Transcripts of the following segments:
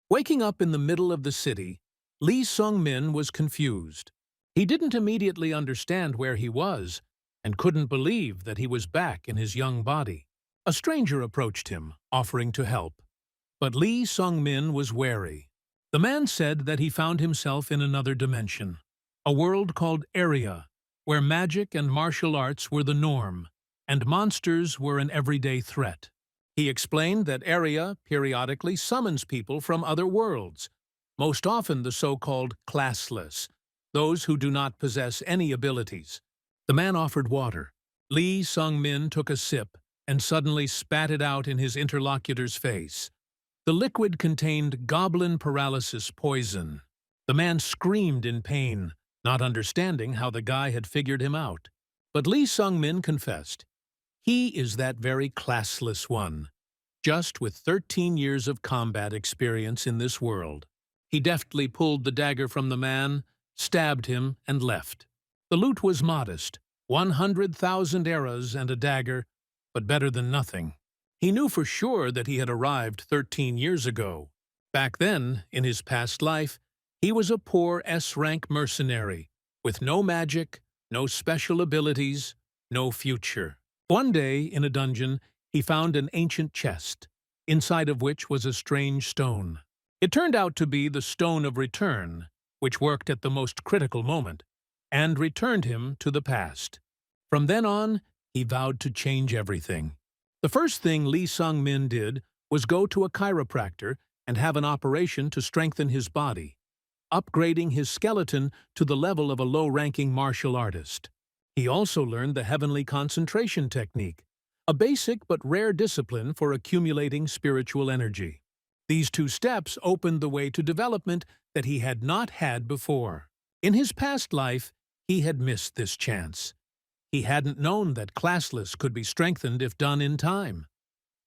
Waking up in the middle of the city, Lee Sung-min was confused. He didn't immediately understand where he was and couldn't believe that he was back in his young body. A stranger approached him, offering to help. But Lee Sung-min was wary. The man said that he found himself in another dimension, a world called Area, where magic and martial arts were the norm, and monsters were an everyday threat. He explained that Area periodically summons people from other worlds, most often the so-called classless, those who do not possess any abilities. The man offered water. Lee Sung-min took a sip and suddenly spat it out in his interlocutor's face. The liquid contained goblin paralysis poison. The man screamed in pain, not understanding how the guy had figured him out. But Lee Sung-min confessed. He is that very classless one, just with 13 years of combat experience in this world. He deftly pulled the dagger from the man, stabbed him, and left. The loot was modest, 100,000 eras and a dagger, but better than nothing. He knew for sure that he had arrived 13 years ago. Back then, in his past life, he was a poor S-rank mercenary, with no magic, no special abilities, no future. One day, in a dungeon, he found an ancient chest, inside of which was a strange stone. It turned out to be the Stone of Return, which worked at the most critical moment, and returned him to the past. From then on, he vowed to change everything. The first thing Lee Sung-min did was go to a chiropractor and have an operation to strengthen his body, upgrading his skeleton to the level of a low-ranking martial artist. He also learned the heavenly concentration technique, a basic but rare discipline for accumulating spiritual energy. These two steps opened the way to development that he had not had before. In his past life, he had missed this chance. He hadn't known that classless could be strengthened if done in time.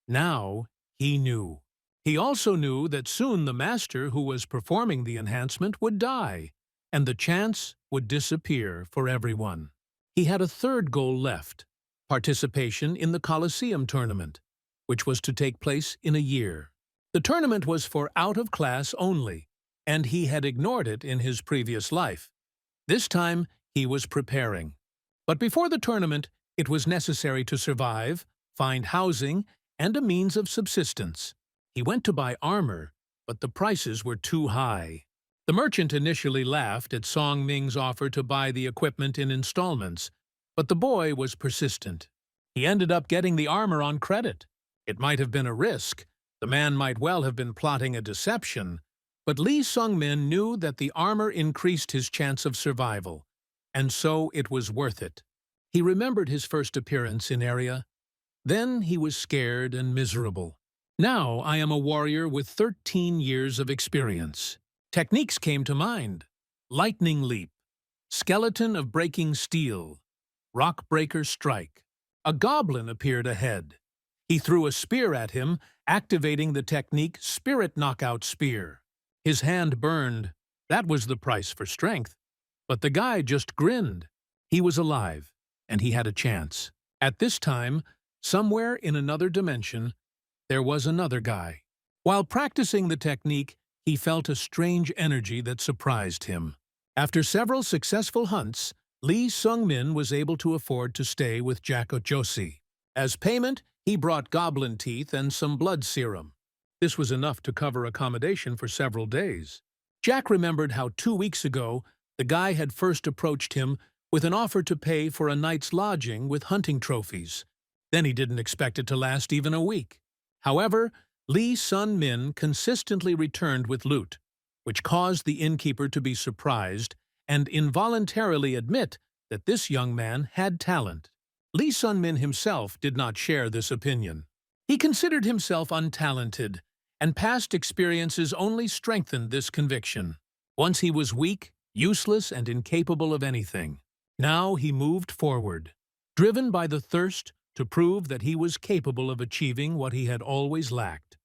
Now, he knew. He also knew that soon the master who was performing the enhancement would die, and the chance would disappear for everyone. He had a third goal left, participation in the Colosseum tournament, which was to take place in a year. The tournament was for out-of-class only, and he had ignored it in his previous life. This time, he was preparing. But before the tournament, it was necessary to survive, find housing, and a means of subsistence. He went to buy armor, but the prices were too high. The merchant initially laughed at Song Ming's offer to buy the equipment in installments, but the boy was persistent. He ended up getting the armor on credit. It might have been a risk. The man might well have been plotting a deception, but Lee Sung-min knew that the armor increased his chance of survival, and so it was worth it. He remembered his first appearance in Area. Then he was scared and miserable. Now I am a warrior with 13 years of experience. Techniques came to mind. Lightning leap, skeleton of breaking steel, rock breaker strike. A goblin appeared ahead. He threw a spear at him, activating the technique Spirit Knockout Spear. His hand burned. That was the price for strength. But the guy just grinned. He was alive, and he had a chance. At this time, somewhere in another dimension, there was another guy. While practicing the technique, he felt a strange energy that surprised him. After several successful hunts, Lee Sung-min was able to afford to stay with Jack Ojosi. As payment, he brought goblin teeth and some blood serum. This was enough to cover accommodation for several days. Jack remembered how 2 weeks ago, the guy had first approached him with an offer to pay for a night's lodging with hunting trophies. Then he didn't expect it to last even a week. However, Lee Sung-min consistently returned with loot, which caused the innkeeper to be surprised and involuntarily admit that this young man had talent. Lee Sung-min himself did not share this opinion. He considered himself untalented, and past experiences only strengthened this conviction. Once he was weak, useless, and incapable of anything. Now he moved forward, driven by the thirst to prove that he was capable of achieving what he had always lacked.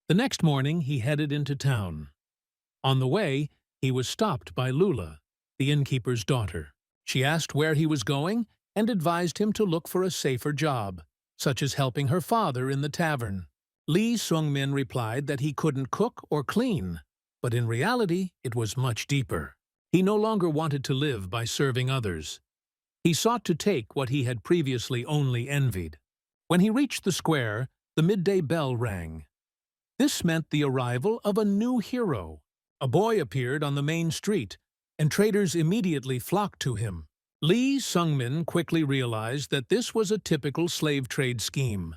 The next morning, he headed into town. On the way, he was stopped by Lula, the innkeeper's daughter. She asked where he was going and advised him to look for a safer job, such as helping her father in the tavern. Lee Sung-min replied that he couldn't cook or clean, but in reality it was much deeper. He no longer wanted to live by serving others. He sought to take what he had previously only envied. When he reached the square, the midday bell rang. This meant the arrival of a new hero. A boy appeared on the main street, and traders immediately flocked to him. Lee Sung-min quickly realized that this was a typical slave trade scheme.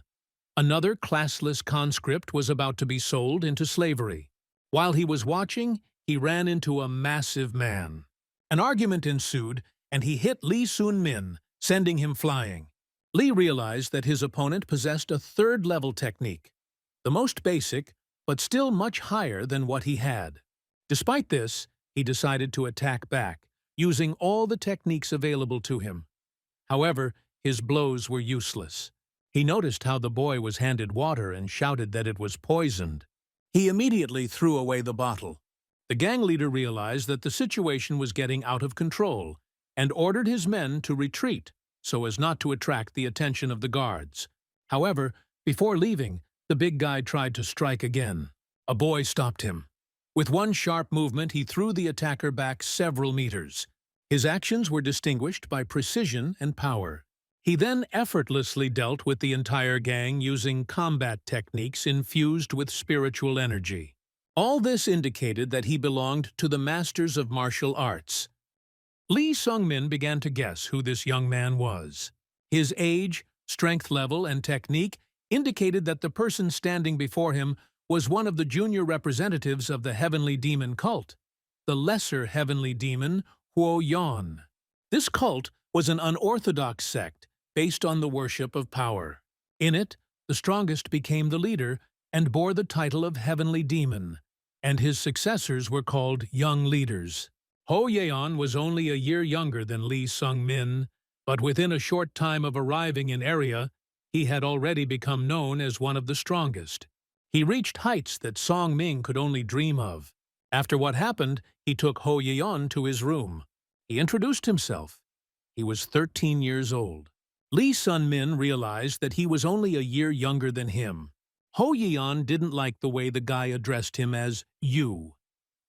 Another classless conscript was about to be sold into slavery. While he was watching, he ran into a massive man. An argument ensued, and he hit Lee Sun-min, sending him flying. Lee realized that his opponent possessed a third-level technique, the most basic, but still much higher than what he had. Despite this, he decided to attack back, using all the techniques available to him. However, his blows were useless. He noticed how the boy was handed water and shouted that it was poisoned. He immediately threw away the bottle. The gang leader realized that the situation was getting out of control and ordered his men to retreat so as not to attract the attention of the guards. However, before leaving, the big guy tried to strike again. A boy stopped him. With one sharp movement, he threw the attacker back several meters. His actions were distinguished by precision and power. He then effortlessly dealt with the entire gang using combat techniques infused with spiritual energy. All this indicated that he belonged to the masters of martial arts. Lee Sung-min began to guess who this young man was. His age, strength level, and technique indicated that the person standing before him was one of the junior representatives of the heavenly demon cult, the lesser heavenly demon, Ho Yeon. This cult was an unorthodox sect based on the worship of power. In it, the strongest became the leader and bore the title of heavenly demon, and his successors were called young leaders. Ho Yeon was only a year younger than Lee Sung-min, but within a short time of arriving in area, he had already become known as one of the strongest. He reached heights that Song-min could only dream of. After what happened, he took Ho Yeon to his room. He introduced himself. He was 13 years old. Lee Sun-min realized that he was only a year younger than him. Ho Yeon didn't like the way the guy addressed him as you.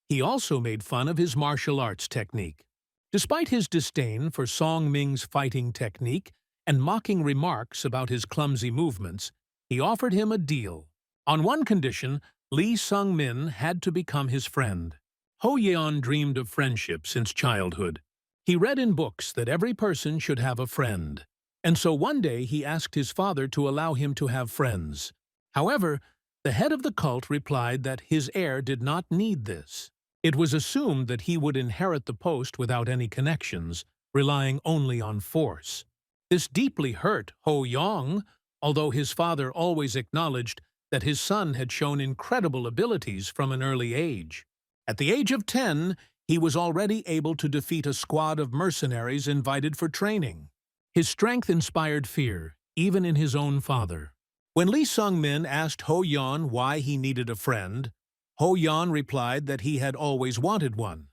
He also made fun of his martial arts technique. Despite his disdain for Song-min's fighting technique and mocking remarks about his clumsy movements, he offered him a deal. On one condition, Lee Sung-min had to become his friend. Ho Yeon dreamed of friendship since childhood. He read in books that every person should have a friend, and so one day he asked his father to allow him to have friends. However, the head of the cult replied that his heir did not need this. It was assumed that he would inherit the post without any connections, relying only on force. This deeply hurt Ho Yeon, although his father always acknowledged that his son had shown incredible abilities from an early age. At the age of 10, he was already able to defeat a squad of mercenaries invited for training. His strength inspired fear, even in his own father. When Lee Sung-min asked Ho Yeon why he needed a friend, Ho Yeon replied that he had always wanted one.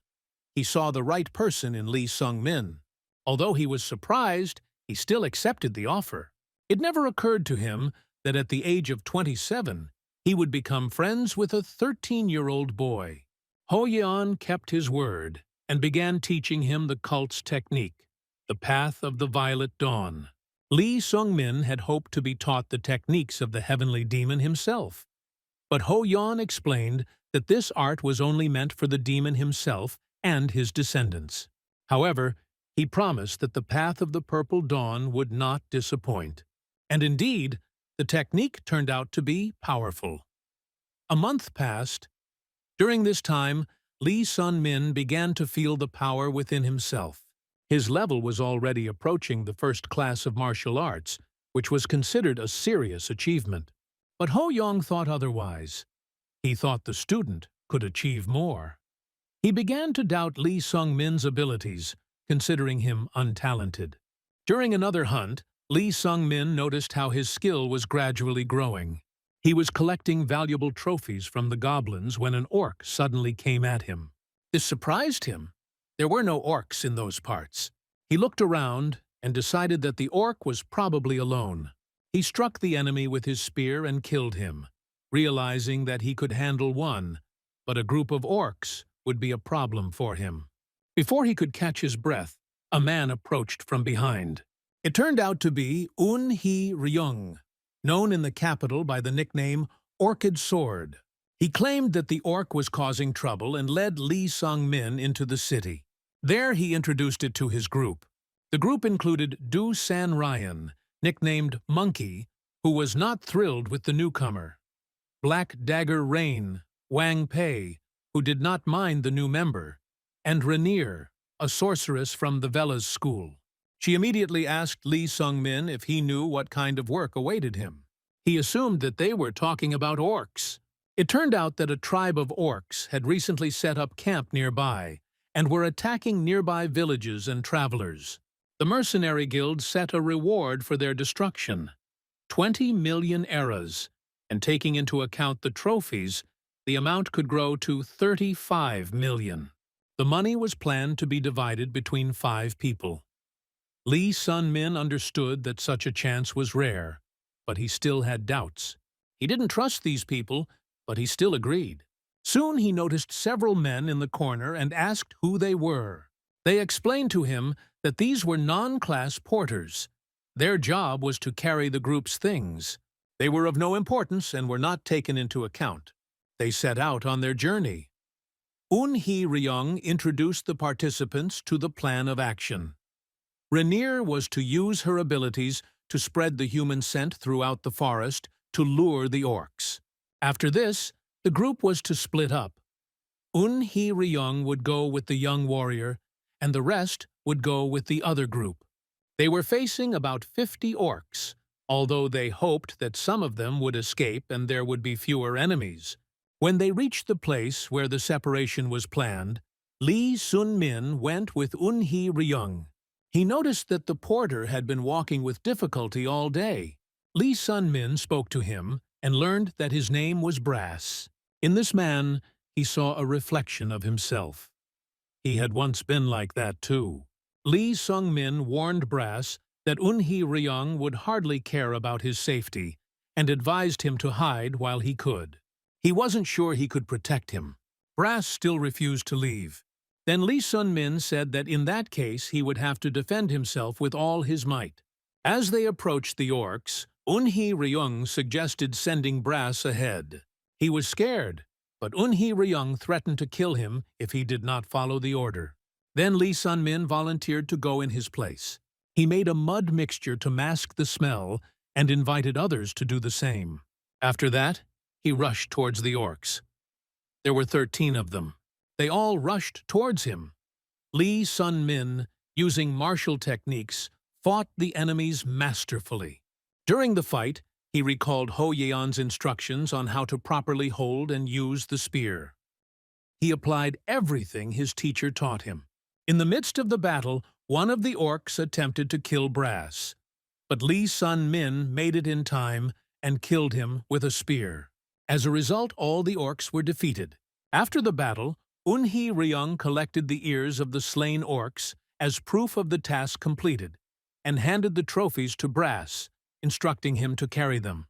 He saw the right person in Lee Sung-min. Although he was surprised, he still accepted the offer. It never occurred to him that at the age of 27, he would become friends with a 13-year-old boy. Ho Yeon kept his word and began teaching him the cult's technique, the path of the violet dawn. Lee Sung-min had hoped to be taught the techniques of the heavenly demon himself. But Ho Yeon explained that this art was only meant for the demon himself and his descendants. However, he promised that the path of the purple dawn would not disappoint. And indeed, the technique turned out to be powerful. A month passed. During this time, Lee Sun-min began to feel the power within himself. His level was already approaching the first class of martial arts, which was considered a serious achievement. But Ho Yeon thought otherwise. He thought the student could achieve more. He began to doubt Lee Sung-min's abilities, considering him untalented. During another hunt, Lee Sung-min noticed how his skill was gradually growing. He was collecting valuable trophies from the goblins when an orc suddenly came at him. This surprised him. There were no orcs in those parts. He looked around and decided that the orc was probably alone. He struck the enemy with his spear and killed him, realizing that he could handle one, but a group of orcs would be a problem for him. Before he could catch his breath, a man approached from behind. It turned out to be Eun-hee Ryung, known in the capital by the nickname Orchid Sword. He claimed that the orc was causing trouble and led Lee Sung-min into the city. There he introduced it to his group. The group included Do San Ryan, nicknamed Monkey, who was not thrilled with the newcomer; Black Dagger Rain, Wang Pei, who did not mind the new member; and Rainier, a sorceress from the Vela's school. She immediately asked Lee Sung-min if he knew what kind of work awaited him. He assumed that they were talking about orcs. It turned out that a tribe of orcs had recently set up camp nearby and were attacking nearby villages and travelers. The mercenary guild set a reward for their destruction: 20 million eras, and taking into account the trophies, the amount could grow to 35 million. The money was planned to be divided between 5 people. Lee Sun-min understood that such a chance was rare, but he still had doubts. He didn't trust these people, but he still agreed. Soon he noticed several men in the corner and asked who they were. They explained to him that these were non-class porters. Their job was to carry the group's things. They were of no importance and were not taken into account. They set out on their journey. Eun-hee Ryung introduced the participants to the plan of action. Rainier was to use her abilities to spread the human scent throughout the forest to lure the orcs. After this, the group was to split up. Eun-hee Ryung would go with the young warrior, and the rest would go with the other group. They were facing about 50 orcs, although they hoped that some of them would escape and there would be fewer enemies. When they reached the place where the separation was planned, Lee Sun-min went with Eun-hee Ryung. He noticed that the porter had been walking with difficulty all day. Lee Sun-min spoke to him and learned that his name was Brass. In this man, he saw a reflection of himself. He had once been like that too. Lee Sung-min warned Brass that Eun-hee Ryung would hardly care about his safety and advised him to hide while he could. He wasn't sure he could protect him. Brass still refused to leave. Then Lee Sun-min said that in that case he would have to defend himself with all his might. As they approached the orcs, Eun-hee Ryung suggested sending Brass ahead. He was scared, but Eun-hee Ryung threatened to kill him if he did not follow the order. Then Lee Sun-min volunteered to go in his place. He made a mud mixture to mask the smell and invited others to do the same. After that, he rushed towards the orcs. There were 13 of them. They all rushed towards him. Lee Sun-min, using martial techniques, fought the enemies masterfully. During the fight, he recalled Ho Yeon's instructions on how to properly hold and use the spear. He applied everything his teacher taught him. In the midst of the battle, one of the orcs attempted to kill Brass, but Lee Sun-min made it in time and killed him with a spear. As a result, all the orcs were defeated. After the battle, Eun-hee Ryung collected the ears of the slain orcs as proof of the task completed, and handed the trophies to Brass, instructing him to carry them.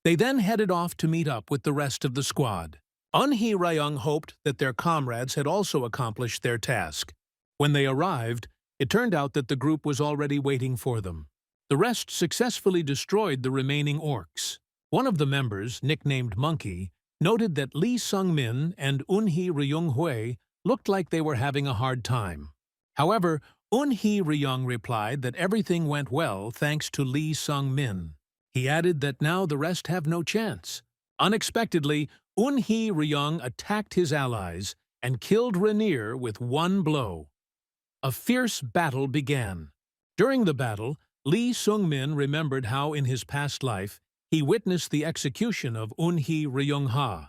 They then headed off to meet up with the rest of the squad. Eun-hee Ryung hoped that their comrades had also accomplished their task. When they arrived, it turned out that the group was already waiting for them. The rest successfully destroyed the remaining orcs. One of the members, nicknamed Monkey, noted that Lee Sung-min and Eun-hee Ryung-hwe looked like they were having a hard time. However, Eun-hee Ryung replied that everything went well thanks to Lee Sung-min. He added that now the rest have no chance. Unexpectedly, Eun-hee Ryung attacked his allies and killed Rainier with one blow. A fierce battle began. During the battle, Lee Sung-min remembered how in his past life he witnessed the execution of Eun-hee Ryung-ha.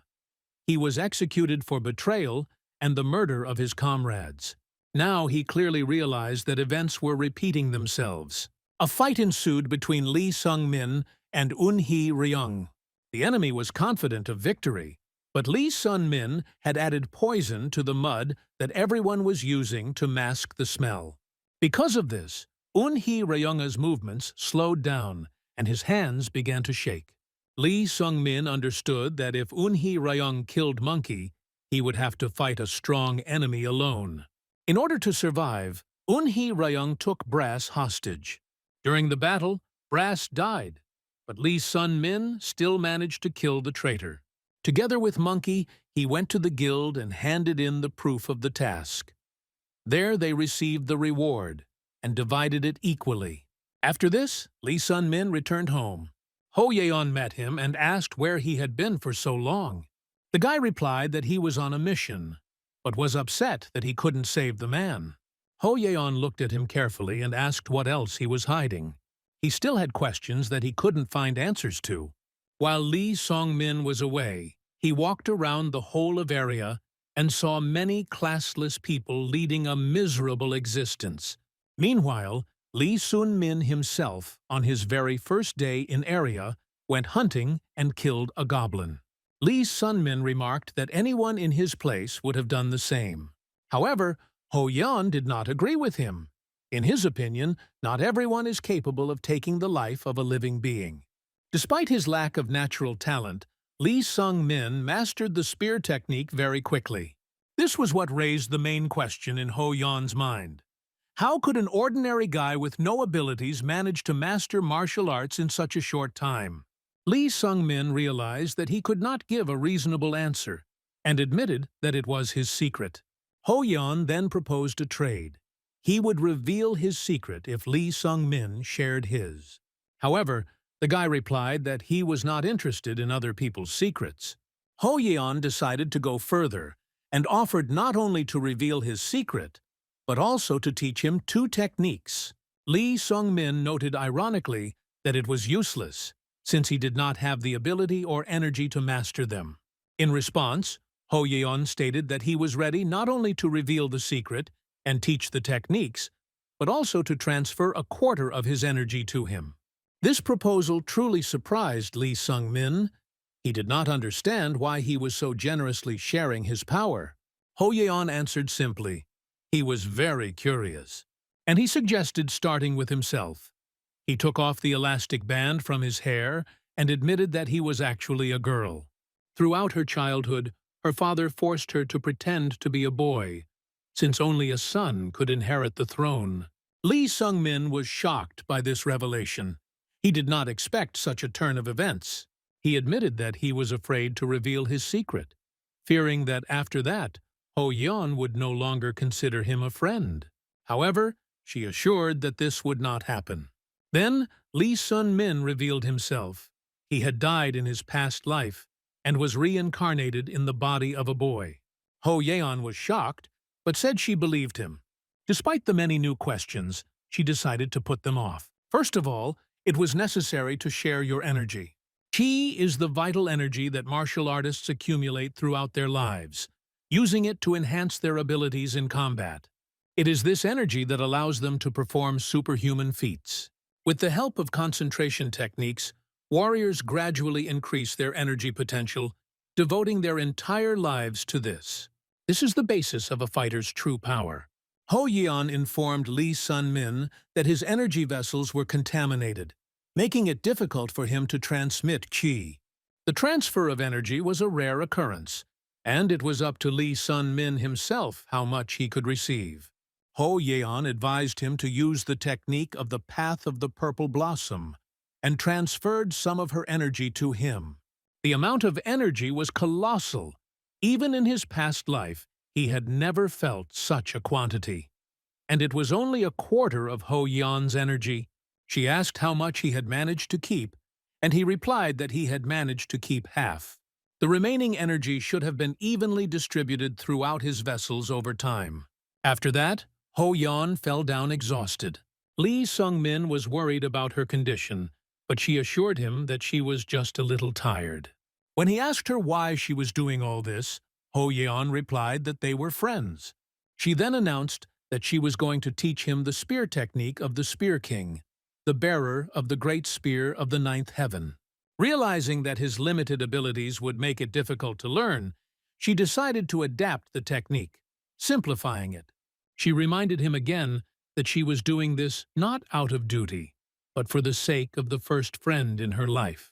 He was executed for betrayal and the murder of his comrades. Now he clearly realized that events were repeating themselves. A fight ensued between Lee Sung-min and Eun-hee Ryung. The enemy was confident of victory, but Lee Sun-min had added poison to the mud that everyone was using to mask the smell. Because of this, Eun-hee Ryung's movements slowed down, and his hands began to shake. Lee Sung-min understood that if Eun-hee Ryung killed Monkey, he would have to fight a strong enemy alone. In order to survive, Eun-hee Ryung took Brass hostage. During the battle, Brass died, but Lee Sun-min still managed to kill the traitor. Together with Monkey, he went to the guild and handed in the proof of the task. There they received the reward and divided it equally. After this, Lee Sun-min returned home. Ho Yeon met him and asked where he had been for so long. The guy replied that he was on a mission, but was upset that he couldn't save the man. Ho Yeon looked at him carefully and asked what else he was hiding. He still had questions that he couldn't find answers to. While Lee Song-min was away, he walked around the whole of area and saw many classless people leading a miserable existence. Meanwhile, Lee Sun-min himself, on his very first day in area, went hunting and killed a goblin. Lee Sun-min remarked that anyone in his place would have done the same. However, Ho Yeon did not agree with him. In his opinion, not everyone is capable of taking the life of a living being. Despite his lack of natural talent, Lee Sung-min mastered the spear technique very quickly. This was what raised the main question in Ho Yeon's mind. How could an ordinary guy with no abilities manage to master martial arts in such a short time? Lee Sung-min realized that he could not give a reasonable answer, and admitted that it was his secret. Ho Yeon then proposed a trade. He would reveal his secret if Lee Sung-min shared his. However, the guy replied that he was not interested in other people's secrets. Ho Yeon decided to go further and offered not only to reveal his secret, but also to teach him 2 techniques. Lee Sung-min noted ironically that it was useless, since he did not have the ability or energy to master them. In response, Ho Yeon stated that he was ready not only to reveal the secret and teach the techniques, but also to transfer a quarter of his energy to him. This proposal truly surprised Lee Sung-min. He did not understand why he was so generously sharing his power. Ho Yeon answered simply, he was very curious, and he suggested starting with himself. He took off the elastic band from his hair and admitted that he was actually a girl. Throughout her childhood, her father forced her to pretend to be a boy, since only a son could inherit the throne. Lee Sung-min was shocked by this revelation. He did not expect such a turn of events. He admitted that he was afraid to reveal his secret, fearing that after that, Ho Yeon would no longer consider him a friend. However, she assured that this would not happen. Then, Lee Sun-min revealed himself. He had died in his past life and was reincarnated in the body of a boy. Ho Yeon was shocked, but said she believed him. Despite the many new questions, she decided to put them off. First of all, it was necessary to share your energy. Qi is the vital energy that martial artists accumulate throughout their lives, using it to enhance their abilities in combat. It is this energy that allows them to perform superhuman feats. With the help of concentration techniques, warriors gradually increase their energy potential, devoting their entire lives to this. This is the basis of a fighter's true power. Ho Yeon informed Lee Sun-min that his energy vessels were contaminated, making it difficult for him to transmit qi. The transfer of energy was a rare occurrence, and it was up to Lee Sun-min himself how much he could receive. Ho Yeon advised him to use the technique of the Path of the Purple Blossom and transferred some of her energy to him. The amount of energy was colossal. Even in his past life, he had never felt such a quantity. And it was only a quarter of Ho Yeon's energy. She asked how much he had managed to keep, and he replied that he had managed to keep half. The remaining energy should have been evenly distributed throughout his vessels over time. After that, Ho Yeon fell down exhausted. Lee Sung-min was worried about her condition, but she assured him that she was just a little tired. When he asked her why she was doing all this, Ho Yeon replied that they were friends. She then announced that she was going to teach him the spear technique of the Spear King, the bearer of the great spear of the ninth heaven. Realizing that his limited abilities would make it difficult to learn, she decided to adapt the technique, simplifying it. She reminded him again that she was doing this not out of duty, but for the sake of the first friend in her life.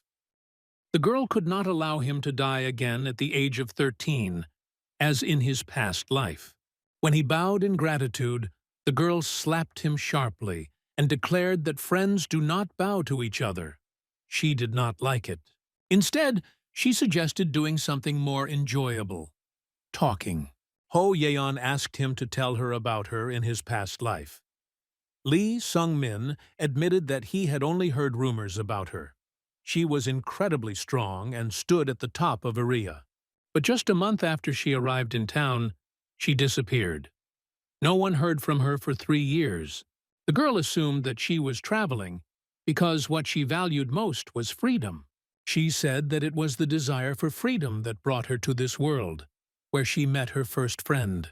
The girl could not allow him to die again at the age of 13, as in his past life. When he bowed in gratitude, the girl slapped him sharply and declared that friends do not bow to each other. She did not like it. Instead, she suggested doing something more enjoyable: talking. Ho Yeon asked him to tell her about her in his past life. Lee Sung-min admitted that he had only heard rumors about her. She was incredibly strong and stood at the top of Area. But just a month after she arrived in town, she disappeared. No one heard from her for 3 years. The girl assumed that she was traveling because what she valued most was freedom. She said that it was the desire for freedom that brought her to this world, where she met her first friend.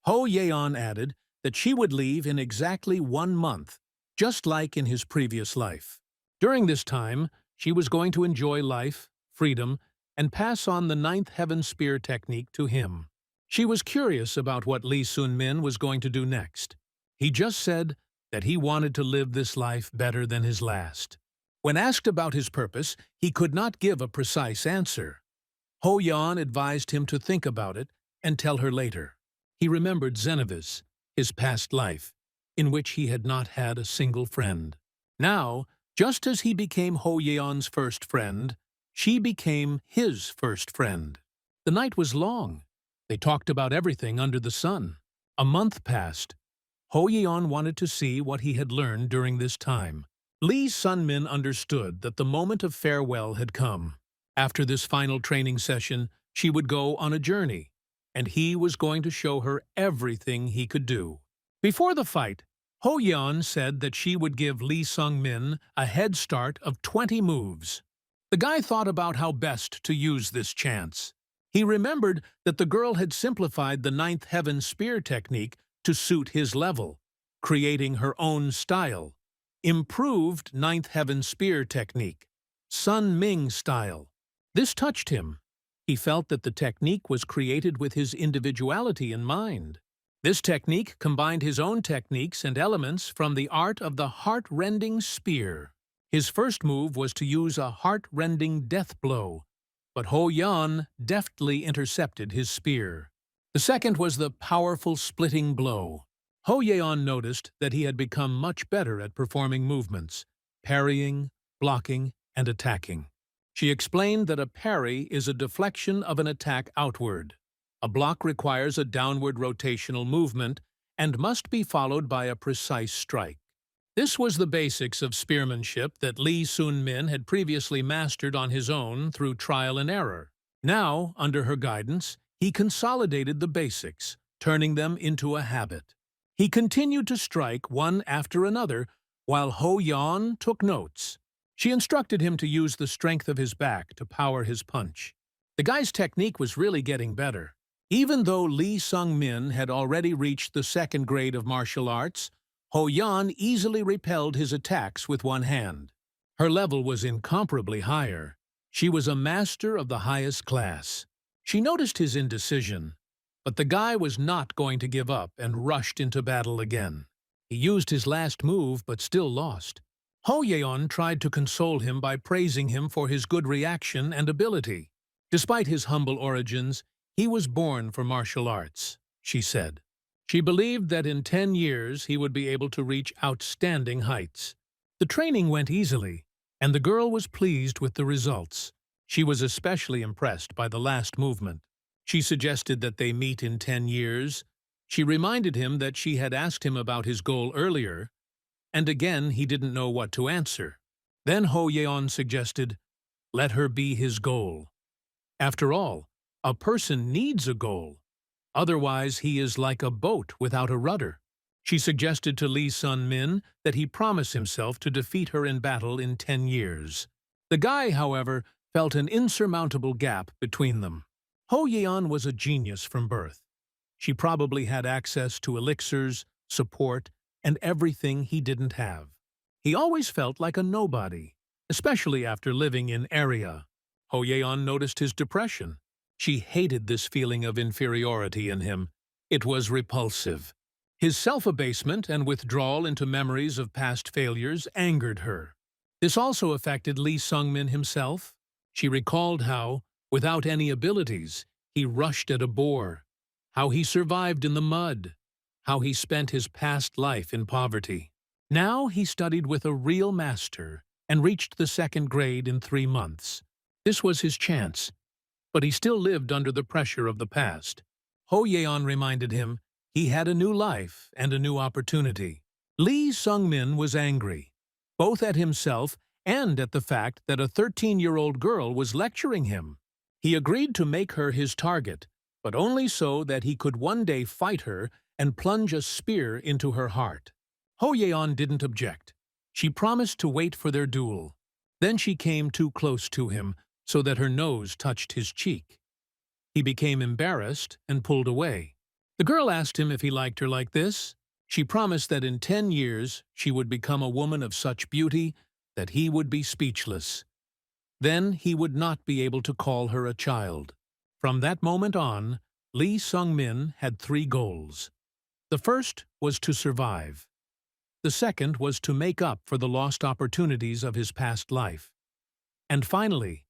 Ho Yeon added that she would leave in exactly 1 month, just like in his previous life. During this time, she was going to enjoy life, freedom, and pass on the ninth heaven spear technique to him. She was curious about what Lee Sun-min was going to do next. He just said that he wanted to live this life better than his last. When asked about his purpose, he could not give a precise answer. Ho Yeon advised him to think about it and tell her later. He remembered Xenovis, his past life, in which he had not had a single friend. Now, just as he became Ho Yeon's first friend, she became his first friend. The night was long. They talked about everything under the sun. A month passed. Ho Yeon wanted to see what he had learned during this time. Lee Sun-min understood that the moment of farewell had come. After this final training session, she would go on a journey, and he was going to show her everything he could do. Before the fight, Ho Yeon said that she would give Lee Sung-min a head start of 20 moves. The guy thought about how best to use this chance. He remembered that the girl had simplified the ninth heaven spear technique to suit his level, creating her own style. Improved ninth heaven spear technique, Sun Ming style. This touched him. He felt that the technique was created with his individuality in mind. This technique combined his own techniques and elements from the art of the heart-rending spear. His first move was to use a heart-rending death blow, but Ho Yeon deftly intercepted his spear. The second was the powerful splitting blow. Ho Yeon noticed that he had become much better at performing movements, parrying, blocking, and attacking. She explained that a parry is a deflection of an attack outward. A block requires a downward rotational movement and must be followed by a precise strike. This was the basics of spearmanship that Lee Sun-min had previously mastered on his own through trial and error. Now, under her guidance, he consolidated the basics, turning them into a habit. He continued to strike one after another, while Ho Yeon took notes. She instructed him to use the strength of his back to power his punch. The guy's technique was really getting better. Even though Lee Sung-min had already reached the 2nd grade of martial arts, Ho Yeon easily repelled his attacks with one hand. Her level was incomparably higher. She was a master of the highest class. She noticed his indecision, but the guy was not going to give up and rushed into battle again. He used his last move but still lost. Ho Yeon tried to console him by praising him for his good reaction and ability. Despite his humble origins, he was born for martial arts, she said. She believed that in 10 years he would be able to reach outstanding heights. The training went easily, and the girl was pleased with the results. She was especially impressed by the last movement. She suggested that they meet in 10 years. She reminded him that she had asked him about his goal earlier, and again he didn't know what to answer. Then Ho Yeon suggested, let her be his goal. After all, a person needs a goal. Otherwise, he is like a boat without a rudder. She suggested to Lee Sun-min that he promise himself to defeat her in battle in 10 years. The guy, however, felt an insurmountable gap between them. Ho Yeon was a genius from birth. She probably had access to elixirs, support, and everything he didn't have. He always felt like a nobody, especially after living in Area. Ho Yeon noticed his depression. She hated this feeling of inferiority in him. It was repulsive. His self-abasement and withdrawal into memories of past failures angered her. This also affected Lee Sung-min himself. She recalled how, without any abilities, he rushed at a boar, how he survived in the mud, how he spent his past life in poverty. Now he studied with a real master and reached the second grade in 3 months. This was his chance, but he still lived under the pressure of the past. Ho Yeon reminded him he had a new life and a new opportunity. Lee Sung-min was angry, both at himself and at the fact that a 13-year-old girl was lecturing him. He agreed to make her his target, but only so that he could one day fight her and plunge a spear into her heart. Ho Yeon didn't object. She promised to wait for their duel. Then she came too close to him so that her nose touched his cheek. He became embarrassed and pulled away. The girl asked him if he liked her like this. She promised that in 10 years she would become a woman of such beauty that he would be speechless. Then he would not be able to call her a child. From that moment on, Lee Sung-min had 3 goals. The first was to survive. The second was to make up for the lost opportunities of his past life. And finally,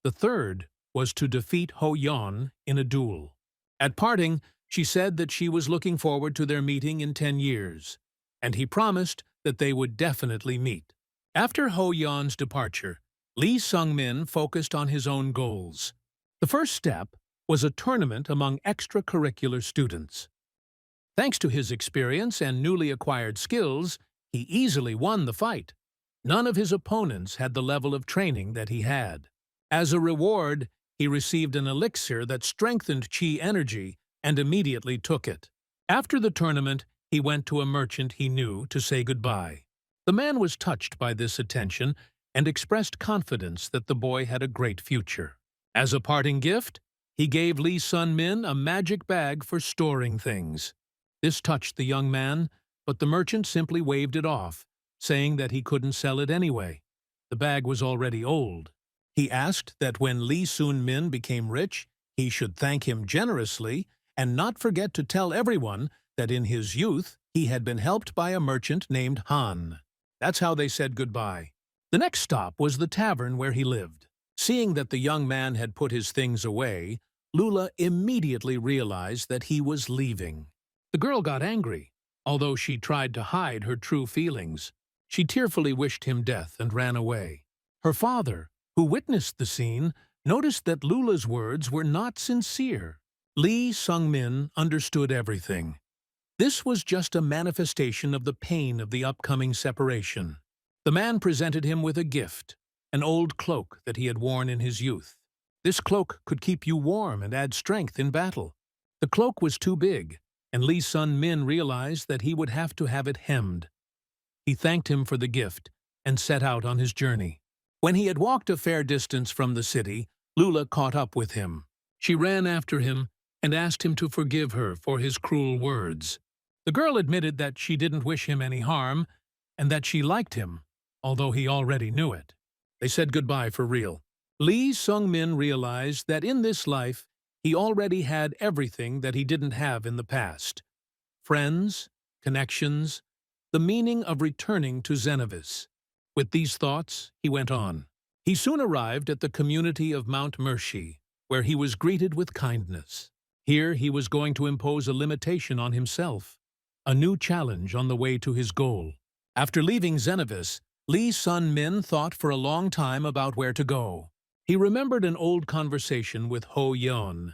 the third was to defeat Ho Yeon in a duel. At parting, she said that she was looking forward to their meeting in 10 years, and he promised that they would definitely meet. After Ho Yeon's departure, Lee Sung-min focused on his own goals. The first step was a tournament among extracurricular students. Thanks to his experience and newly acquired skills, he easily won the fight. None of his opponents had the level of training that he had. As a reward, he received an elixir that strengthened chi energy and immediately took it. After the tournament, he went to a merchant he knew to say goodbye. The man was touched by this attention and expressed confidence that the boy had a great future. As a parting gift, he gave Lee Sun-min a magic bag for storing things. This touched the young man, but the merchant simply waved it off, saying that he couldn't sell it anyway. The bag was already old. He asked that when Lee Sun-min became rich, he should thank him generously and not forget to tell everyone that in his youth he had been helped by a merchant named Han. That's how they said goodbye. The next stop was the tavern where he lived. Seeing that the young man had put his things away, Lula immediately realized that he was leaving. The girl got angry, although she tried to hide her true feelings. She tearfully wished him death and ran away. Her father, who witnessed the scene, noticed that Lula's words were not sincere. Lee Sung-min understood everything. This was just a manifestation of the pain of the upcoming separation. The man presented him with a gift, an old cloak that he had worn in his youth. This cloak could keep you warm and add strength in battle. The cloak was too big, and Lee Sun-min realized that he would have to have it hemmed. He thanked him for the gift and set out on his journey. When he had walked a fair distance from the city, Lula caught up with him. She ran after him and asked him to forgive her for his cruel words. The girl admitted that she didn't wish him any harm and that she liked him, although he already knew it. They said goodbye for real. Lee Sung-min realized that in this life, he already had everything that he didn't have in the past. Friends, connections, the meaning of returning to Xenovis. With these thoughts, he went on. He soon arrived at the community of Mount Mershi, where he was greeted with kindness. Here he was going to impose a limitation on himself, a new challenge on the way to his goal. After leaving Xenovis, Lee Sun-min thought for a long time about where to go. He remembered an old conversation with Ho Yeon.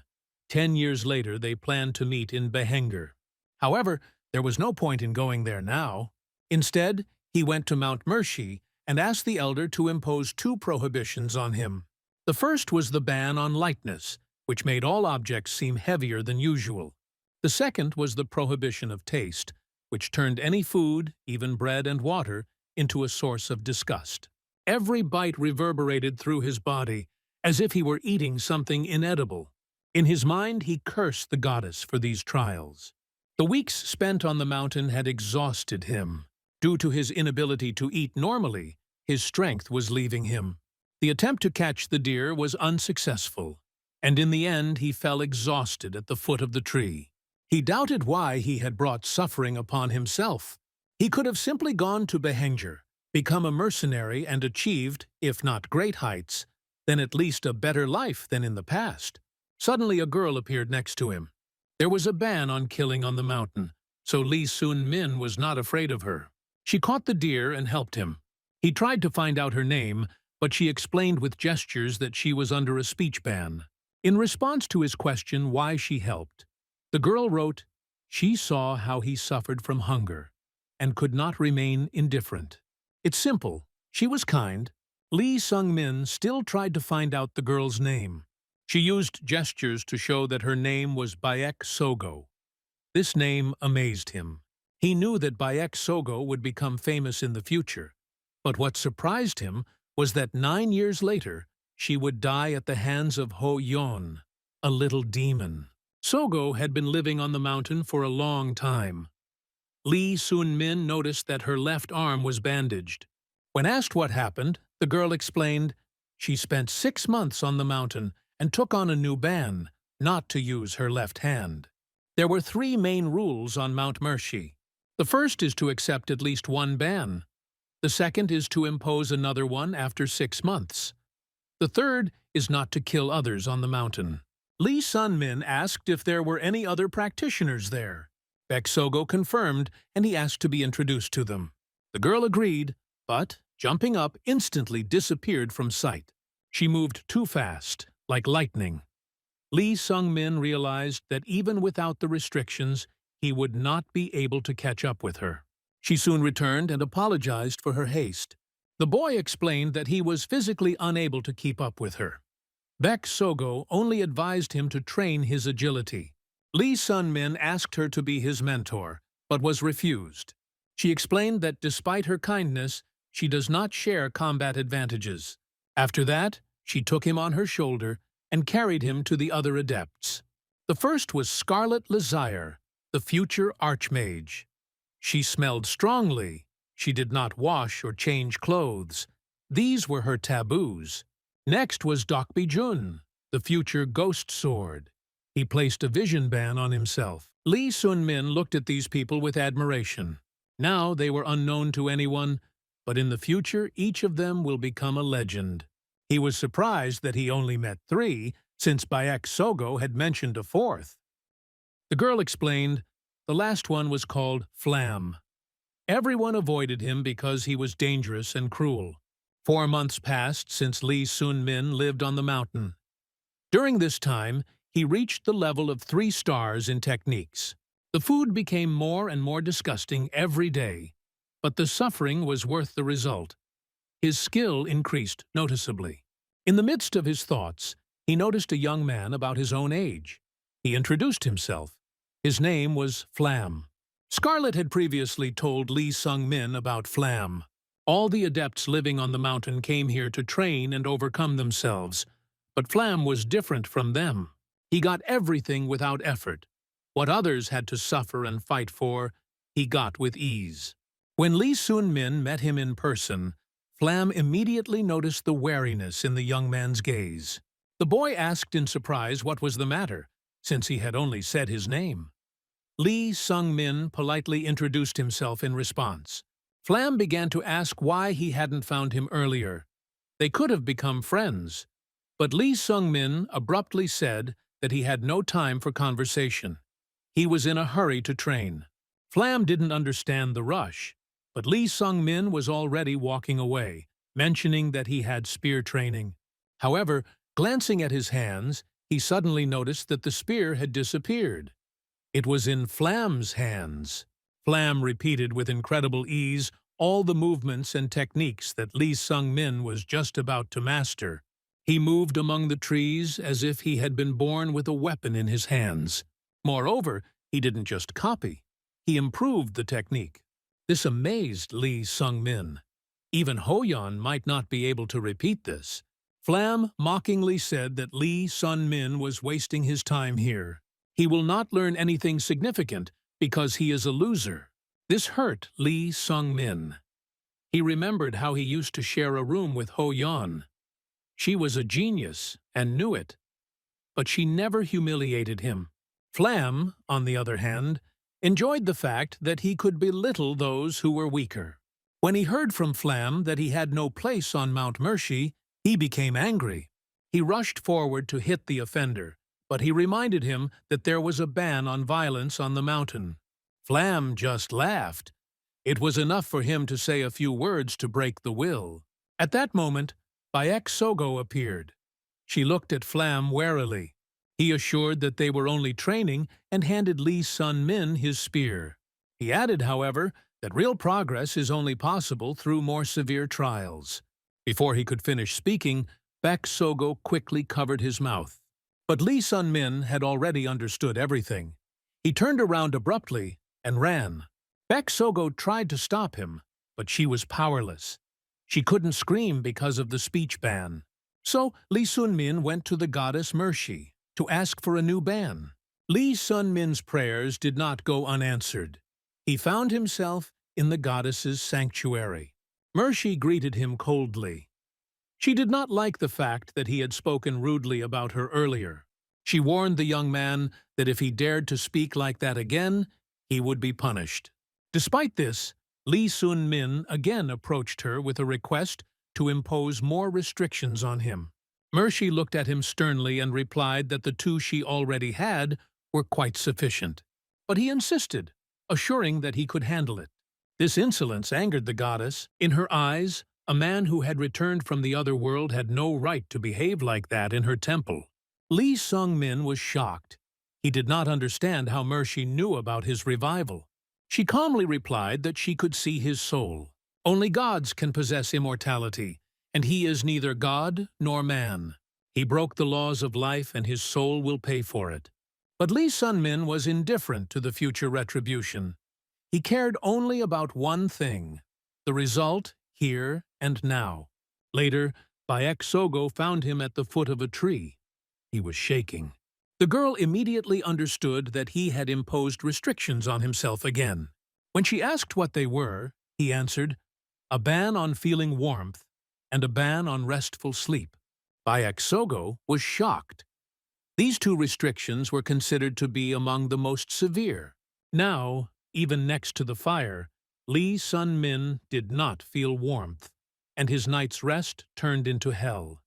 10 years later, they planned to meet in Behenger. However, there was no point in going there now. Instead, he went to Mount Mershi and asked the elder to impose 2 prohibitions on him. The first was the ban on lightness, which made all objects seem heavier than usual. The second was the prohibition of taste, which turned any food, even bread and water, into a source of disgust. Every bite reverberated through his body, as if he were eating something inedible. In his mind, he cursed the goddess for these trials. The weeks spent on the mountain had exhausted him. Due to his inability to eat normally, his strength was leaving him. The attempt to catch the deer was unsuccessful, and in the end he fell exhausted at the foot of the tree. He doubted why he had brought suffering upon himself. He could have simply gone to Behenger, become a mercenary and achieved, if not great heights, then at least a better life than in the past. Suddenly a girl appeared next to him. There was a ban on killing on the mountain, so Lee Sun-min was not afraid of her. She caught the deer and helped him. He tried to find out her name, but she explained with gestures that she was under a speech ban. In response to his question why she helped, the girl wrote, "She saw how he suffered from hunger and could not remain indifferent." It's simple. She was kind. Lee Sung-min still tried to find out the girl's name. She used gestures to show that her name was Baek Sogo. This name amazed him. He knew that Baek Sogo would become famous in the future, but what surprised him was that 9 years later, she would die at the hands of Ho Yeon, a little demon. Sogo had been living on the mountain for a long time. Lee Sun-min noticed that her left arm was bandaged. When asked what happened, the girl explained, she spent 6 months on the mountain and took on a new ban, not to use her left hand. There were 3 main rules on Mount Mercy. The first is to accept at least one ban. The second is to impose another one after 6 months. The third is not to kill others on the mountain. Lee Sun-min asked if there were any other practitioners there. Baek Sogo confirmed, and he asked to be introduced to them. The girl agreed, but, jumping up, instantly disappeared from sight. She moved too fast, like lightning. Lee Sung-min realized that even without the restrictions, he would not be able to catch up with her. She soon returned and apologized for her haste. The boy explained that he was physically unable to keep up with her. Baek Sogo only advised him to train his agility. Lee Sun-min asked her to be his mentor, but was refused. She explained that despite her kindness, she does not share combat advantages. After that, she took him on her shoulder and carried him to the other adepts. The first was Scarlet Lazire, the future archmage. She smelled strongly. She did not wash or change clothes. These were her taboos. Next was Dokbi Jun, the future ghost sword. He placed a vision ban on himself. Lee Sun-min looked at these people with admiration. Now they were unknown to anyone, but in the future each of them will become a legend. He was surprised that he only met 3, since Baek Sogo had mentioned a 4th. The girl explained, the last one was called Flam. Everyone avoided him because he was dangerous and cruel. 4 months passed since Lee Sun-min lived on the mountain. During this time, he reached the level of 3 stars in techniques. The food became more and more disgusting every day, but the suffering was worth the result. His skill increased noticeably. In the midst of his thoughts, he noticed a young man about his own age. He introduced himself. His name was Flam. Scarlet had previously told Lee Sung-min about Flam. All the adepts living on the mountain came here to train and overcome themselves, but Flam was different from them. He got everything without effort. What others had to suffer and fight for, he got with ease. When Lee Sun-min met him in person, Flam immediately noticed the wariness in the young man's gaze. The boy asked in surprise what was the matter, since he had only said his name. Lee Sung-min politely introduced himself in response. Flam began to ask why he hadn't found him earlier. They could have become friends, but Lee Sung-min abruptly said that he had no time for conversation. He was in a hurry to train. Flam didn't understand the rush, but Lee Sung-min was already walking away, mentioning that he had spear training. However, glancing at his hands, he suddenly noticed that the spear had disappeared. It was in Flam's hands. Flam repeated with incredible ease all the movements and techniques that Lee Sung-min was just about to master. He moved among the trees as if he had been born with a weapon in his hands. Moreover, he didn't just copy. He improved the technique. This amazed Lee Sung-min. Even Ho Yeon might not be able to repeat this. Flam mockingly said that Lee Sun-min was wasting his time here. He will not learn anything significant because he is a loser. This hurt Lee Sung-min. He remembered how he used to share a room with Ho Yeon. She was a genius and knew it, but she never humiliated him. Flam, on the other hand, enjoyed the fact that he could belittle those who were weaker. When he heard from Flam that he had no place on Mount Mercy, he became angry. He rushed forward to hit the offender, but he reminded him that there was a ban on violence on the mountain. Flam just laughed. It was enough for him to say a few words to break the will. At that moment, Bayek Sogo appeared. She looked at Flam warily. He assured that they were only training and handed Lee Sun-min his spear. He added, however, that real progress is only possible through more severe trials. Before he could finish speaking, Baek Sogo quickly covered his mouth. But Lee Sun-min had already understood everything. He turned around abruptly and ran. Baek Sogo tried to stop him, but she was powerless. She couldn't scream because of the speech ban. So Lee Sun-min went to the goddess Mershi to ask for a new ban. Lee Sun-min's prayers did not go unanswered. He found himself in the goddess's sanctuary. Mershi greeted him coldly. She did not like the fact that he had spoken rudely about her earlier. She warned the young man that if he dared to speak like that again, he would be punished. Despite this, Lee Sun-min again approached her with a request to impose more restrictions on him. Mershi looked at him sternly and replied that the two she already had were quite sufficient. But he insisted, assuring that he could handle it. This insolence angered the goddess. In her eyes, a man who had returned from the other world had no right to behave like that in her temple. Lee Sung-min was shocked. He did not understand how Mershi knew about his revival. She calmly replied that she could see his soul. Only gods can possess immortality, and he is neither god nor man. He broke the laws of life and his soul will pay for it. But Lee Sun-min was indifferent to the future retribution. He cared only about one thing, the result here and now. Later, Bayek Sogo found him at the foot of a tree. He was shaking. The girl immediately understood that he had imposed restrictions on himself again. When she asked what they were, he answered, a ban on feeling warmth and a ban on restful sleep. Bayek Sogo was shocked. These two restrictions were considered to be among the most severe. Now, even next to the fire, Lee Sun-min did not feel warmth, and his night's rest turned into hell.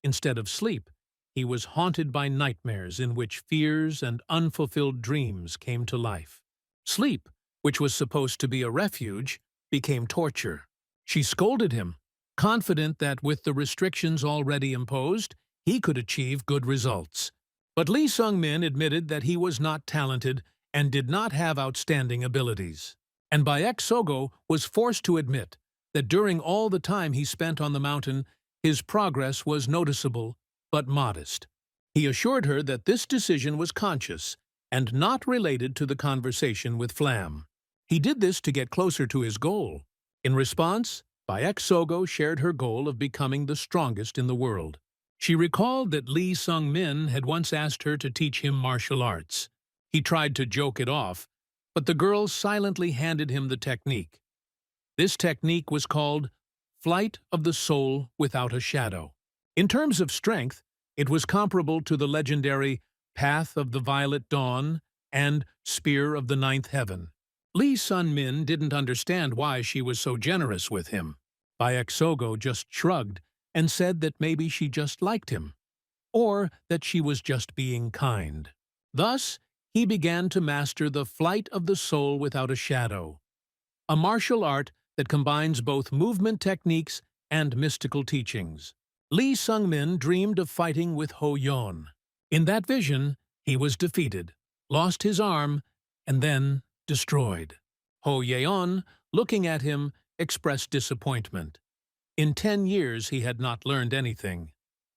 Instead of sleep, he was haunted by nightmares in which fears and unfulfilled dreams came to life. Sleep, which was supposed to be a refuge, became torture. She scolded him, confident that with the restrictions already imposed, he could achieve good results. But Lee Sung-min admitted that he was not talented and did not have outstanding abilities. And Bayek Sogo was forced to admit that during all the time he spent on the mountain, his progress was noticeable but modest. He assured her that this decision was conscious and not related to the conversation with Flam. He did this to get closer to his goal. In response, Bayek Sogo shared her goal of becoming the strongest in the world. She recalled that Lee Sung-min had once asked her to teach him martial arts. He tried to joke it off, but the girl silently handed him the technique. This technique was called Flight of the Soul Without a Shadow. In terms of strength, it was comparable to the legendary Path of the Violet Dawn and Spear of the Ninth Heaven. Lee Sun-min didn't understand why she was so generous with him. Bayek Sogo just shrugged and said that maybe she just liked him, or that she was just being kind. Thus, he began to master the Flight of the Soul Without a Shadow, a martial art that combines both movement techniques and mystical teachings. Lee Sung-min dreamed of fighting with Ho Yeon. In that vision, he was defeated, lost his arm, and then destroyed. Ho Yeon, looking at him, expressed disappointment. In 10 years he had not learned anything,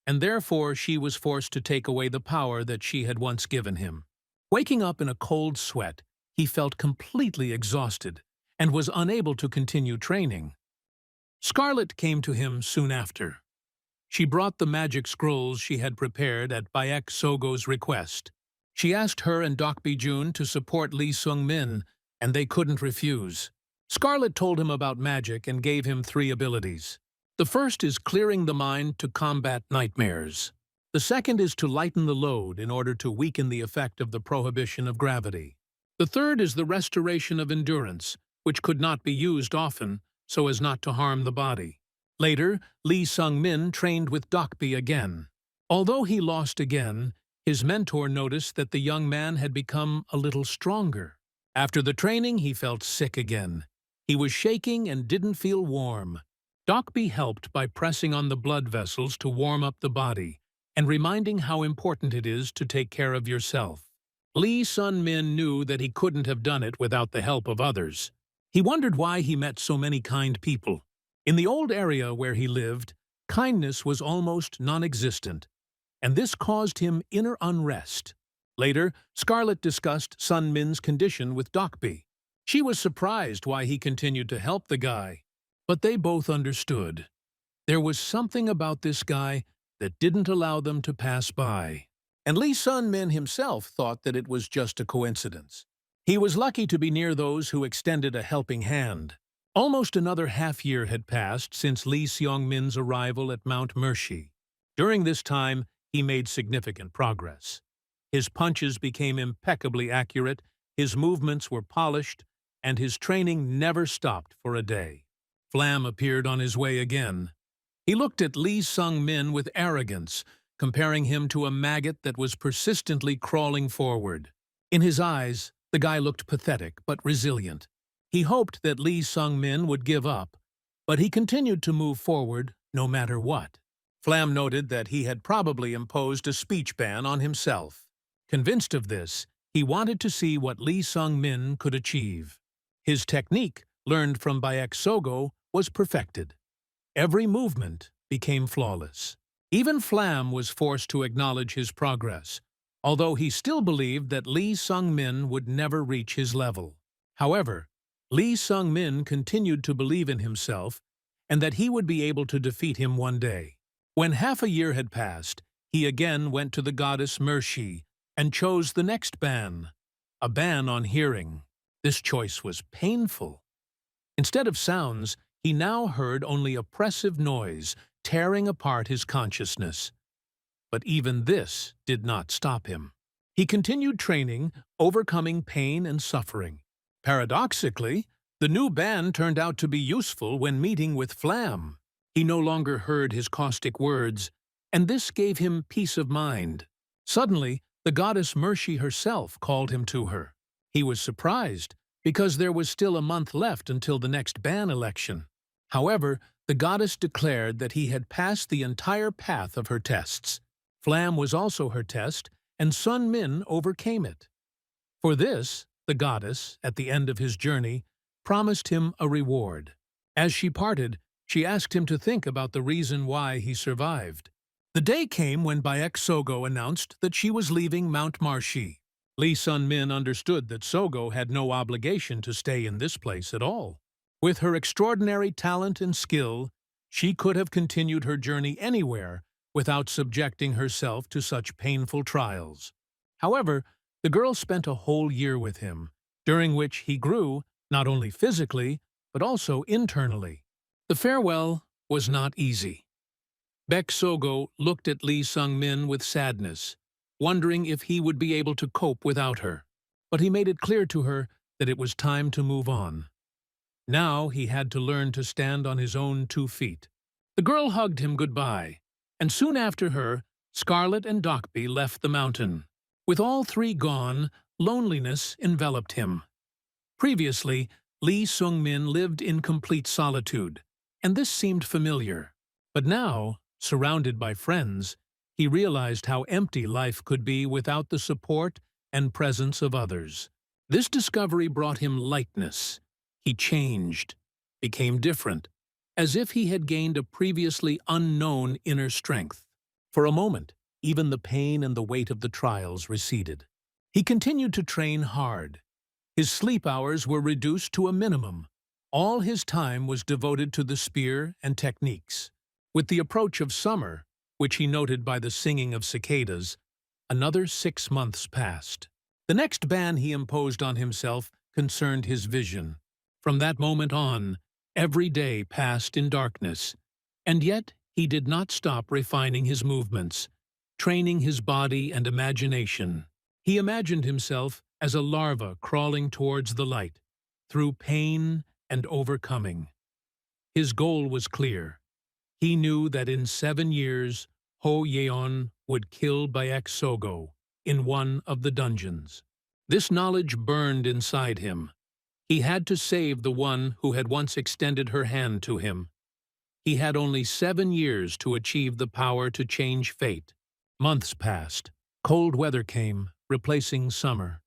and therefore she was forced to take away the power that she had once given him. Waking up in a cold sweat, he felt completely exhausted and was unable to continue training. Scarlet came to him soon after. She brought the magic scrolls she had prepared at Bayek Sogo's request. She asked her and Dokbi Jun to support Lee Sung-min, and they couldn't refuse. Scarlet told him about magic and gave him 3 abilities. The first is clearing the mind to combat nightmares. The second is to lighten the load in order to weaken the effect of the prohibition of gravity. The third is the restoration of endurance, which could not be used often so as not to harm the body. Later, Lee Sung-min trained with Dokbi again. Although he lost again, His mentor noticed that the young man had become a little stronger. After the training, he felt sick again. He was shaking and didn't feel warm. Dokbi helped by pressing on the blood vessels to warm up the body and reminding how important it is to take care of yourself. Lee Sun-min knew that he couldn't have done it without the help of others. He wondered why he met so many kind people. In the old area where he lived, kindness was almost non-existent, and this caused him inner unrest. Later, Scarlet discussed Sun-min's condition with Dokbi. She was surprised why he continued to help the guy, but they both understood. There was something about this guy that didn't allow them to pass by. And Lee Sun-min himself thought that it was just a coincidence. He was lucky to be near those who extended a helping hand. Almost another half-year had passed since Lee Seong-min's arrival at Mount Mershi. During this time, he made significant progress. His punches became impeccably accurate, his movements were polished, and his training never stopped for a day. Flam appeared on his way again. He looked at Lee Sung-min with arrogance, comparing him to a maggot that was persistently crawling forward. In his eyes, the guy looked pathetic but resilient. He hoped that Lee Sung-min would give up, but he continued to move forward no matter what. Flam noted that he had probably imposed a speech ban on himself. Convinced of this, he wanted to see what Lee Sung-min could achieve. His technique, learned from Baek Sogo, was perfected. Every movement became flawless. Even Flam was forced to acknowledge his progress, although he still believed that Lee Sung-min would never reach his level. However, Lee Sung-min continued to believe in himself and that he would be able to defeat him one day. When half a year had passed, he again went to the goddess Mershi and chose the next ban, a ban on hearing. This choice was painful. Instead of sounds, he now heard only oppressive noise, tearing apart his consciousness. But even this did not stop him. He continued training, overcoming pain and suffering. Paradoxically, the new ban turned out to be useful when meeting with Flam. He no longer heard his caustic words, and this gave him peace of mind. Suddenly, the goddess Mershi herself called him to her. He was surprised, because there was still a month left until the next ban election. However, the goddess declared that he had passed the entire path of her tests. Flam was also her test, and Sun-min overcame it. For this, the goddess, at the end of his journey, promised him a reward. As she parted, she asked him to think about the reason why he survived. The day came when Baek Sogo announced that she was leaving Mount Marshi. Lee Sun-min understood that Sogo had no obligation to stay in this place at all. With her extraordinary talent and skill, she could have continued her journey anywhere without subjecting herself to such painful trials. However, the girl spent a whole year with him, during which he grew not only physically, but also internally. The farewell was not easy. Baek Sogo looked at Lee Sung-min with sadness, wondering if he would be able to cope without her. But he made it clear to her that it was time to move on. Now he had to learn to stand on his own 2 feet. The girl hugged him goodbye, and soon after her, Scarlet and Dokbi left the mountain. With all 3 gone, loneliness enveloped him. Previously, Lee Sung-min lived in complete solitude, and this seemed familiar. But now, surrounded by friends, he realized how empty life could be without the support and presence of others. This discovery brought him lightness. He changed, became different, as if he had gained a previously unknown inner strength. For a moment, even the pain and the weight of the trials receded. He continued to train hard. His sleep hours were reduced to a minimum. All his time was devoted to the spear and techniques. With the approach of summer, which he noted by the singing of cicadas, another 6 months passed. The next ban he imposed on himself concerned his vision. From that moment on, every day passed in darkness, and yet he did not stop refining his movements, training his body and imagination. He imagined himself as a larva crawling towards the light, through pain and overcoming. His goal was clear. He knew that in 7 years, Ho Yeon would kill Baek Sogo in one of the dungeons. This knowledge burned inside him. He had to save the one who had once extended her hand to him. He had only 7 years to achieve the power to change fate. Months passed. Cold weather came, replacing summer.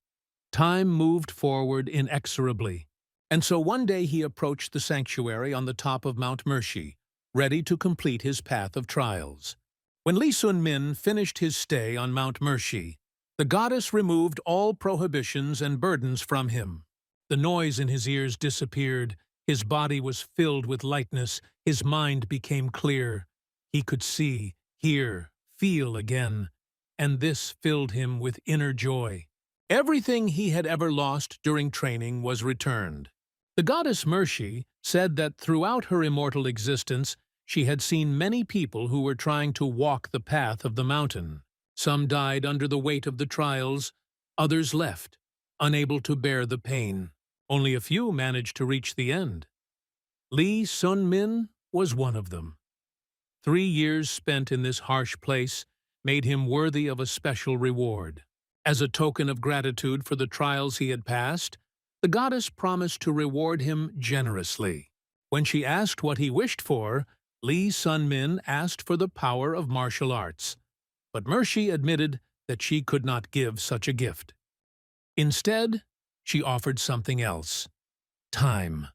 Time moved forward inexorably. And so one day he approached the sanctuary on the top of Mount Mershi, ready to complete his path of trials. When Lee Sun-min finished his stay on Mount Mershi, the goddess removed all prohibitions and burdens from him. The noise in his ears disappeared, his body was filled with lightness, his mind became clear. He could see, hear, feel again, and this filled him with inner joy. Everything he had ever lost during training was returned. The goddess Mershi said that throughout her immortal existence, she had seen many people who were trying to walk the path of the mountain. Some died under the weight of the trials, others left, unable to bear the pain. Only a few managed to reach the end. Lee Sun-min was one of them. 3 years spent in this harsh place made him worthy of a special reward. As a token of gratitude for the trials he had passed, the goddess promised to reward him generously. When she asked what he wished for, Lee Sun-min asked for the power of martial arts, but Mershi admitted that she could not give such a gift. Instead, she offered something else: time.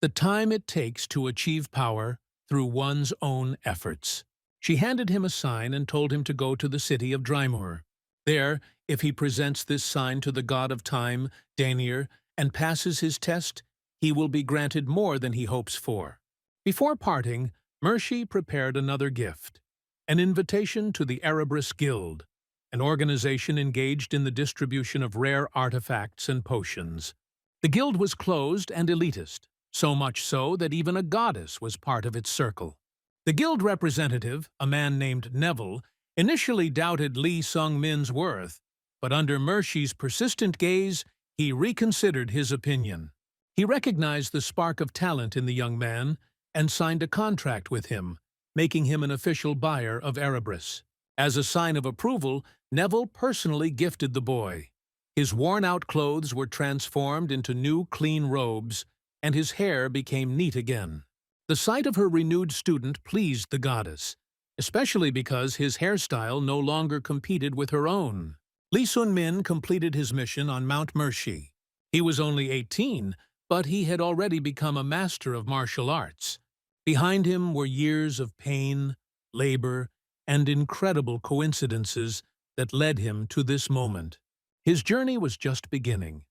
The time it takes to achieve power through one's own efforts. She handed him a sign and told him to go to the city of Drymur. There, if he presents this sign to the god of time, Danir, and passes his test, he will be granted more than he hopes for. Before parting, Mershi prepared another gift, an invitation to the Erebus Guild, an organization engaged in the distribution of rare artifacts and potions. The guild was closed and elitist, so much so that even a goddess was part of its circle. The guild representative, a man named Neville, initially doubted Lee Sun-min's worth, but under Mershi's persistent gaze, he reconsidered his opinion. He recognized the spark of talent in the young man and signed a contract with him, making him an official buyer of Erebus. As a sign of approval, Neville personally gifted the boy. His worn-out clothes were transformed into new, clean robes, and his hair became neat again. The sight of her renewed student pleased the goddess, especially because his hairstyle no longer competed with her own. Lee Sun-min completed his mission on Mount Mershi. He was only 18, but he had already become a master of martial arts. Behind him were years of pain, labor, and incredible coincidences that led him to this moment. His journey was just beginning,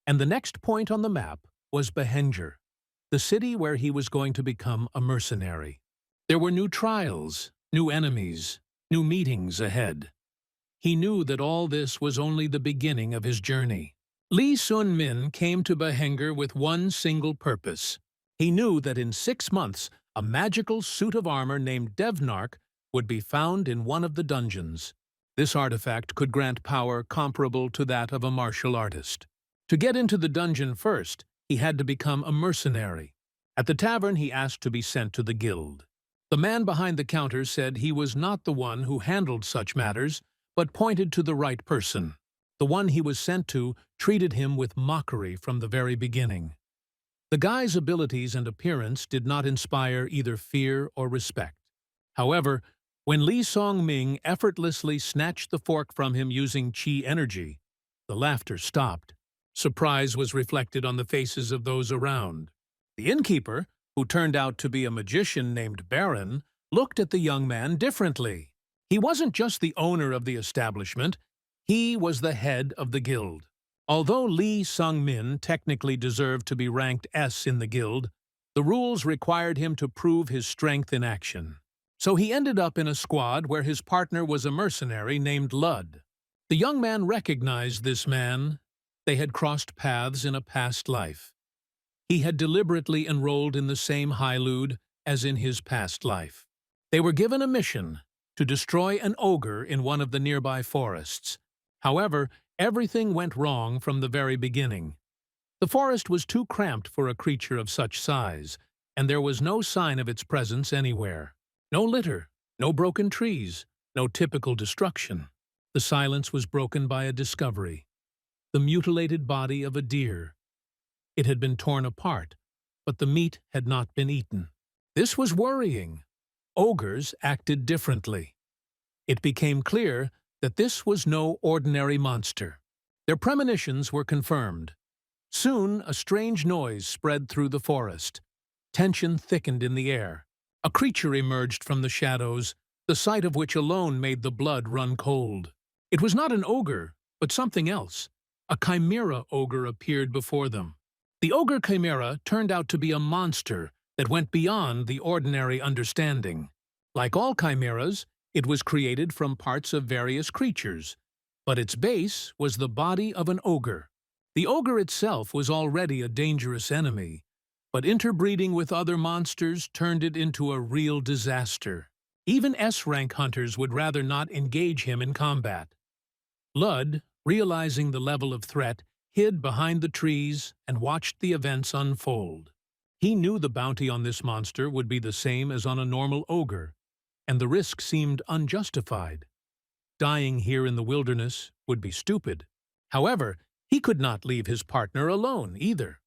and the next point on the map was Behenger, the city where he was going to become a mercenary. There were new trials, new enemies, new meetings ahead. He knew that all this was only the beginning of his journey. Lee Sun-min came to Behenger with one single purpose. He knew that in 6 months, a magical suit of armor named Devnark would be found in one of the dungeons. This artifact could grant power comparable to that of a martial artist. To get into the dungeon first, he had to become a mercenary. At the tavern, he asked to be sent to the guild. The man behind the counter said he was not the one who handled such matters, but pointed to the right person. The one he was sent to treated him with mockery from the very beginning. The guy's abilities and appearance did not inspire either fear or respect. However, when Lee Sun-min effortlessly snatched the fork from him using chi energy, the laughter stopped. Surprise was reflected on the faces of those around. The innkeeper, who turned out to be a magician named Baron, looked at the young man differently. He wasn't just the owner of the establishment, he was the head of the guild. Although Lee Sun-min technically deserved to be ranked S in the guild, the rules required him to prove his strength in action. So he ended up in a squad where his partner was a mercenary named Lud. The young man recognized this man. They had crossed paths in a past life. He had deliberately enrolled in the same Hylud as in his past life. They were given a mission to destroy an ogre in one of the nearby forests. However, everything went wrong from the very beginning. The forest was too cramped for a creature of such size, and there was no sign of its presence anywhere. No litter, no broken trees, no typical destruction. The silence was broken by a discovery. The mutilated body of a deer. It had been torn apart, but the meat had not been eaten. This was worrying. Ogres acted differently. It became clear that this was no ordinary monster. Their premonitions were confirmed. Soon, a strange noise spread through the forest. Tension thickened in the air. A creature emerged from the shadows, the sight of which alone made the blood run cold. It was not an ogre, but something else. A chimera ogre appeared before them. The ogre chimera turned out to be a monster that went beyond the ordinary understanding. Like all chimeras, it was created from parts of various creatures, but its base was the body of an ogre. The ogre itself was already a dangerous enemy, but interbreeding with other monsters turned it into a real disaster. Even S-rank hunters would rather not engage him in combat. Lud, realizing the level of threat, hid behind the trees and watched the events unfold. He knew the bounty on this monster would be the same as on a normal ogre, and the risk seemed unjustified. Dying here in the wilderness would be stupid. However, he could not leave his partner alone either.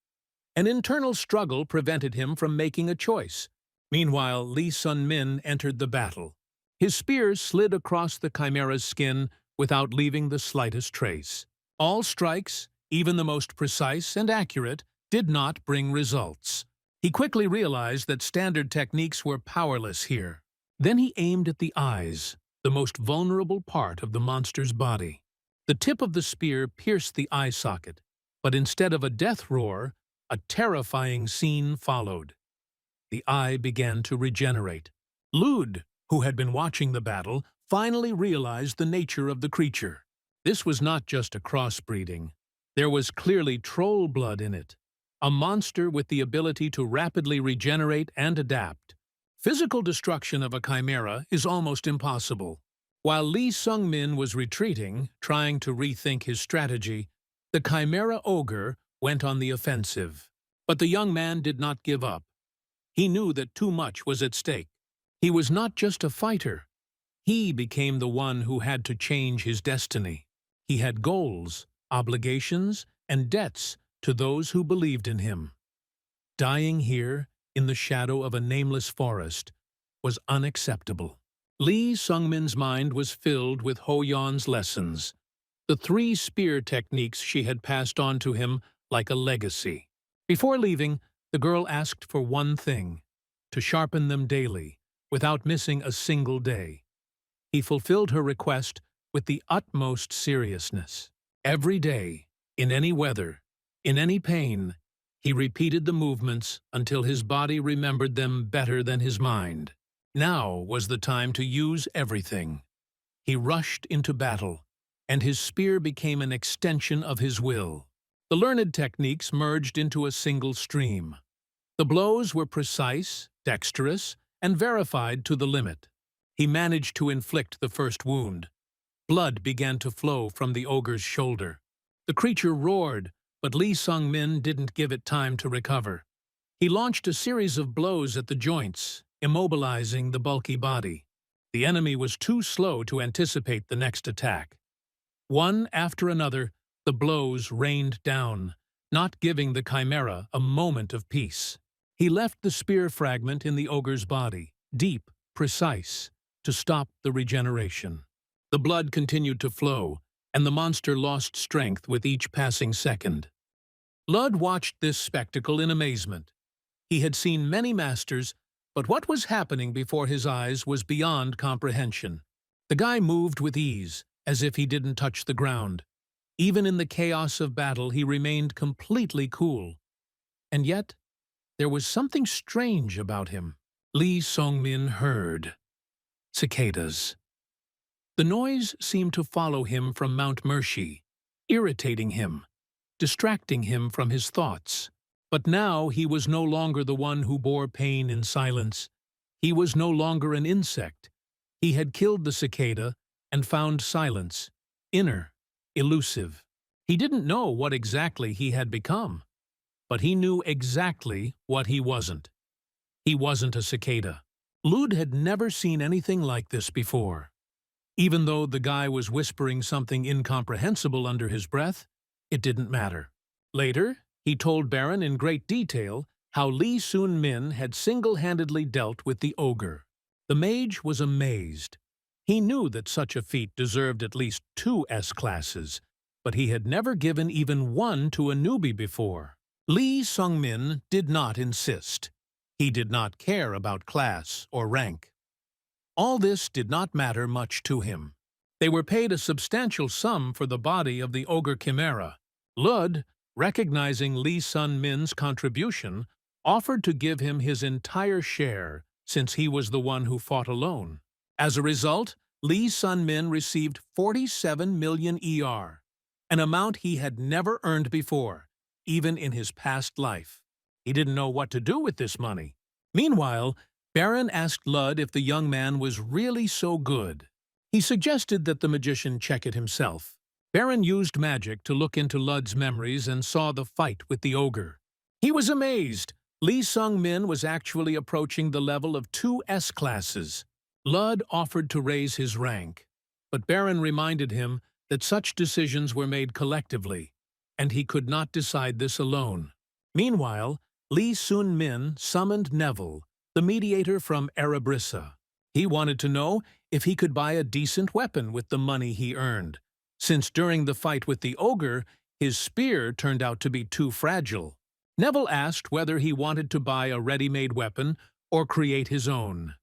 An internal struggle prevented him from making a choice. Meanwhile, Lee Sun-min entered the battle. His spear slid across the chimera's skin without leaving the slightest trace. All strikes, even the most precise and accurate, did not bring results. He quickly realized that standard techniques were powerless here. Then he aimed at the eyes, the most vulnerable part of the monster's body. The tip of the spear pierced the eye socket, but instead of a death roar, a terrifying scene followed. The eye began to regenerate. Lud, who had been watching the battle, finally realized the nature of the creature. This was not just a crossbreeding. There was clearly troll blood in it, a monster with the ability to rapidly regenerate and adapt. Physical destruction of a chimera is almost impossible. While Lee Sung-min was retreating, trying to rethink his strategy, the chimera ogre went on the offensive. But the young man did not give up. He knew that too much was at stake. He was not just a fighter. He became the one who had to change his destiny. He had goals, obligations, and debts to those who believed in him. Dying here, in the shadow of a nameless forest, was unacceptable. Lee Sung-min's mind was filled with Ho Yeon's lessons, the 3 spear techniques she had passed on to him like a legacy. Before leaving, the girl asked for one thing: to sharpen them daily, without missing a single day. He fulfilled her request with the utmost seriousness. Every day, in any weather, in any pain, he repeated the movements until his body remembered them better than his mind. Now was the time to use everything. He rushed into battle, and his spear became an extension of his will. The learned techniques merged into a single stream. The blows were precise, dexterous, and verified to the limit. He managed to inflict the first wound. Blood began to flow from the ogre's shoulder. The creature roared, but Lee Sung-min didn't give it time to recover. He launched a series of blows at the joints, immobilizing the bulky body. The enemy was too slow to anticipate the next attack. One after another, the blows rained down, not giving the chimera a moment of peace. He left the spear fragment in the ogre's body, deep, precise, to stop the regeneration. The blood continued to flow, and the monster lost strength with each passing second. Lud watched this spectacle in amazement. He had seen many masters, but what was happening before his eyes was beyond comprehension. The guy moved with ease, as if he didn't touch the ground. Even in the chaos of battle, he remained completely cool. And yet, there was something strange about him. Lee Sung-min heard cicadas. The noise seemed to follow him from Mount Mershi, irritating him, distracting him from his thoughts. But now he was no longer the one who bore pain in silence. He was no longer an insect. He had killed the cicada and found silence, inner, elusive. He didn't know what exactly he had become, but he knew exactly what he wasn't. He wasn't a cicada. Lud had never seen anything like this before. Even though the guy was whispering something incomprehensible under his breath, it didn't matter. Later, he told Baron in great detail how Lee Sun-min had single-handedly dealt with the ogre. The mage was amazed. He knew that such a feat deserved at least 2 S-classes, but he had never given even one to a newbie before. Lee Sung-min did not insist. He did not care about class or rank. All this did not matter much to him. They were paid a substantial sum for the body of the ogre chimera. Lud, recognizing Lee Sun-min's contribution, offered to give him his entire share since he was the one who fought alone. As a result, Lee Sun-min received 47 million ER, an amount he had never earned before, even in his past life. He didn't know what to do with this money. Meanwhile, Baron asked Lud if the young man was really so good. He suggested that the magician check it himself. Baron used magic to look into Lud's memories and saw the fight with the ogre. He was amazed. Lee Sung-min was actually approaching the level of 2 S-classes. Lud offered to raise his rank, but Baron reminded him that such decisions were made collectively, and he could not decide this alone. Meanwhile, Lee Sun-min summoned Neville, the mediator from Erebrissa. He wanted to know if he could buy a decent weapon with the money he earned, since during the fight with the ogre, his spear turned out to be too fragile. Neville asked whether he wanted to buy a ready-made weapon or create his own.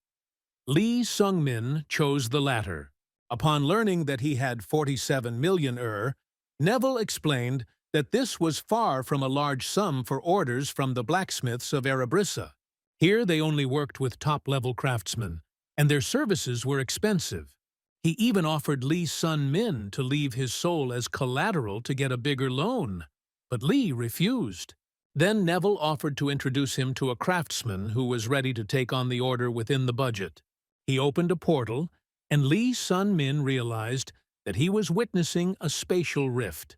Lee Sung-min chose the latter. Upon learning that he had 47 million Neville explained that this was far from a large sum for orders from the blacksmiths of Erebrissa. Here they only worked with top-level craftsmen, and their services were expensive. He even offered Lee Sun-min to leave his soul as collateral to get a bigger loan, but Lee refused. Then Neville offered to introduce him to a craftsman who was ready to take on the order within the budget. He opened a portal, and Lee Sun-min realized that he was witnessing a spatial rift,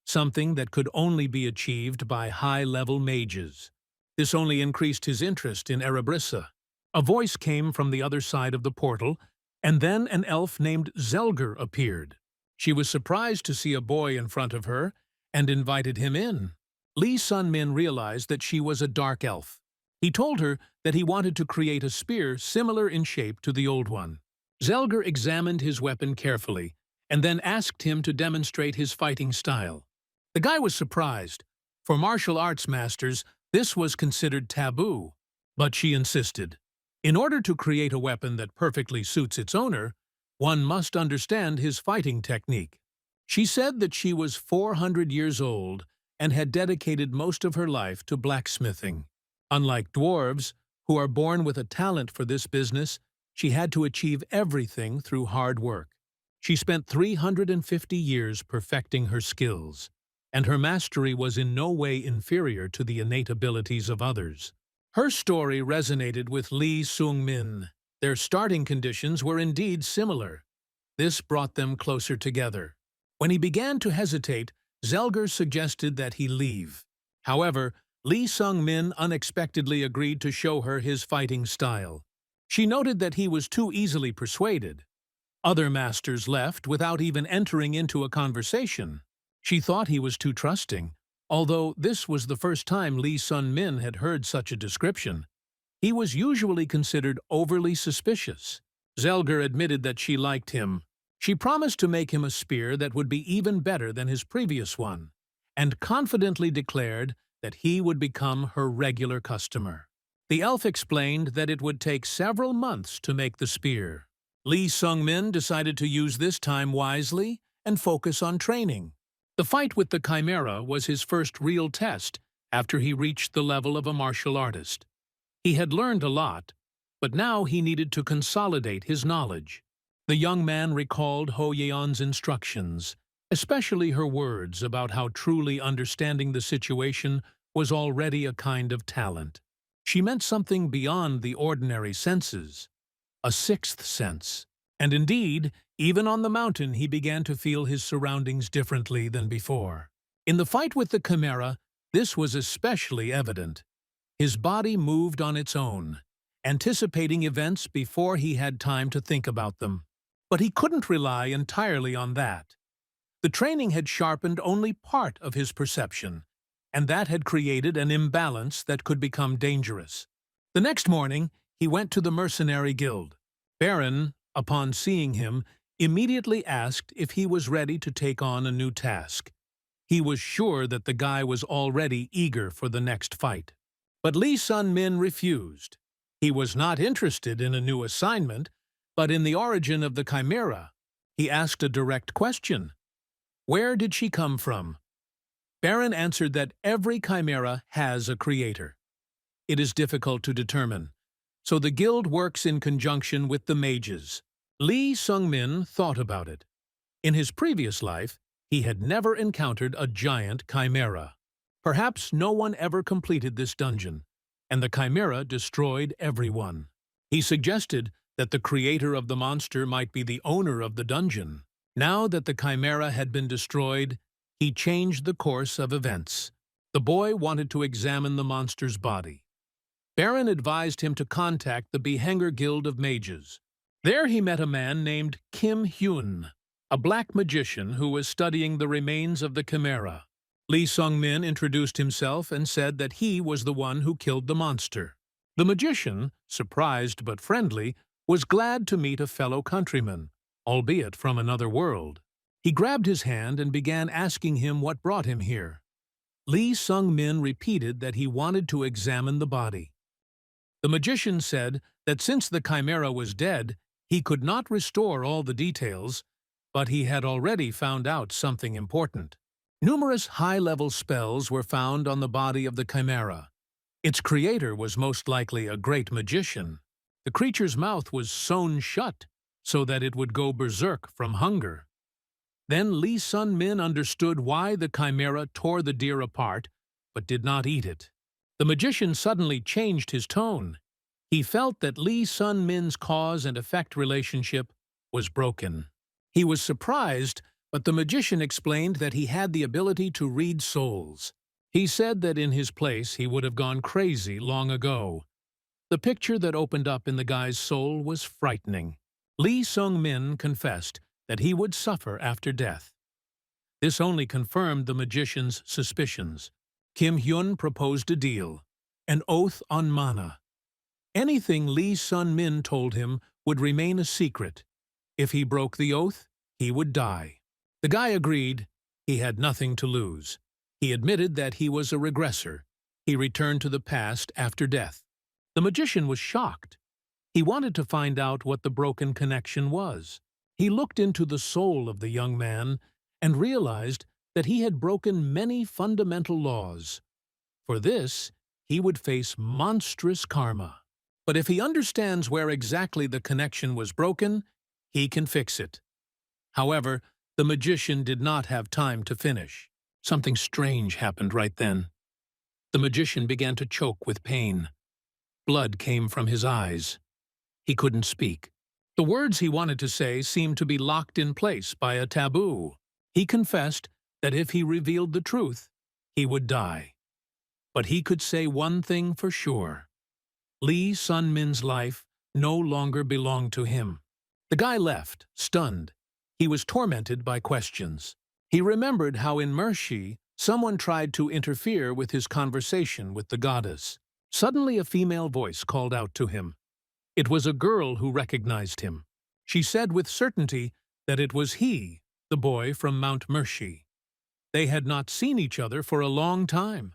something that could only be achieved by high-level mages. This only increased his interest in Erebrissa. A voice came from the other side of the portal, and then an elf named Zelger appeared. She was surprised to see a boy in front of her and invited him in. Lee Sun-min realized that she was a dark elf. He told her that he wanted to create a spear similar in shape to the old one. Zelger examined his weapon carefully and then asked him to demonstrate his fighting style. The guy was surprised. For martial arts masters, this was considered taboo, but she insisted. In order to create a weapon that perfectly suits its owner, one must understand his fighting technique. She said that she was 400 years old and had dedicated most of her life to blacksmithing. Unlike dwarves, who are born with a talent for this business, she had to achieve everything through hard work. She spent 350 years perfecting her skills, and her mastery was in no way inferior to the innate abilities of others. Her story resonated with Lee Sung-min. Their starting conditions were indeed similar. This brought them closer together. When he began to hesitate, Zelger suggested that he leave. However, Lee Sung-min unexpectedly agreed to show her his fighting style. She noted that he was too easily persuaded. Other masters left without even entering into a conversation. She thought he was too trusting, although this was the first time Lee Sun-min had heard such a description. He was usually considered overly suspicious. Zelger admitted that she liked him. She promised to make him a spear that would be even better than his previous one, and confidently declared that he would become her regular customer. The elf explained that it would take several months to make the spear. Lee Sung-min decided to use this time wisely and focus on training. The fight with the Chimera was his first real test after he reached the level of a martial artist. He had learned a lot, but now he needed to consolidate his knowledge. The young man recalled Ho Yeon's instructions, especially her words about how truly understanding the situation was already a kind of talent. She meant something beyond the ordinary senses, a sixth sense. And indeed, even on the mountain he began to feel his surroundings differently than before. In the fight with the Chimera, this was especially evident. His body moved on its own, anticipating events before he had time to think about them. But he couldn't rely entirely on that. The training had sharpened only part of his perception, and that had created an imbalance that could become dangerous. The next morning, he went to the mercenary guild. Baron, upon seeing him, immediately asked if he was ready to take on a new task. He was sure that the guy was already eager for the next fight. But Lee Sun-min refused. He was not interested in a new assignment, but in the origin of the chimera. He asked a direct question. Where did she come from? Baron answered that every chimera has a creator. It is difficult to determine, so the guild works in conjunction with the mages. Lee Sung-min thought about it. In his previous life, he had never encountered a giant chimera. Perhaps no one ever completed this dungeon, and the chimera destroyed everyone. He suggested that the creator of the monster might be the owner of the dungeon. Now that the chimera had been destroyed, he changed the course of events. The boy wanted to examine the monster's body. Baron advised him to contact the Behanger Guild of Mages. There he met a man named Kim Hyun, a black magician who was studying the remains of the chimera. Lee Sung-min introduced himself and said that he was the one who killed the monster. The magician, surprised but friendly, was glad to meet a fellow countryman, albeit from another world. He grabbed his hand and began asking him what brought him here. Lee Sung-min repeated that he wanted to examine the body. The magician said that since the chimera was dead, he could not restore all the details, but he had already found out something important. Numerous high-level spells were found on the body of the chimera. Its creator was most likely a great magician. The creature's mouth was sewn shut so that it would go berserk from hunger. Then Lee Sun-min understood why the chimera tore the deer apart but did not eat it. The magician suddenly changed his tone. He felt that Lee Sun-min's cause and effect relationship was broken. He was surprised, but the magician explained that he had the ability to read souls. He said that in his place he would have gone crazy long ago. The picture that opened up in the guy's soul was frightening. Lee Sung-min confessed that he would suffer after death. This only confirmed the magician's suspicions. Kim Hyun proposed a deal, an oath on mana. Anything Lee Sun-min told him would remain a secret. If he broke the oath, he would die. The guy agreed. He had nothing to lose. He admitted that he was a regressor. He returned to the past after death. The magician was shocked. He wanted to find out what the broken connection was. He looked into the soul of the young man and realized that he had broken many fundamental laws. For this, he would face monstrous karma. But if he understands where exactly the connection was broken, he can fix it. However, the magician did not have time to finish. Something strange happened right then. The magician began to choke with pain. Blood came from his eyes. He couldn't speak. The words he wanted to say seemed to be locked in place by a taboo. He confessed that if he revealed the truth, he would die. But he could say one thing for sure. Lee Sun-min's life no longer belonged to him. The guy left, stunned. He was tormented by questions. He remembered how in Mershi, someone tried to interfere with his conversation with the goddess. Suddenly a female voice called out to him. It was a girl who recognized him. She said with certainty that it was he, the boy from Mount Mershi. They had not seen each other for a long time.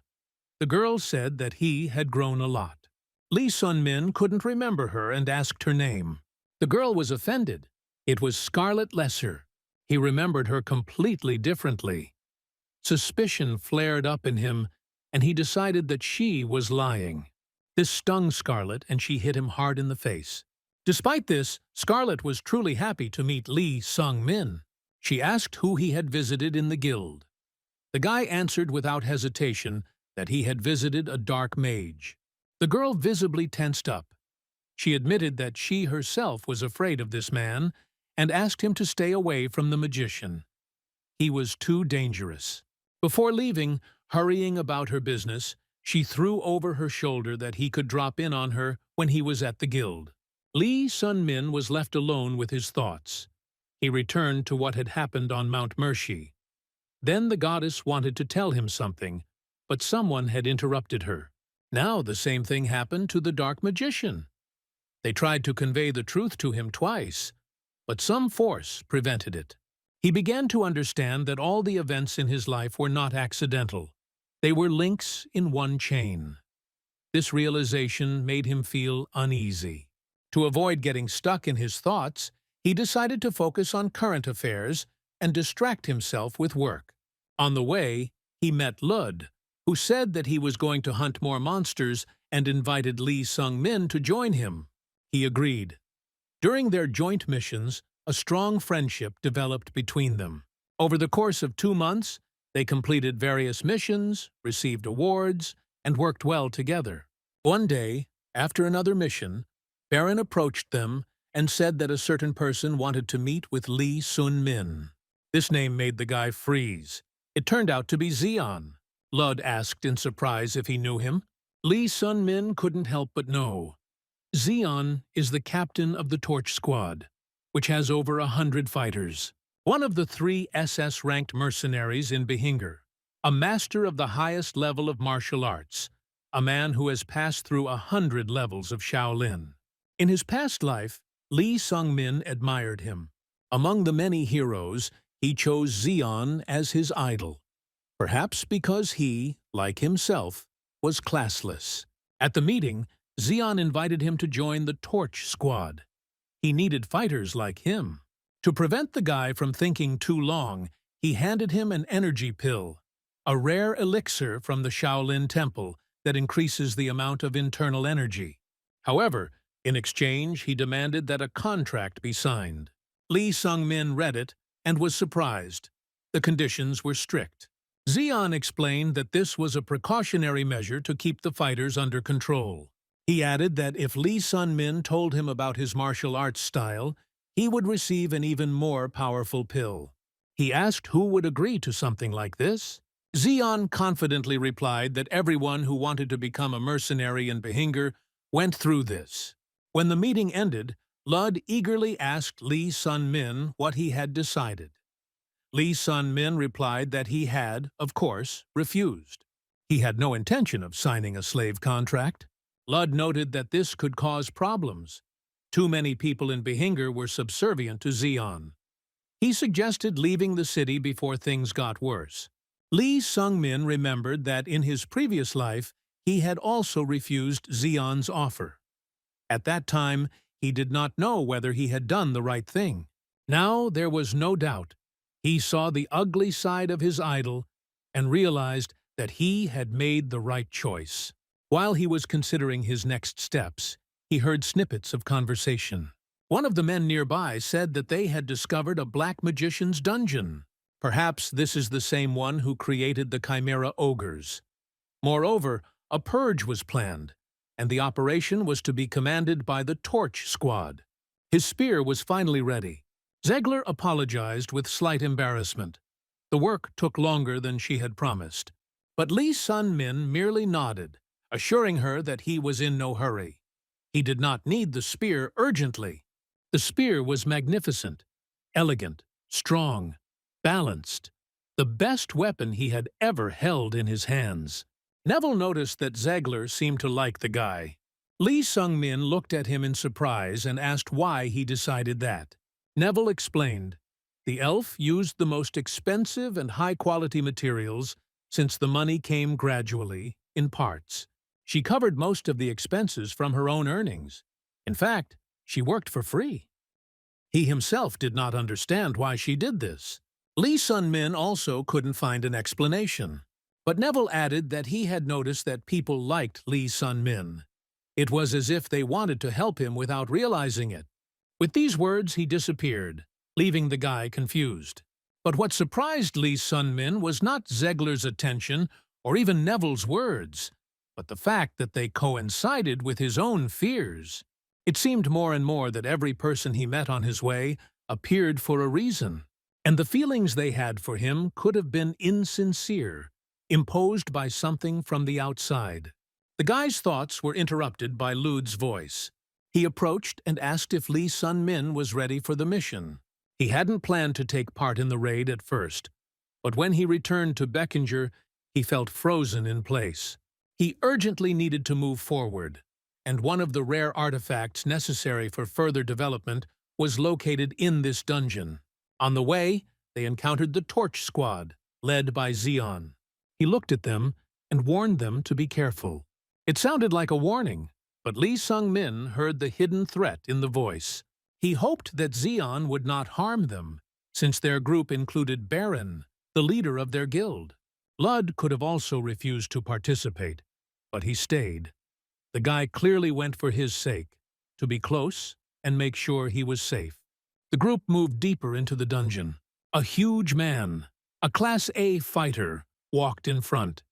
The girl said that he had grown a lot. Lee Sun-min couldn't remember her and asked her name. The girl was offended. It was Scarlet Lesser. He remembered her completely differently. Suspicion flared up in him, and he decided that she was lying. This stung Scarlet, and she hit him hard in the face. Despite this, Scarlet was truly happy to meet Lee Sung-min. She asked who he had visited in the guild. The guy answered without hesitation that he had visited a dark mage. The girl visibly tensed up. She admitted that she herself was afraid of this man and asked him to stay away from the magician. He was too dangerous. Before leaving, hurrying about her business, she threw over her shoulder that he could drop in on her when he was at the guild. Lee Sun-min was left alone with his thoughts. He returned to what had happened on Mount Mershi. Then the goddess wanted to tell him something, but someone had interrupted her. Now the same thing happened to the dark magician. They tried to convey the truth to him twice, but some force prevented it. He began to understand that all the events in his life were not accidental. They were links in one chain. This realization made him feel uneasy. To avoid getting stuck in his thoughts, he decided to focus on current affairs and distract himself with work. On the way, he met Lud, who said that he was going to hunt more monsters and invited Lee Sung-min to join him. He agreed. During their joint missions, a strong friendship developed between them. Over the course of 2 months, they completed various missions, received awards, and worked well together. One day, after another mission, Baron approached them and said that a certain person wanted to meet with Lee Sun-min. This name made the guy freeze. It turned out to be Zeon. Lud asked in surprise if he knew him. Lee Sun-min couldn't help but know. Zeon is the captain of the Torch Squad, which has over 100 fighters. One of the 3 SS-ranked mercenaries in Behinger, a master of the highest level of martial arts, a man who has passed through 100 levels of Shaolin. In his past life, Lee Sung-min admired him. Among the many heroes, he chose Zeon as his idol, perhaps because he, like himself, was classless. At the meeting, Zeon invited him to join the Torch Squad. He needed fighters like him. To prevent the guy from thinking too long, he handed him an energy pill, a rare elixir from the Shaolin Temple that increases the amount of internal energy. However, in exchange, he demanded that a contract be signed. Lee Sung-min read it and was surprised. The conditions were strict. Zeon explained that this was a precautionary measure to keep the fighters under control. He added that if Lee Sun-min told him about his martial arts style, he would receive an even more powerful pill. He asked who would agree to something like this. Zeon confidently replied that everyone who wanted to become a mercenary in Behinger went through this. When the meeting ended, Lud eagerly asked Lee Sun-min what he had decided. Lee Sun-min replied that he had, of course, refused. He had no intention of signing a slave contract. Lud noted that this could cause problems. Too many people in Behinger were subservient to Zeon. He suggested leaving the city before things got worse. Lee Sung-min remembered that in his previous life, he had also refused Zeon's offer. At that time, he did not know whether he had done the right thing. Now there was no doubt. He saw the ugly side of his idol and realized that he had made the right choice. While he was considering his next steps, he heard snippets of conversation. One of the men nearby said that they had discovered a black magician's dungeon. Perhaps this is the same one who created the Chimera ogres. Moreover, a purge was planned, and the operation was to be commanded by the Torch Squad. His spear was finally ready. Zegler apologized with slight embarrassment. The work took longer than she had promised, but Lee Sun-min merely nodded, assuring her that he was in no hurry. He did not need the spear urgently. The spear was magnificent, elegant, strong, balanced, the best weapon he had ever held in his hands. Neville noticed that Zegler seemed to like the guy. Lee Sung-min looked at him in surprise and asked why he decided that. Neville explained, the elf used the most expensive and high-quality materials since the money came gradually, in parts. She covered most of the expenses from her own earnings. In fact, she worked for free. He himself did not understand why she did this. Lee Sun-min also couldn't find an explanation. But Neville added that he had noticed that people liked Lee Sun-min. It was as if they wanted to help him without realizing it. With these words, he disappeared, leaving the guy confused. But what surprised Lee Sun-min was not Zegler's attention or even Neville's words, but the fact that they coincided with his own fears. It seemed more and more that every person he met on his way appeared for a reason, and the feelings they had for him could have been insincere, imposed by something from the outside. The guy's thoughts were interrupted by Lud's voice. He approached and asked if Lee Sun-min was ready for the mission. He hadn't planned to take part in the raid at first, but when he returned to Beckinger, he felt frozen in place. He urgently needed to move forward, and one of the rare artifacts necessary for further development was located in this dungeon. On the way, they encountered the Torch Squad, led by Zeon. He looked at them and warned them to be careful. It sounded like a warning, but Lee Sung-min heard the hidden threat in the voice. He hoped that Zeon would not harm them, since their group included Baron, the leader of their guild. Lud could have also refused to participate, but he stayed. The guy clearly went for his sake, to be close and make sure he was safe. The group moved deeper into the dungeon. A huge man, a Class A fighter, walked in front.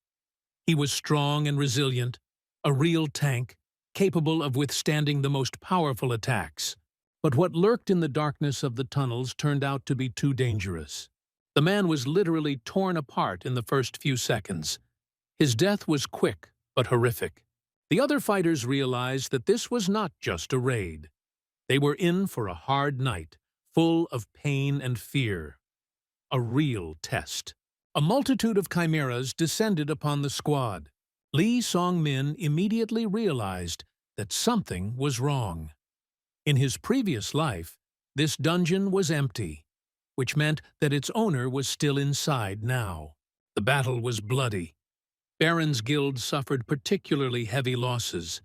He was strong and resilient, a real tank, capable of withstanding the most powerful attacks. But what lurked in the darkness of the tunnels turned out to be too dangerous. The man was literally torn apart in the first few seconds. His death was quick but horrific. The other fighters realized that this was not just a raid. They were in for a hard night, full of pain and fear. A real test. A multitude of chimeras descended upon the squad. Lee Song-min immediately realized that something was wrong. In his previous life, this dungeon was empty, which meant that its owner was still inside now. The battle was bloody. Baron's guild suffered particularly heavy losses.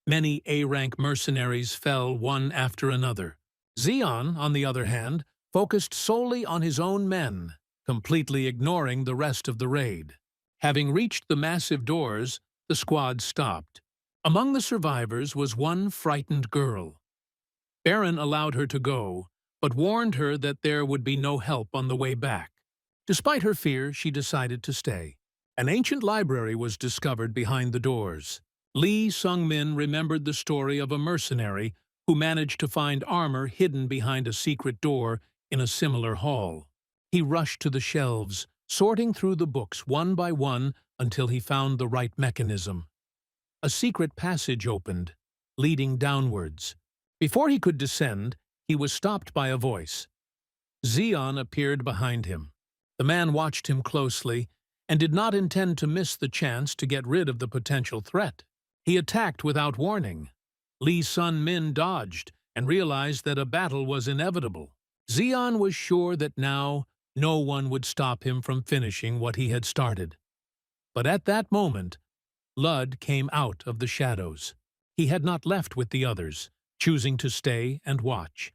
Many A-rank mercenaries fell one after another. Zeon, on the other hand, focused solely on his own men, completely ignoring the rest of the raid. Having reached the massive doors, the squad stopped. Among the survivors was one frightened girl. Baron allowed her to go, but warned her that there would be no help on the way back. Despite her fear, she decided to stay. An ancient library was discovered behind the doors. Lee Sung-min remembered the story of a mercenary who managed to find armor hidden behind a secret door in a similar hall. He rushed to the shelves, sorting through the books one by one until he found the right mechanism. A secret passage opened, leading downwards. Before he could descend, he was stopped by a voice. Zeon appeared behind him. The man watched him closely and did not intend to miss the chance to get rid of the potential threat. He attacked without warning. Lee Sun-min dodged and realized that a battle was inevitable. Zeon was sure that now no one would stop him from finishing what he had started. But at that moment, Lud came out of the shadows. He had not left with the others, choosing to stay and watch.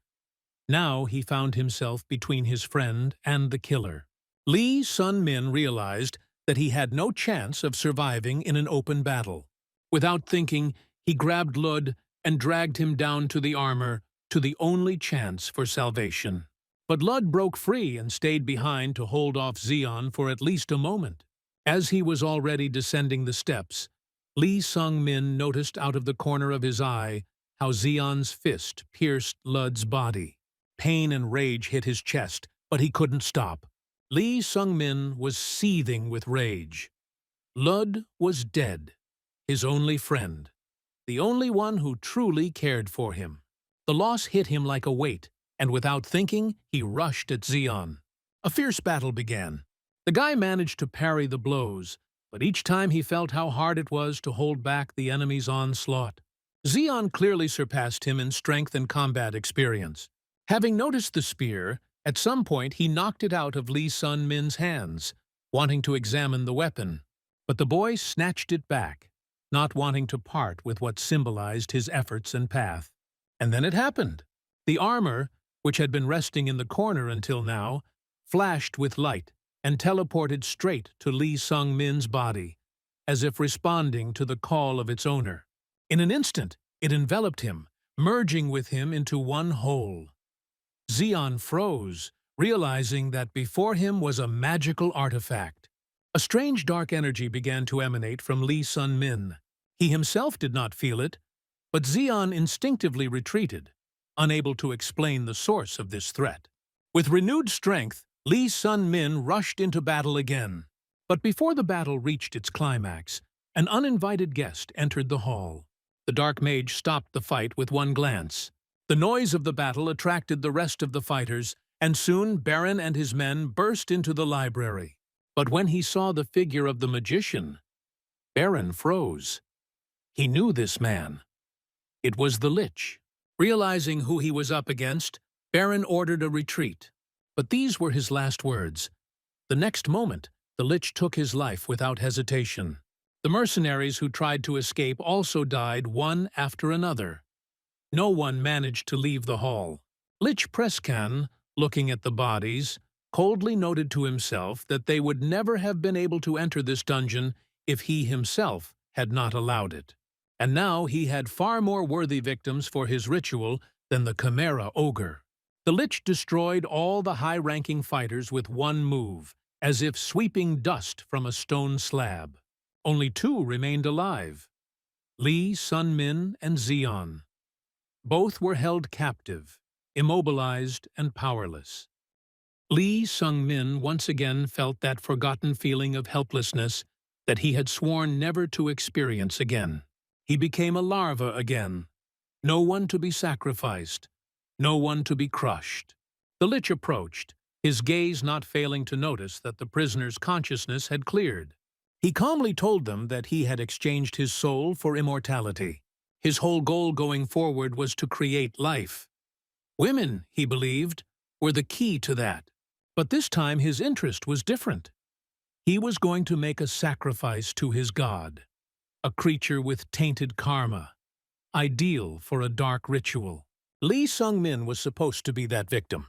Now he found himself between his friend and the killer. Lee Sun-min realized that he had no chance of surviving in an open battle. Without thinking, he grabbed Lud and dragged him down to the armor, to the only chance for salvation. But Lud broke free and stayed behind to hold off Zeon for at least a moment. As he was already descending the steps, Lee Sung-min noticed out of the corner of his eye how Zeon's fist pierced Lud's body. Pain and rage hit his chest, but he couldn't stop. Lee Sung-min was seething with rage. Lud was dead, his only friend, the only one who truly cared for him. The loss hit him like a weight, and without thinking, he rushed at Zeon. A fierce battle began. The guy managed to parry the blows, but each time he felt how hard it was to hold back the enemy's onslaught. Zeon clearly surpassed him in strength and combat experience. Having noticed the spear, at some point he knocked it out of Lee Sun-min's hands, wanting to examine the weapon. But the boy snatched it back, not wanting to part with what symbolized his efforts and path. And then it happened. The armor, which had been resting in the corner until now, flashed with light and teleported straight to Lee Sung-min's body, as if responding to the call of its owner. In an instant, it enveloped him, merging with him into one whole. Zeon froze, realizing that before him was a magical artifact. A strange dark energy began to emanate from Lee Sun-min. He himself did not feel it, but Zeon instinctively retreated, unable to explain the source of this threat. With renewed strength, Lee Sun-min rushed into battle again. But before the battle reached its climax, an uninvited guest entered the hall. The dark mage stopped the fight with one glance. The noise of the battle attracted the rest of the fighters, And soon Baron and his men burst into the library. But when he saw the figure of the magician, Baron froze. He knew this man. It was the lich. Realizing who he was up against, Baron ordered a retreat. But these were his last words. The next moment, the lich took his life without hesitation. The mercenaries who tried to escape also died one after another. No one managed to leave the hall. Lich Prescan, looking at the bodies, coldly noted to himself that they would never have been able to enter this dungeon if he himself had not allowed it. And now he had far more worthy victims for his ritual than the Chimera ogre. The lich destroyed all the high-ranking fighters with one move, as if sweeping dust from a stone slab. Only two remained alive, Lee Sun-min and Zeon. Both were held captive, immobilized and powerless. Lee Sung-min once again felt that forgotten feeling of helplessness that he had sworn never to experience again. He became a larva again, no one to be sacrificed, no one to be crushed. The lich approached, his gaze not failing to notice that the prisoner's consciousness had cleared. He calmly told them that he had exchanged his soul for immortality. His whole goal going forward was to create life. Women, he believed, were the key to that. But this time his interest was different. He was going to make a sacrifice to his god, a creature with tainted karma, ideal for a dark ritual. Lee Sung-min was supposed to be that victim.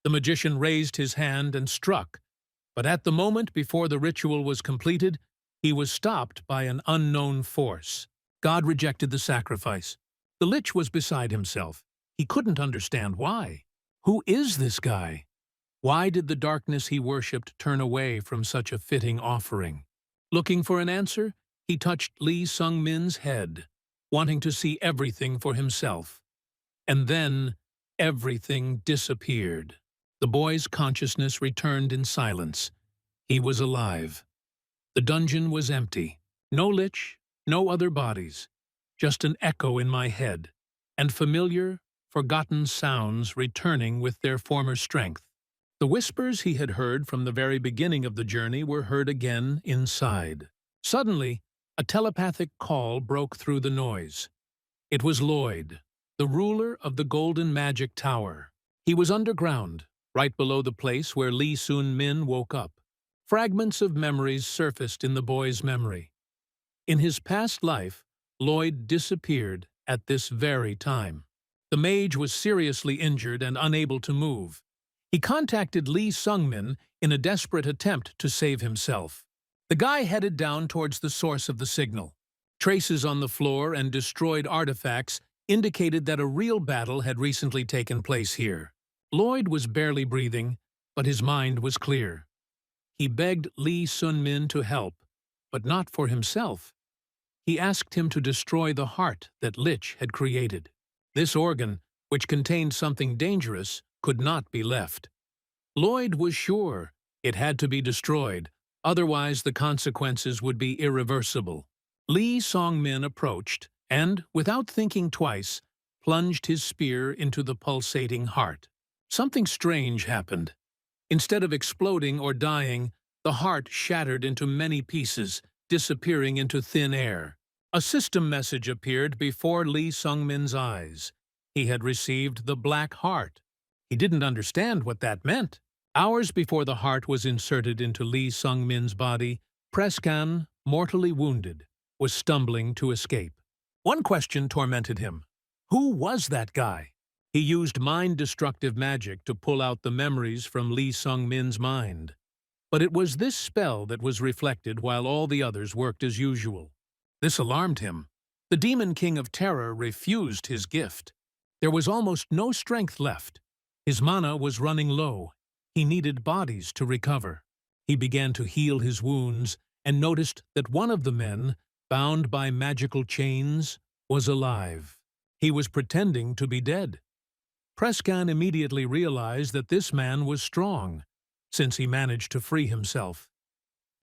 The magician raised his hand and struck, but at the moment before the ritual was completed, he was stopped by an unknown force. God rejected the sacrifice. The lich was beside himself. He couldn't understand why. Who is this guy? Why did the darkness he worshipped turn away from such a fitting offering? Looking for an answer, he touched Lee Sung-min's head, wanting to see everything for himself. And then, everything disappeared. The boy's consciousness returned in silence. He was alive. The dungeon was empty. No lich, no other bodies. Just an echo in my head, and familiar, forgotten sounds returning with their former strength. The whispers he had heard from the very beginning of the journey were heard again inside. Suddenly, a telepathic call broke through the noise. It was Lloyd, the ruler of the Golden Magic Tower. He was underground, right below the place where Lee Sun-min woke up. Fragments of memories surfaced in the boy's memory. In his past life, Lloyd disappeared at this very time. The mage was seriously injured and unable to move. He contacted Lee Sung-min in a desperate attempt to save himself. The guy headed down towards the source of the signal. Traces on the floor and destroyed artifacts indicated that a real battle had recently taken place here. Lloyd was barely breathing, but his mind was clear. He begged Lee Sun-min to help, but not for himself. He asked him to destroy the heart that Lich had created. This organ, which contained something dangerous, could not be left. Lloyd was sure it had to be destroyed, otherwise the consequences would be irreversible. Lee Sung-min approached and, without thinking twice, plunged his spear into the pulsating heart. Something strange happened. Instead of exploding or dying, the heart shattered into many pieces, disappearing into thin air. A system message appeared before Lee Sung-min's eyes. He had received the Black Heart. He didn't understand what that meant. Hours before the heart was inserted into Lee Sung-min's body, Prescan, mortally wounded, was stumbling to escape. One question tormented him. Who was that guy? He used mind-destructive magic to pull out the memories from Lee Sung-min's mind. But it was this spell that was reflected while all the others worked as usual. This alarmed him. The Demon King of Terror refused his gift. There was almost no strength left. His mana was running low. He needed bodies to recover. He began to heal his wounds and noticed that one of the men, bound by magical chains, was alive. He was pretending to be dead. Prescan immediately realized that this man was strong, since he managed to free himself.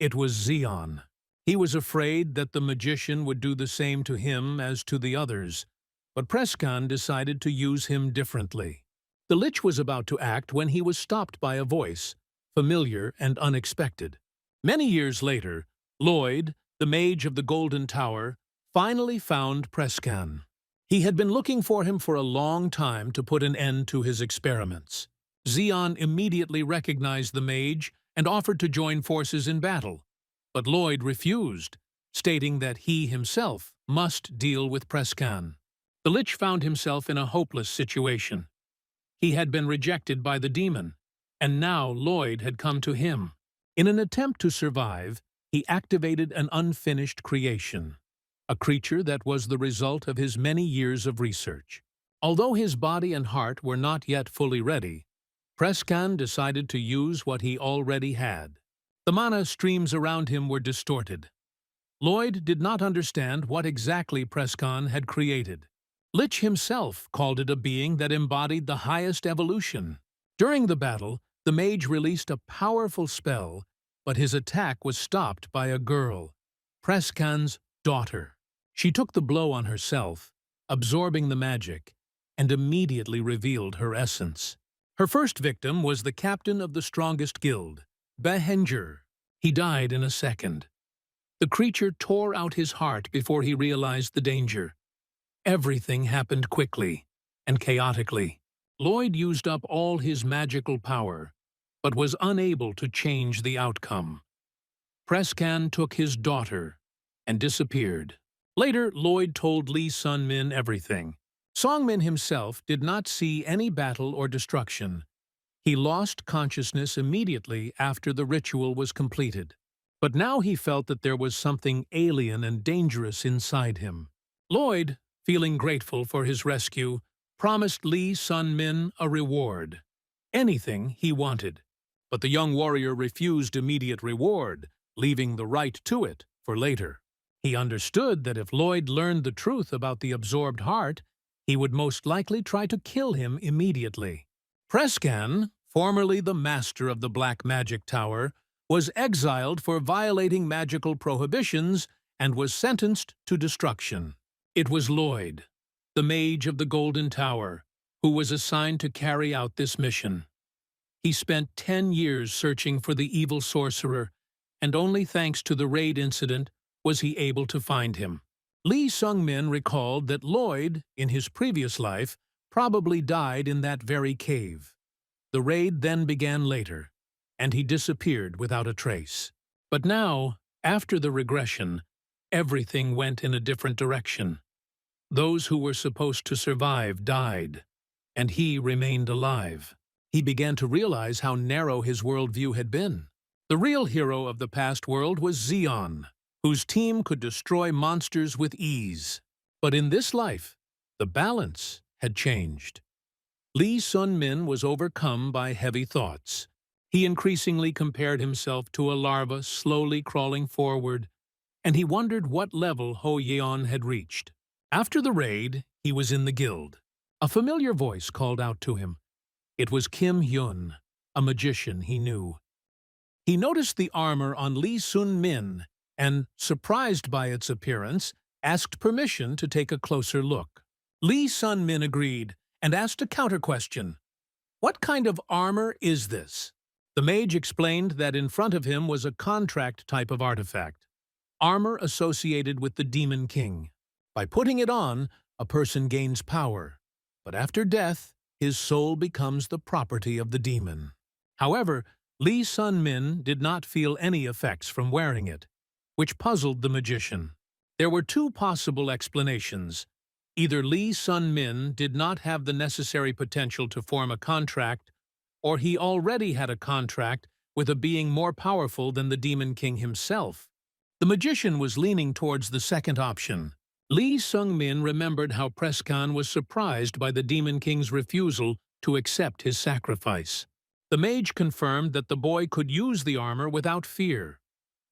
It was Zeon. He was afraid that the magician would do the same to him as to the others, but Prescan decided to use him differently. The lich was about to act when he was stopped by a voice, familiar and unexpected. Many years later, Lloyd, the mage of the Golden Tower, finally found Prescan. He had been looking for him for a long time to put an end to his experiments. Xion immediately recognized the mage and offered to join forces in battle, but Lloyd refused, stating that he himself must deal with Prescan. The lich found himself in a hopeless situation. He had been rejected by the demon, and now Lloyd had come to him. In an attempt to survive, he activated an unfinished creation, a creature that was the result of his many years of research. Although his body and heart were not yet fully ready, Prescan decided to use what he already had. The mana streams around him were distorted. Lloyd did not understand what exactly Prescan had created. Lich himself called it a being that embodied the highest evolution. During the battle, the mage released a powerful spell, but his attack was stopped by a girl, Prescan's daughter. She took the blow on herself, absorbing the magic, and immediately revealed her essence. Her first victim was the captain of the strongest guild, Betrayal. He died in a second. The creature tore out his heart before he realized the danger. Everything happened quickly and chaotically. Lloyd used up all his magical power, but was unable to change the outcome. Prescan took his daughter and disappeared. Later, Lloyd told Lee Sun-min everything. Song-min himself did not see any battle or destruction. He lost consciousness immediately after the ritual was completed. But now he felt that there was something alien and dangerous inside him. Lloyd, feeling grateful for his rescue, promised Lee Sun-min a reward. Anything he wanted. But the young warrior refused immediate reward, leaving the right to it for later. He understood that if Lloyd learned the truth about the absorbed heart, he would most likely try to kill him immediately. Prescan, formerly the master of the Black Magic Tower, was exiled for violating magical prohibitions and was sentenced to destruction. It was Lloyd, the mage of the Golden Tower, who was assigned to carry out this mission. He spent 10 years searching for the evil sorcerer, and only thanks to the raid incident was he able to find him. Lee Sung-min recalled that Lloyd, in his previous life, probably died in that very cave. The raid then began later, and he disappeared without a trace. But now, after the regression, everything went in a different direction. Those who were supposed to survive died, and he remained alive. He began to realize how narrow his worldview had been. The real hero of the past world was Xion, whose team could destroy monsters with ease. But in this life, the balance had changed. Lee Sun-min was overcome by heavy thoughts. He increasingly compared himself to a larva slowly crawling forward, and he wondered what level Ho Yeon had reached. After the raid, he was in the guild. A familiar voice called out to him. It was Kim Hyun, a magician he knew. He noticed the armor on Lee Sun-min and, surprised by its appearance, asked permission to take a closer look. Lee Sun-min agreed and asked a counter-question. What kind of armor is this? The mage explained that in front of him was a contract type of artifact, armor associated with the Demon King. By putting it on, a person gains power, but after death, his soul becomes the property of the demon. However, Lee Sun-min did not feel any effects from wearing it, which puzzled the magician. There were two possible explanations. Either Lee Sun-min did not have the necessary potential to form a contract, or he already had a contract with a being more powerful than the Demon King himself. The magician was leaning towards the second option. Lee Sung-min remembered how Prescan was surprised by the Demon King's refusal to accept his sacrifice. The mage confirmed that the boy could use the armor without fear.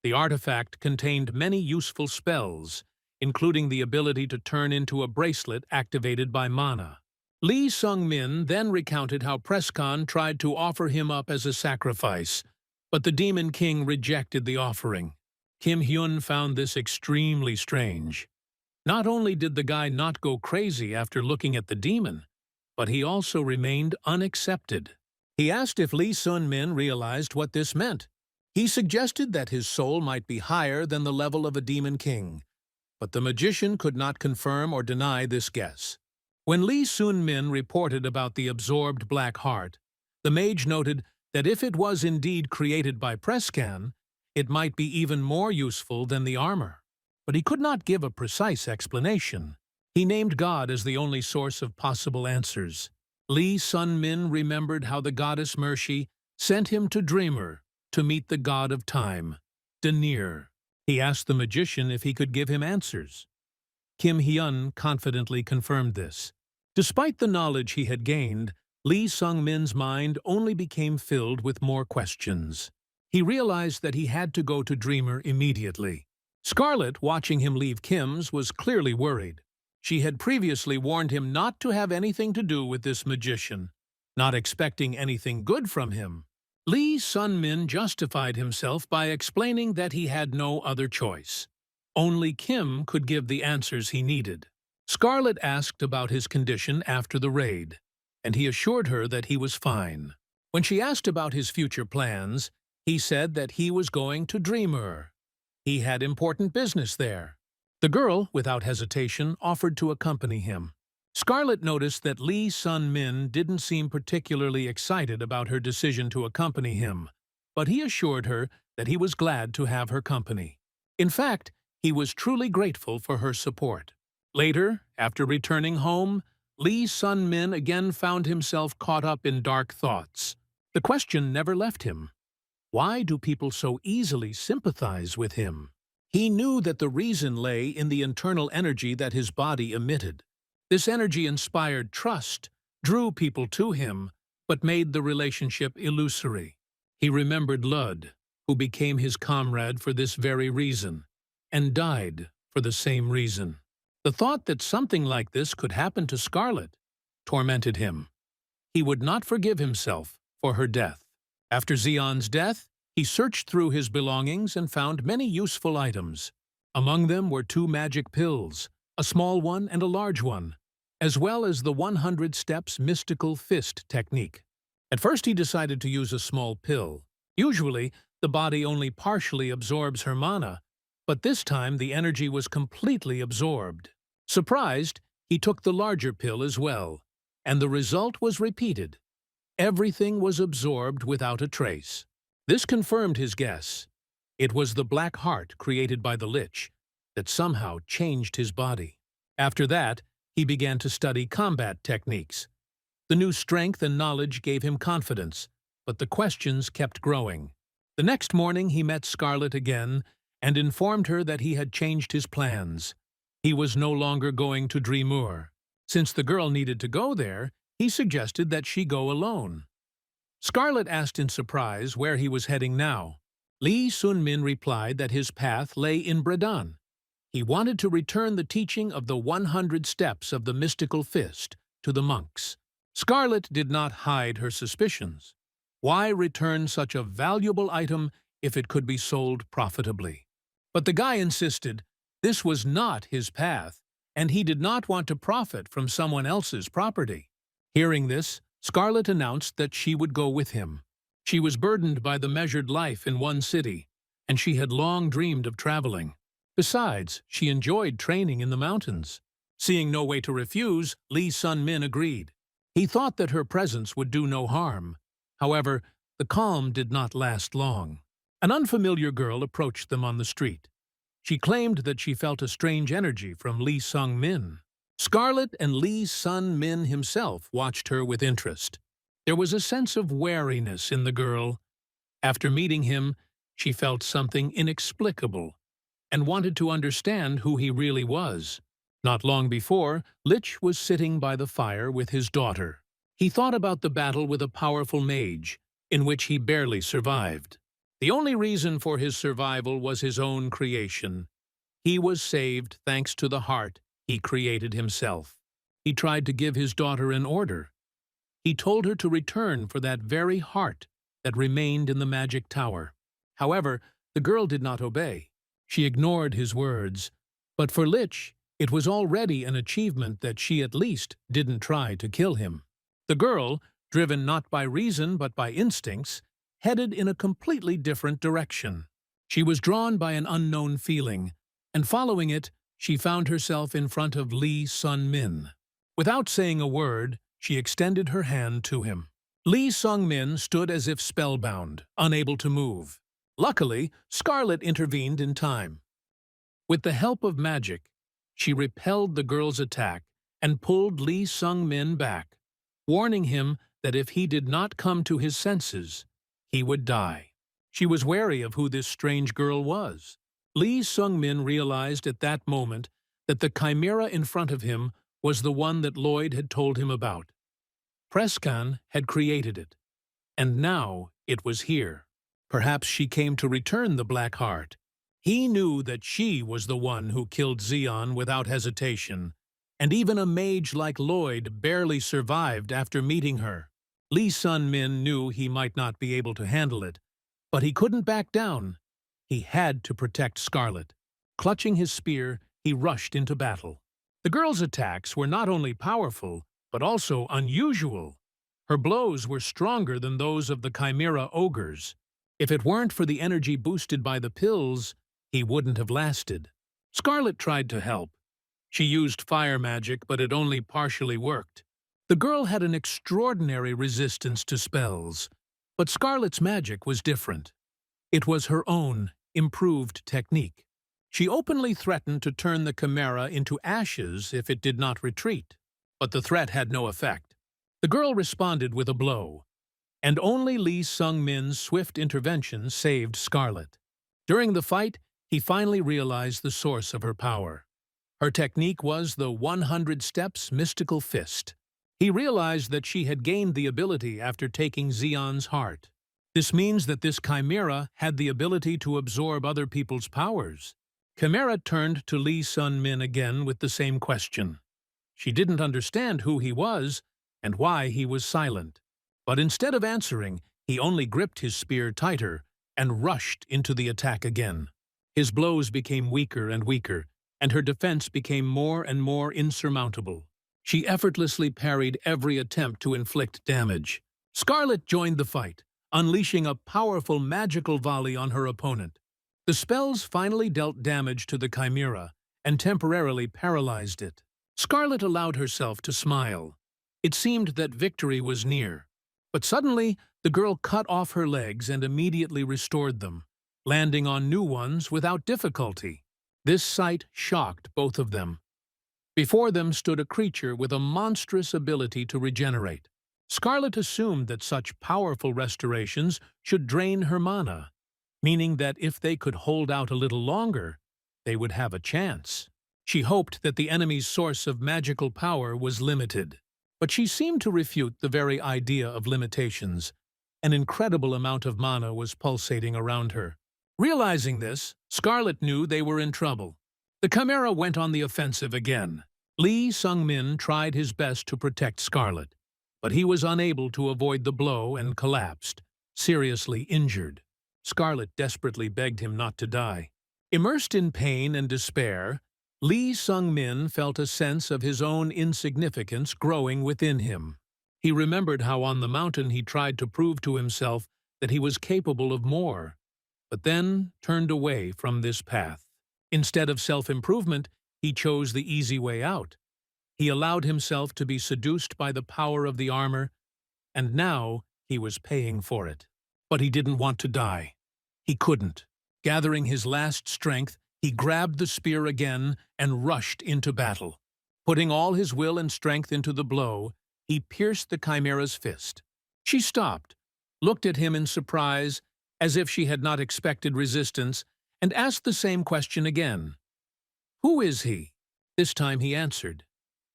The artifact contained many useful spells, including the ability to turn into a bracelet activated by mana. Lee Sung-min then recounted how Prescan tried to offer him up as a sacrifice, but the Demon King rejected the offering. Kim Hyun found this extremely strange. Not only did the guy not go crazy after looking at the demon, but he also remained unaccepted. He asked if Lee Sun-min realized what this meant. He suggested that his soul might be higher than the level of a demon king, but the magician could not confirm or deny this guess. When Lee Sun-min reported about the absorbed black heart, the mage noted that if it was indeed created by Prescan, it might be even more useful than the armor. But he could not give a precise explanation. He named God as the only source of possible answers. Lee Sun-min remembered how the goddess Mershi sent him to Dreamer to meet the god of time, Denir. He asked the magician if he could give him answers. Kim Hyun confidently confirmed this. Despite the knowledge he had gained, Lee Sung-min's mind only became filled with more questions. He realized that he had to go to Dreamer immediately. Scarlet, watching him leave Kim's, was clearly worried. She had previously warned him not to have anything to do with this magician, not expecting anything good from him. Lee Sun-min justified himself by explaining that he had no other choice. Only Kim could give the answers he needed. Scarlet asked about his condition after the raid, and he assured her that he was fine. When she asked about his future plans, he said that he was going to Dreamer. He had important business there. The girl, without hesitation, offered to accompany him. Scarlet noticed that Lee Sun-min didn't seem particularly excited about her decision to accompany him, but he assured her that he was glad to have her company. In fact, he was truly grateful for her support. Later, after returning home, Lee Sun-min again found himself caught up in dark thoughts. The question never left him. Why do people so easily sympathize with him? He knew that the reason lay in the internal energy that his body emitted. This energy inspired trust, drew people to him, but made the relationship illusory. He remembered Lud, who became his comrade for this very reason, and died for the same reason. The thought that something like this could happen to Scarlet tormented him. He would not forgive himself for her death. After Xion's death, he searched through his belongings and found many useful items. Among them were 2 magic pills, a small one and a large one, as well as the 100 steps mystical fist technique. At first he decided to use a small pill. Usually, the body only partially absorbs her mana, but this time the energy was completely absorbed. Surprised, he took the larger pill as well, and the result was repeated. Everything was absorbed without a trace. This confirmed his guess. It was the black heart created by the lich that somehow changed his body. After that, he began to study combat techniques. The new strength and knowledge gave him confidence, but the questions kept growing. The next morning he met Scarlet again and informed her that he had changed his plans. He was no longer going to Dreamer. Since the girl needed to go there, he suggested that she go alone. Scarlet asked in surprise where he was heading now. Lee Sun-min replied that his path lay in Bredan. He wanted to return the teaching of the 100 steps of the mystical fist to the monks. Scarlet did not hide her suspicions. Why return such a valuable item if it could be sold profitably? But the guy insisted this was not his path, and he did not want to profit from someone else's property. Hearing this, Scarlet announced that she would go with him. She was burdened by the measured life in one city, and she had long dreamed of traveling. Besides, she enjoyed training in the mountains. Seeing no way to refuse, Lee Sun-min agreed. He thought that her presence would do no harm. However, the calm did not last long. An unfamiliar girl approached them on the street. She claimed that she felt a strange energy from Lee Sung-min. Scarlet and Lee Sun-min himself watched her with interest. There was a sense of wariness in the girl. After meeting him, she felt something inexplicable and wanted to understand who he really was. Not long before, Lich was sitting by the fire with his daughter. He thought about the battle with a powerful mage, in which he barely survived. The only reason for his survival was his own creation. He was saved thanks to the heart he created himself. He tried to give his daughter an order. He told her to return for that very heart that remained in the magic tower. However, the girl did not obey. She ignored his words. But for Lich, it was already an achievement that she at least didn't try to kill him. The girl, driven not by reason but by instincts, headed in a completely different direction. She was drawn by an unknown feeling, and following it, she found herself in front of Lee Sun-min. Without saying a word, she extended her hand to him. Lee Sung-min stood as if spellbound, unable to move. Luckily, Scarlet intervened in time. With the help of magic, she repelled the girl's attack and pulled Lee Sung-min back, warning him that if he did not come to his senses, he would die. She was wary of who this strange girl was. Lee Sung-min realized at that moment that the chimera in front of him was the one that Lloyd had told him about. Prescan had created it, and now it was here. Perhaps she came to return the Black Heart. He knew that she was the one who killed Zeon without hesitation, and even a mage like Lloyd barely survived after meeting her. Lee Sun-min knew he might not be able to handle it, but he couldn't back down. He had to protect Scarlet. Clutching his spear, he rushed into battle. The girl's attacks were not only powerful, but also unusual. Her blows were stronger than those of the chimera ogres. If it weren't for the energy boosted by the pills, he wouldn't have lasted. Scarlet tried to help. She used fire magic, but it only partially worked. The girl had an extraordinary resistance to spells, but Scarlet's magic was different. It was her own, improved technique. She openly threatened to turn the chimera into ashes if it did not retreat, but the threat had no effect. The girl responded with a blow, and only Lee Sung-min's swift intervention saved Scarlet. During the fight, he finally realized the source of her power. Her technique was the 100 Steps Mystical Fist. He realized that she had gained the ability after taking Zeon's heart. This means that this chimera had the ability to absorb other people's powers. Chimera turned to Lee Sun-min again with the same question. She didn't understand who he was and why he was silent. But instead of answering, he only gripped his spear tighter and rushed into the attack again. His blows became weaker and weaker, and her defense became more and more insurmountable. She effortlessly parried every attempt to inflict damage. Scarlet joined the fight, unleashing a powerful magical volley on her opponent. The spells finally dealt damage to the chimera and temporarily paralyzed it. Scarlet allowed herself to smile. It seemed that victory was near. But suddenly, the girl cut off her legs and immediately restored them, landing on new ones without difficulty. This sight shocked both of them. Before them stood a creature with a monstrous ability to regenerate. Scarlet assumed that such powerful restorations should drain her mana, meaning that if they could hold out a little longer, they would have a chance. She hoped that the enemy's source of magical power was limited, but she seemed to refute the very idea of limitations. An incredible amount of mana was pulsating around her. Realizing this, Scarlet knew they were in trouble. The chimera went on the offensive again. Lee Sung-min tried his best to protect Scarlet, but he was unable to avoid the blow and collapsed, seriously injured. Scarlet desperately begged him not to die. Immersed in pain and despair, Lee Sung-min felt a sense of his own insignificance growing within him. He remembered how on the mountain he tried to prove to himself that he was capable of more, but then turned away from this path. Instead of self-improvement, he chose the easy way out. He allowed himself to be seduced by the power of the armor, and now he was paying for it. But he didn't want to die. He couldn't. Gathering his last strength, he grabbed the spear again and rushed into battle. Putting all his will and strength into the blow, he pierced the chimera's fist. She stopped, looked at him in surprise, as if she had not expected resistance, and asked the same question again. "Who is he?" This time he answered.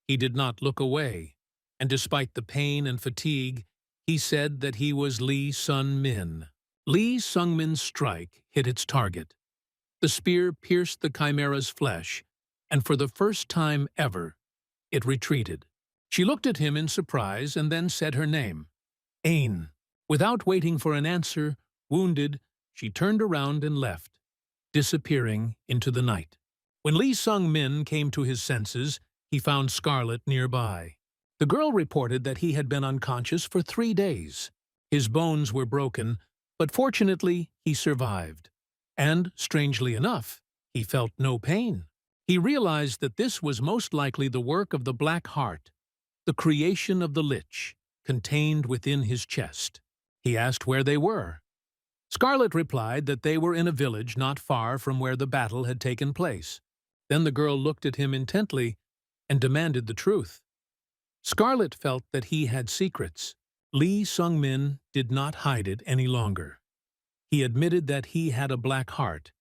He did not look away, and despite the pain and fatigue, he said that he was Lee Sun-min. Lee Sung-min's strike hit its target. The spear pierced the chimera's flesh, and for the first time ever, it retreated. She looked at him in surprise and then said her name, Ain. Without waiting for an answer, wounded, she turned around and left, disappearing into the night. When Lee Sung-min came to his senses, he found Scarlet nearby. The girl reported that he had been unconscious for 3 days. His bones were broken, but fortunately he survived. And, strangely enough, he felt no pain. He realized that this was most likely the work of the Black Heart, the creation of the lich, contained within his chest. He asked where they were. Scarlet replied that they were in a village not far from where the battle had taken place. Then the girl looked at him intently and demanded the truth. Scarlet felt that he had secrets. Lee Sung-min did not hide it any longer. He admitted that he had a black heart,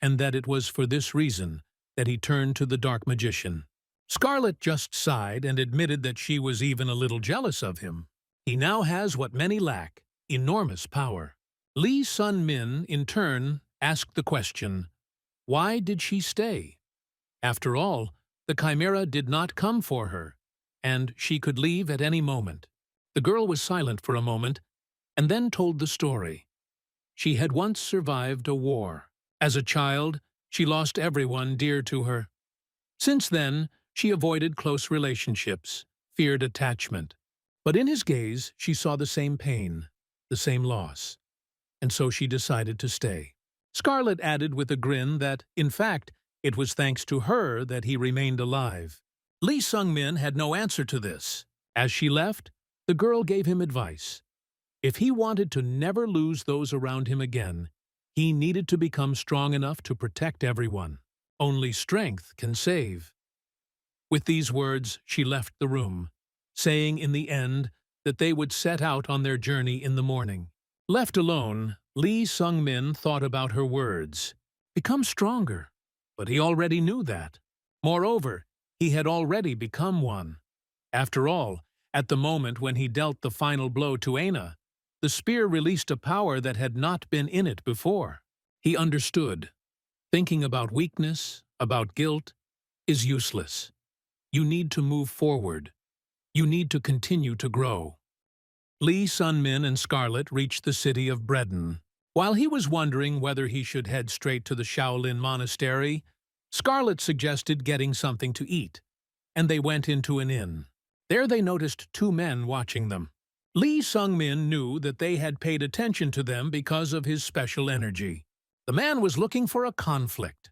and that it was for this reason that he turned to the dark magician. Scarlet just sighed and admitted that she was even a little jealous of him. He now has what many lack, enormous power. Lee Sun-min, in turn, asked the question, why did she stay? After all, the chimera did not come for her, and she could leave at any moment. The girl was silent for a moment, and then told the story. She had once survived a war. As a child, she lost everyone dear to her. Since then, she avoided close relationships, feared attachment. But in his gaze, she saw the same pain, the same loss. And so she decided to stay. Scarlet added with a grin that, in fact, it was thanks to her that he remained alive. Lee Sung-min had no answer to this. As she left, the girl gave him advice. If he wanted to never lose those around him again, he needed to become strong enough to protect everyone. Only strength can save. With these words, she left the room, saying in the end that they would set out on their journey in the morning. Left alone, Lee Sung-min thought about her words. Become stronger. But he already knew that. Moreover, he had already become one. After all, at the moment when he dealt the final blow to Aina, the spear released a power that had not been in it before. He understood. Thinking about weakness, about guilt, is useless. You need to move forward. You need to continue to grow. Lee Sun-min and Scarlet reached the city of Bredon. While he was wondering whether he should head straight to the Shaolin monastery, Scarlet suggested getting something to eat, and they went into an inn. There they noticed 2 men watching them. Lee Sung-min knew that they had paid attention to them because of his special energy. The man was looking for a conflict.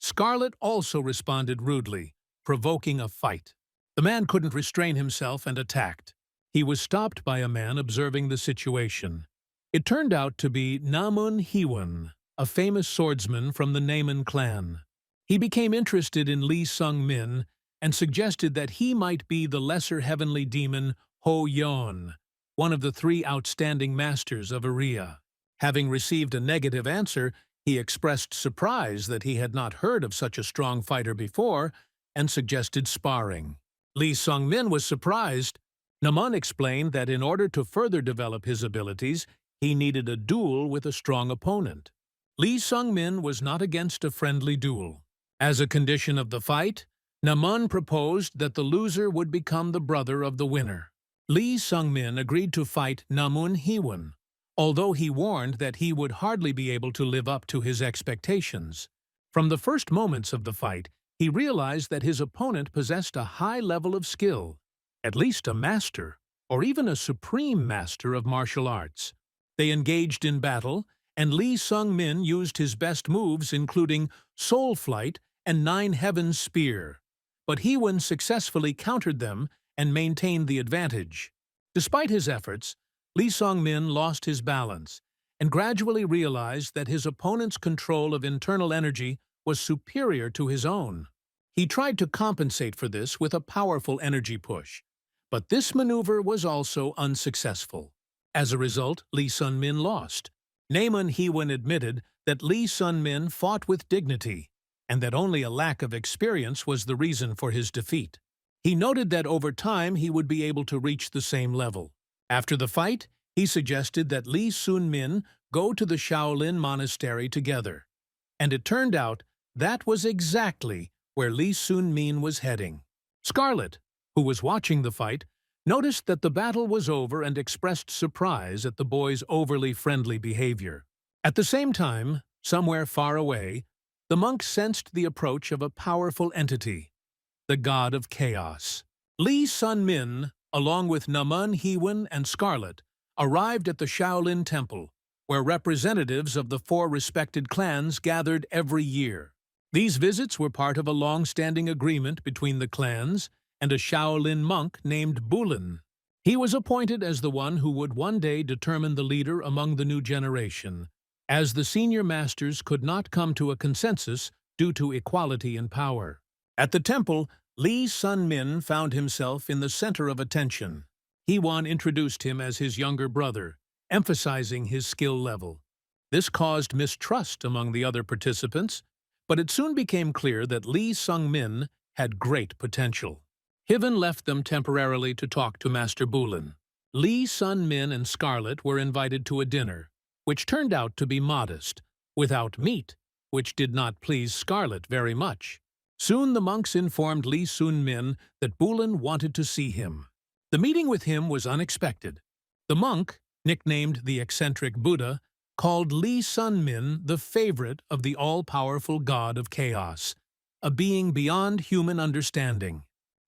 Scarlet also responded rudely, provoking a fight. The man couldn't restrain himself and attacked. He was stopped by a man observing the situation. It turned out to be Namun Hiwon, a famous swordsman from the Namun clan. He became interested in Lee Sung-min and suggested that he might be the lesser heavenly demon Ho Yeon, one of the 3 outstanding masters of Area. Having received a negative answer, he expressed surprise that he had not heard of such a strong fighter before and suggested sparring. Lee Sung-min was surprised. Namun explained that in order to further develop his abilities, he needed a duel with a strong opponent. Lee Sung-min was not against a friendly duel. As a condition of the fight, Namun proposed that the loser would become the brother of the winner. Lee Sung-min agreed to fight Namun Hiwon, although he warned that he would hardly be able to live up to his expectations. From the first moments of the fight, he realized that his opponent possessed a high level of skill, at least a master, or even a supreme master of martial arts. They engaged in battle, and Lee Sung-min used his best moves including Soul Flight and 9 Heavens Spear. But Hiwon successfully countered them and maintained the advantage. Despite his efforts, Lee Sung-min lost his balance and gradually realized that his opponent's control of internal energy was superior to his own. He tried to compensate for this with a powerful energy push, but this maneuver was also unsuccessful. As a result, Lee Sun-min lost. Namun Hiwon admitted that Lee Sun-min fought with dignity, and that only a lack of experience was the reason for his defeat. He noted that over time he would be able to reach the same level. After the fight, he suggested that Lee Sun-min go to the Shaolin monastery together. And it turned out that was exactly where Lee Sun-min was heading. Scarlet, who was watching the fight, noticed that the battle was over and expressed surprise at the boy's overly friendly behavior. At the same time, somewhere far away, the monk sensed the approach of a powerful entity, the god of chaos. Lee Sun-min, along with Namun, Heewon, and Scarlet, arrived at the Shaolin Temple, where representatives of the four respected clans gathered every year. These visits were part of a long-standing agreement between the clans and a Shaolin monk named Bulin. He was appointed as the one who would one day determine the leader among the new generation, as the senior masters could not come to a consensus due to equality in power. At the temple, Lee Sun-min found himself in the center of attention. Heewon introduced him as his younger brother, emphasizing his skill level. This caused mistrust among the other participants, but it soon became clear that Lee Sung-min had great potential. Heewon left them temporarily to talk to Master Bulin. Lee Sun-min and Scarlet were invited to a dinner, which turned out to be modest, without meat, which did not please Scarlet very much. Soon the monks informed Lee Sun-min that Bulin wanted to see him. The meeting with him was unexpected. The monk, nicknamed the eccentric Buddha, called Lee Sun-min the favorite of the all-powerful god of chaos, a being beyond human understanding.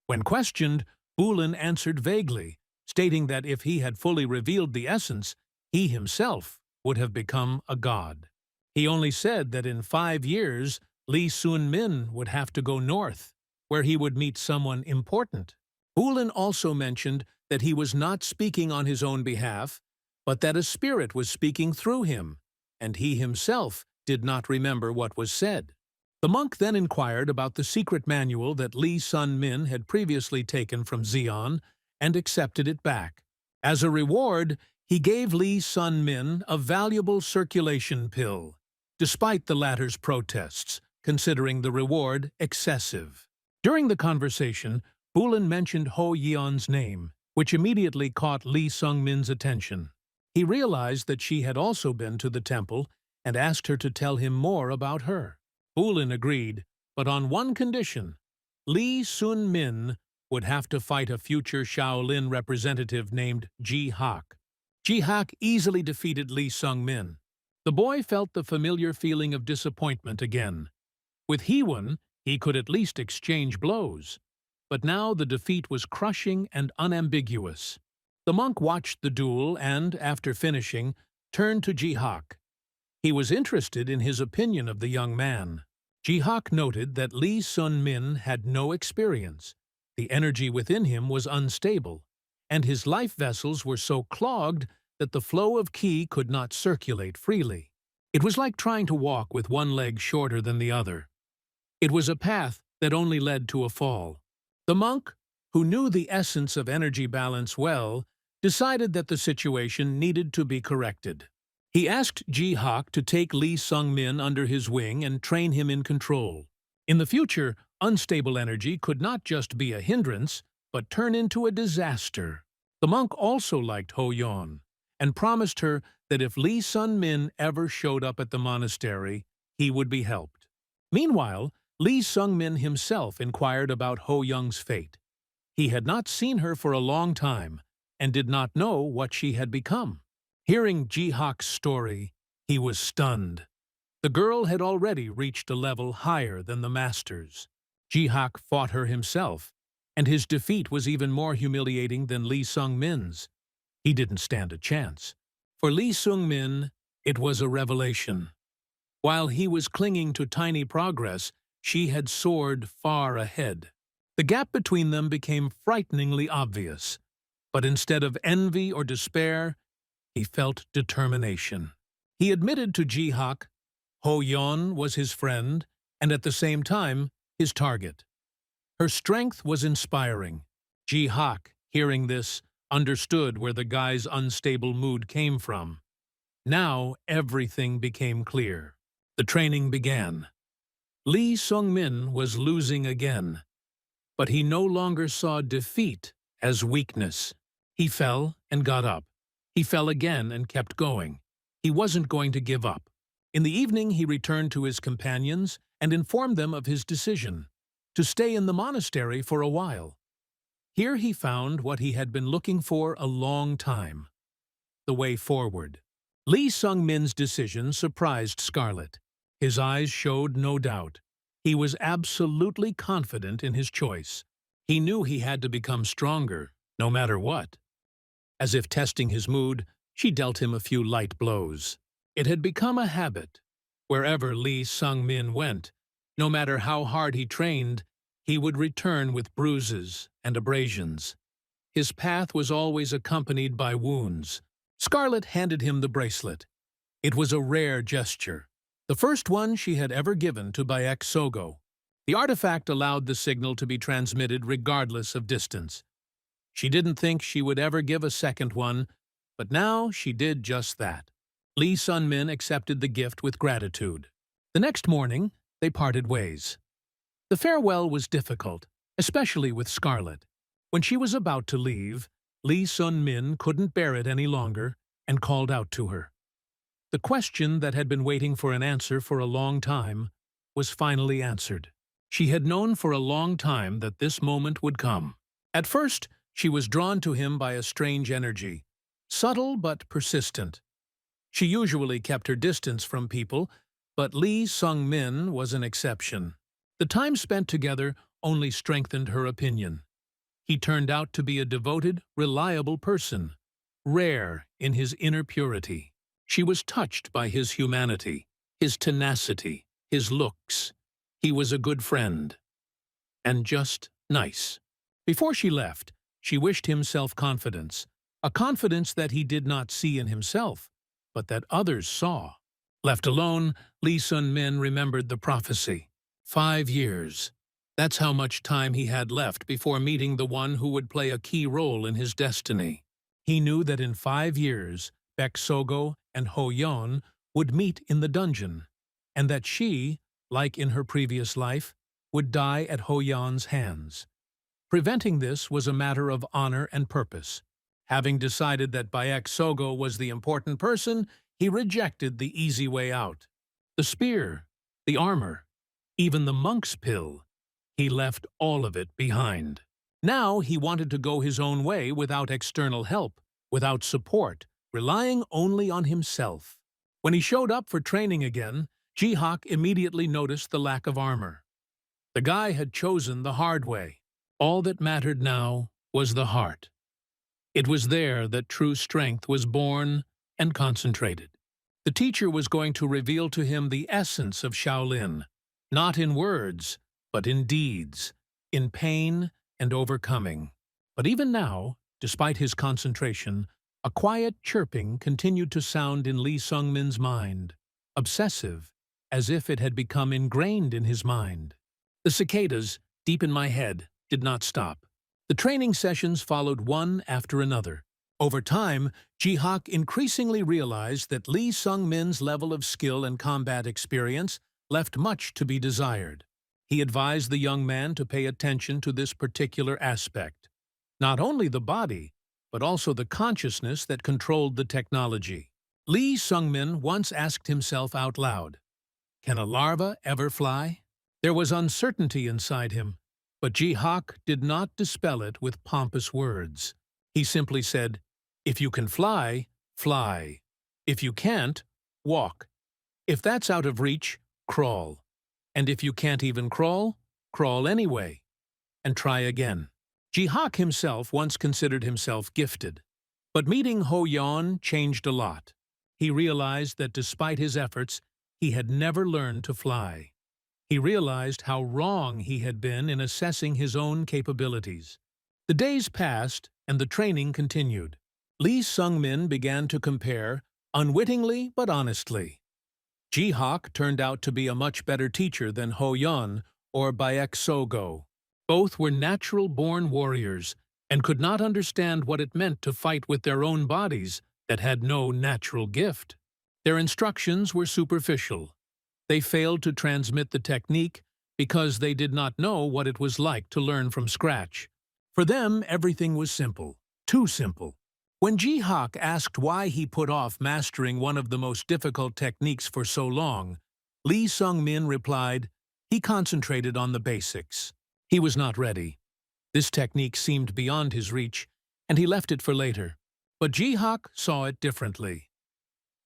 When questioned, Bulin answered vaguely, stating that if he had fully revealed the essence, he himself would have become a god. He only said that in 5 years, Lee Sun-min would have to go north, where he would meet someone important. Bulin also mentioned that he was not speaking on his own behalf, but that a spirit was speaking through him, and he himself did not remember what was said. The monk then inquired about the secret manual that Lee Sun-min had previously taken from Zeon and accepted it back. As a reward, he gave Lee Sun-min a valuable circulation pill, despite the latter's protests, considering the reward excessive. During the conversation, Bulin mentioned Ho Yeon's name, which immediately caught Lee Sung-min's attention. He realized that she had also been to the temple and asked her to tell him more about her. Bulin agreed, but on one condition: Lee Sun-min would have to fight a future Shaolin representative named Ji-hak. Ji-hak easily defeated Lee Sung-min. The boy felt the familiar feeling of disappointment again. With Heewon, he could at least exchange blows, but now the defeat was crushing and unambiguous. The monk watched the duel and, after finishing, turned to Ji-hak. He was interested in his opinion of the young man. Ji-hak noted that Lee Sun-min had no experience, the energy within him was unstable, and his life vessels were so clogged that the flow of ki could not circulate freely. It was like trying to walk with one leg shorter than the other. It was a path that only led to a fall. The monk, who knew the essence of energy balance well, decided that the situation needed to be corrected. He asked Ji-hak to take Lee Sung-min under his wing and train him in control. In the future, unstable energy could not just be a hindrance, but turn into a disaster. The monk also liked Ho Yeon, and promised her that if Lee Sun-min ever showed up at the monastery, he would be helped. Meanwhile, Lee Sung-min himself inquired about Ho Yeon's fate. He had not seen her for a long time, and did not know what she had become. Hearing Ji-hak's story, he was stunned. The girl had already reached a level higher than the masters. Ji-hak fought her himself, and his defeat was even more humiliating than Lee Sung-min's. He didn't stand a chance. For Lee Sung-min, it was a revelation. While he was clinging to tiny progress, she had soared far ahead. The gap between them became frighteningly obvious, but instead of envy or despair, he felt determination. He admitted to Ji-hak Ho Yeon was his friend and at the same time his target. Her strength was inspiring. Ji-hak, hearing this, understood where the guy's unstable mood came from. Now everything became clear. The training began. Lee Sung-min was losing again, but he no longer saw defeat as weakness. He fell and got up. He fell again and kept going. He wasn't going to give up. In the evening, he returned to his companions and informed them of his decision to stay in the monastery for a while. Here he found what he had been looking for a long time: the way forward. Lee Sung-min's decision surprised Scarlet. His eyes showed no doubt. He was absolutely confident in his choice. He knew he had to become stronger, no matter what. As if testing his mood, she dealt him a few light blows. It had become a habit. Wherever Lee Sung-min went, no matter how hard he trained, he would return with bruises and abrasions. His path was always accompanied by wounds. Scarlet handed him the bracelet. It was a rare gesture, the first one she had ever given to Baek Sogo. The artifact allowed the signal to be transmitted regardless of distance. She didn't think she would ever give a second one, but now she did just that. Lee Sun-min accepted the gift with gratitude. The next morning, they parted ways. The farewell was difficult, especially with Scarlet. When she was about to leave, Lee Sun-min couldn't bear it any longer and called out to her. The question that had been waiting for an answer for a long time was finally answered. She had known for a long time that this moment would come. At first, she was drawn to him by a strange energy, subtle but persistent. She usually kept her distance from people, but Lee Sung-min was an exception. The time spent together only strengthened her opinion. He turned out to be a devoted, reliable person, rare in his inner purity. She was touched by his humanity, his tenacity, his looks. He was a good friend. And just nice. Before she left, she wished him self-confidence, a confidence that he did not see in himself, but that others saw. Left alone, Lee Sun-min remembered the prophecy. 5 years. That's how much time he had left before meeting the one who would play a key role in his destiny. He knew that in 5 years, Baek Sogo and Ho Yeon would meet in the dungeon, and that she, like in her previous life, would die at Ho Yeon's hands. Preventing this was a matter of honor and purpose. Having decided that Baek Sogo was the important person, he rejected the easy way out. The spear, the armor, even the monk's pill. He left all of it behind. Now he wanted to go his own way without external help, without support, relying only on himself. When he showed up for training again, Ji-hak immediately noticed the lack of armor. The guy had chosen the hard way. All that mattered now was the heart. It was there that true strength was born and concentrated. The teacher was going to reveal to him the essence of Shaolin, not in words, but in deeds, in pain and overcoming. But even now, despite his concentration, a quiet chirping continued to sound in Lee Sung-min's mind, obsessive, as if it had become ingrained in his mind. The cicadas, deep in my head, did not stop. The training sessions followed one after another. Over time, Ji-hak increasingly realized that Lee Sung-min's level of skill and combat experience left much to be desired. He advised the young man to pay attention to this particular aspect. Not only the body, but also the consciousness that controlled the technology. Lee Sung-min once asked himself out loud, "Can a larva ever fly?" There was uncertainty inside him, but Ji-hak did not dispel it with pompous words. He simply said, "If you can fly, fly. If you can't, walk. If that's out of reach, crawl. And if you can't even crawl, crawl anyway. And try again." Ji-hak himself once considered himself gifted. But meeting Ho Yeon changed a lot. He realized that despite his efforts, he had never learned to fly. He realized how wrong he had been in assessing his own capabilities. The days passed, and the training continued. Lee Sung-min began to compare, unwittingly but honestly. Ji-hak turned out to be a much better teacher than Ho Yeon or Baek Sogo. Both were natural-born warriors and could not understand what it meant to fight with their own bodies that had no natural gift. Their instructions were superficial. They failed to transmit the technique because they did not know what it was like to learn from scratch. For them, everything was simple, too simple. When Ji-hak asked why he put off mastering one of the most difficult techniques for so long, Lee Sung-min replied, he concentrated on the basics. He was not ready. This technique seemed beyond his reach, and he left it for later. But Ji-hak saw it differently.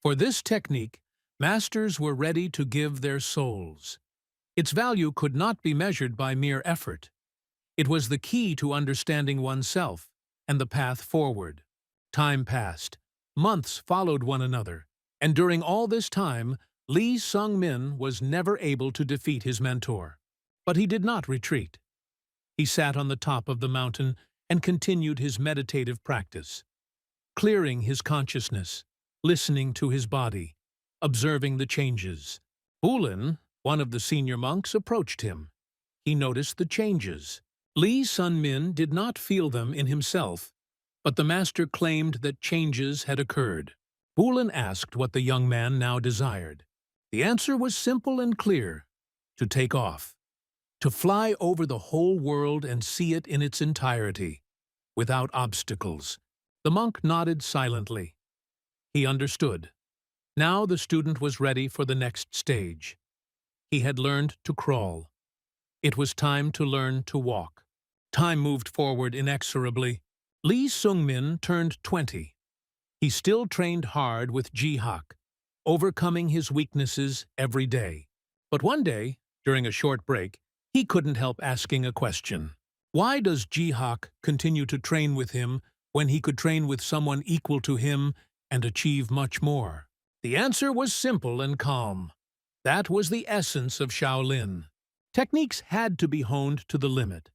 For this technique, masters were ready to give their souls. Its value could not be measured by mere effort. It was the key to understanding oneself and the path forward. Time passed. Months followed one another, and during all this time, Lee Sung-min was never able to defeat his mentor. But he did not retreat. He sat on the top of the mountain and continued his meditative practice, clearing his consciousness, listening to his body, observing the changes. Bulin, one of the senior monks, approached him. He noticed the changes. Lee Sun-min did not feel them in himself, but the master claimed that changes had occurred. Bulin asked what the young man now desired. The answer was simple and clear: to take off, to fly over the whole world and see it in its entirety, without obstacles. The monk nodded silently. He understood. Now the student was ready for the next stage. He had learned to crawl. It was time to learn to walk. Time moved forward inexorably. Lee Sung-min turned 20. He still trained hard with jihak, overcoming his weaknesses every day. But one day, during a short break, he couldn't help asking a question. Why does jihak continue to train with him when he could train with someone equal to him and achieve much more? The answer was simple and calm. That was the essence of Shaolin. Techniques had to be honed to the limit,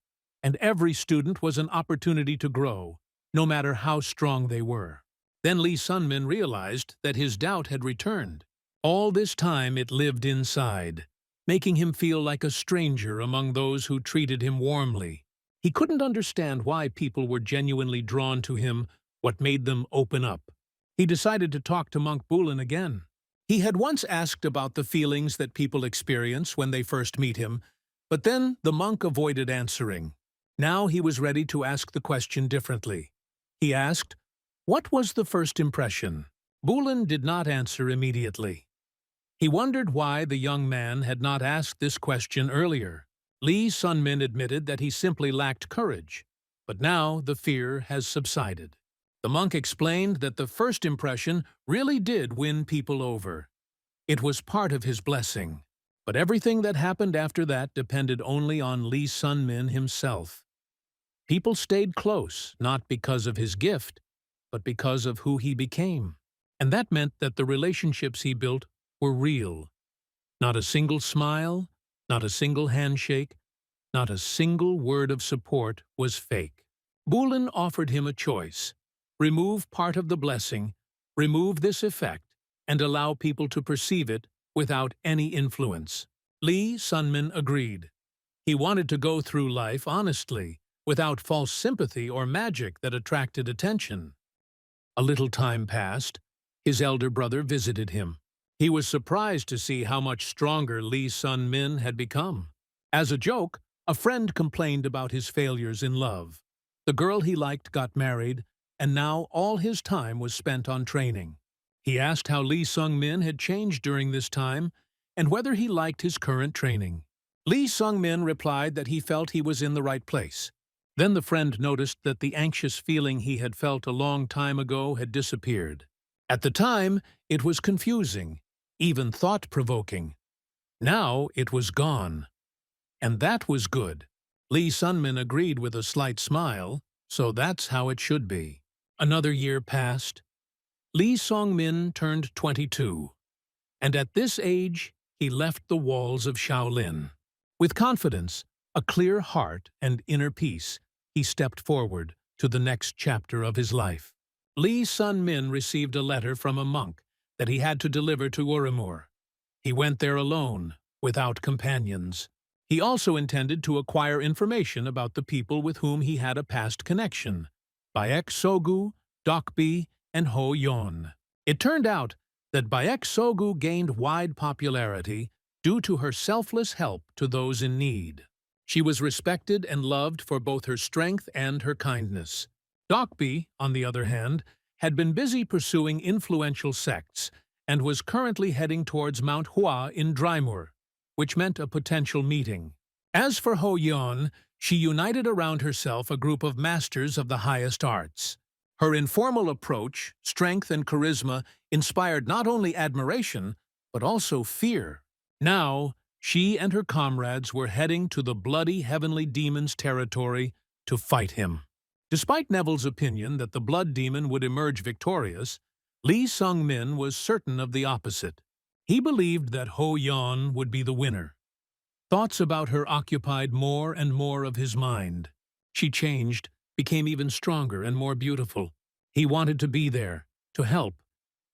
and every student was an opportunity to grow, no matter how strong they were. Then Lee Sun-min realized that his doubt had returned. All this time it lived inside, making him feel like a stranger among those who treated him warmly. He couldn't understand why people were genuinely drawn to him, what made them open up. He decided to talk to Monk Bulin again. He had once asked about the feelings that people experience when they first meet him, but then the monk avoided answering. Now he was ready to ask the question differently. He asked, "What was the first impression?" Bulin did not answer immediately. He wondered why the young man had not asked this question earlier. Lee Sun-min admitted that he simply lacked courage, but now the fear has subsided. The monk explained that the first impression really did win people over. It was part of his blessing, but everything that happened after that depended only on Lee Sun-min himself. People stayed close, not because of his gift, but because of who he became. And that meant that the relationships he built were real. Not a single smile, not a single handshake, not a single word of support was fake. Bulin offered him a choice: remove part of the blessing, remove this effect, and allow people to perceive it without any influence. Lee Sun-min agreed. He wanted to go through life honestly, without false sympathy or magic that attracted attention. A little time passed. His elder brother visited him. He was surprised to see how much stronger Lee Sun-min had become. As a joke, a friend complained about his failures in love. The girl he liked got married, and now all his time was spent on training. He asked how Lee Sung-min had changed during this time and whether he liked his current training. Lee Sung-min replied that he felt he was in the right place. Then the friend noticed that the anxious feeling he had felt a long time ago had disappeared. At the time, it was confusing, even thought-provoking. Now it was gone. And that was good. Lee Sun-min agreed with a slight smile, so that's how it should be. Another year passed. Lee Sung-min turned 22, and at this age he left the walls of Shaolin. With confidence, a clear heart, and inner peace, he stepped forward to the next chapter of his life. Lee Sun-min received a letter from a monk that he had to deliver to Urumur. He went there alone, without companions. He also intended to acquire information about the people with whom he had a past connection: Baek Sogu, Dokbi, and Ho Yeon. It turned out that Baek Sogu gained wide popularity due to her selfless help to those in need. She was respected and loved for both her strength and her kindness. Dokbi, on the other hand, had been busy pursuing influential sects and was currently heading towards MANHUA in Dreimur, which meant a potential meeting. As for Ho Yeon, she united around herself a group of masters of the highest arts. Her informal approach, strength, and charisma inspired not only admiration, but also fear. Now, She and her comrades were heading to the bloody heavenly demon's territory to fight him. Despite Neville's opinion that the blood demon would emerge victorious, Lee Sung-min was certain of the opposite. He believed that Ho Yeon would be the winner. Thoughts about her occupied more and more of his mind. She changed, became even stronger and more beautiful. He wanted to be there, to help,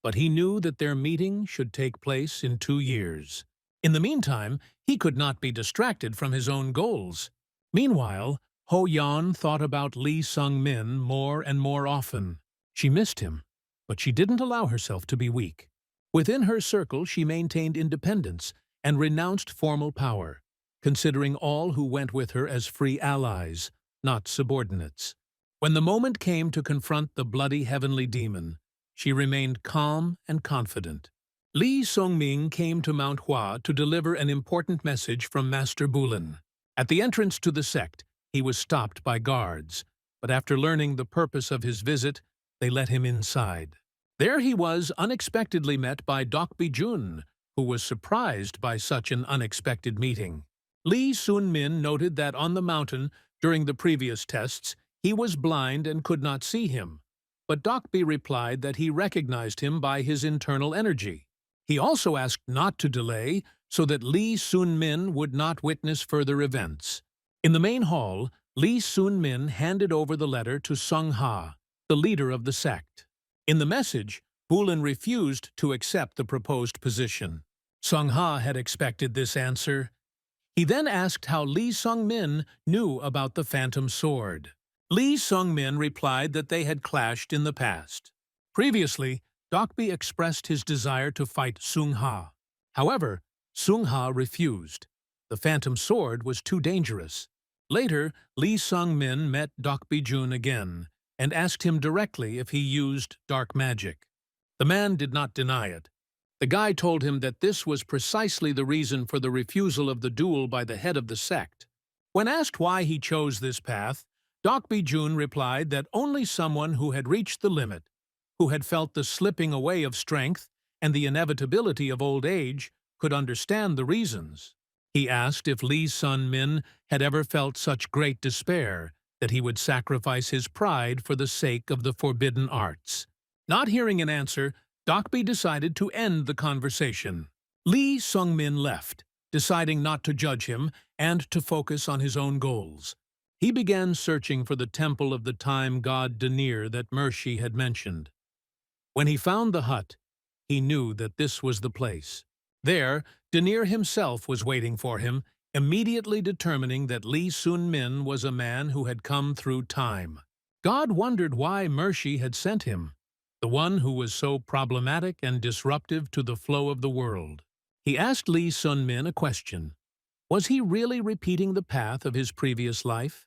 but he knew that their meeting should take place in 2 years. In the meantime, he could not be distracted from his own goals. Meanwhile, Ho Yeon thought about Lee Sung-min more and more often. She missed him, but she didn't allow herself to be weak. Within her circle, she maintained independence and renounced formal power, considering all who went with her as free allies, not subordinates. When the moment came to confront the bloody heavenly demon, she remained calm and confident. Lee Sung-min came to Manhwa to deliver an important message from Master Bulin. At the entrance to the sect, he was stopped by guards, but after learning the purpose of his visit, they let him inside. There he was unexpectedly met by Dokbi-jun, who was surprised by such an unexpected meeting. Lee Sun-min noted that on the mountain, during the previous tests, he was blind and could not see him, but Dokbi replied that he recognized him by his internal energy. He also asked not to delay so that Lee Sun-min would not witness further events. In the main hall, Lee Sun-min handed over the letter to Sung-ha, the leader of the sect. In the message, Bulin refused to accept the proposed position. Sung-ha had expected this answer. He then asked how Lee Sung-min knew about the phantom sword. Lee Sung-min replied that they had clashed in the past. Previously, Dokbi expressed his desire to fight Sung-ha. However, Sung-ha refused. The phantom sword was too dangerous. Later, Lee Sung-min met Dokbi-jun again and asked him directly if he used dark magic. The man did not deny it. The guy told him that this was precisely the reason for the refusal of the duel by the head of the sect. When asked why he chose this path, Dokbi-jun replied that only someone who had reached the limit, who had felt the slipping away of strength and the inevitability of old age, could understand the reasons. He asked if Lee Sun-min had ever felt such great despair that he would sacrifice his pride for the sake of the forbidden arts. Not hearing an answer, Dokbi decided to end the conversation. Lee Sung-min left, deciding not to judge him and to focus on his own goals. He began searching for the temple of the time god Denir that Mershi had mentioned. When he found the hut, he knew that this was the place. There, Denir himself was waiting for him, immediately determining that Lee Sun-min was a man who had come through time. God wondered why Mershi had sent him, the one who was so problematic and disruptive to the flow of the world. He asked Lee Sun-min a question. Was he really repeating the path of his previous life?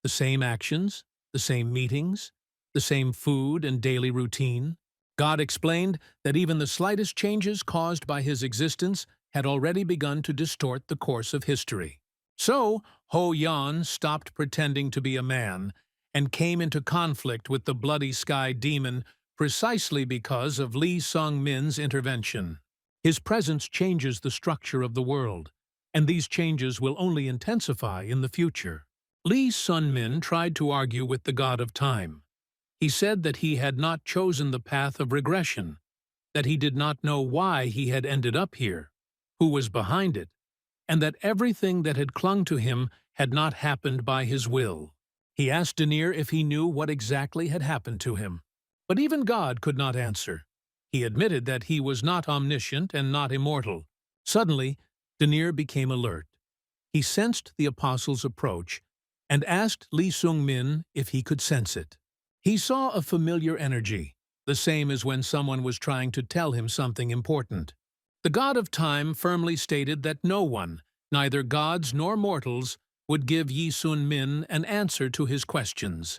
The same actions, the same meetings, the same food and daily routine? God explained that even the slightest changes caused by his existence had already begun to distort the course of history. So, Ho Yeon stopped pretending to be a man and came into conflict with the bloody sky demon precisely because of Lee Sung-min's intervention. His presence changes the structure of the world, and these changes will only intensify in the future. Lee Sun-min tried to argue with the god of time. He said that he had not chosen the path of regression, that he did not know why he had ended up here, who was behind it, and that everything that had clung to him had not happened by his will. He asked Denir if he knew what exactly had happened to him, but even God could not answer. He admitted that he was not omniscient and not immortal. Suddenly, Denir became alert. He sensed the apostle's approach and asked Lee Sung-min if he could sense it. He saw a familiar energy, the same as when someone was trying to tell him something important. The god of time firmly stated that no one, neither gods nor mortals, would give Yi Sun-min an answer to his questions.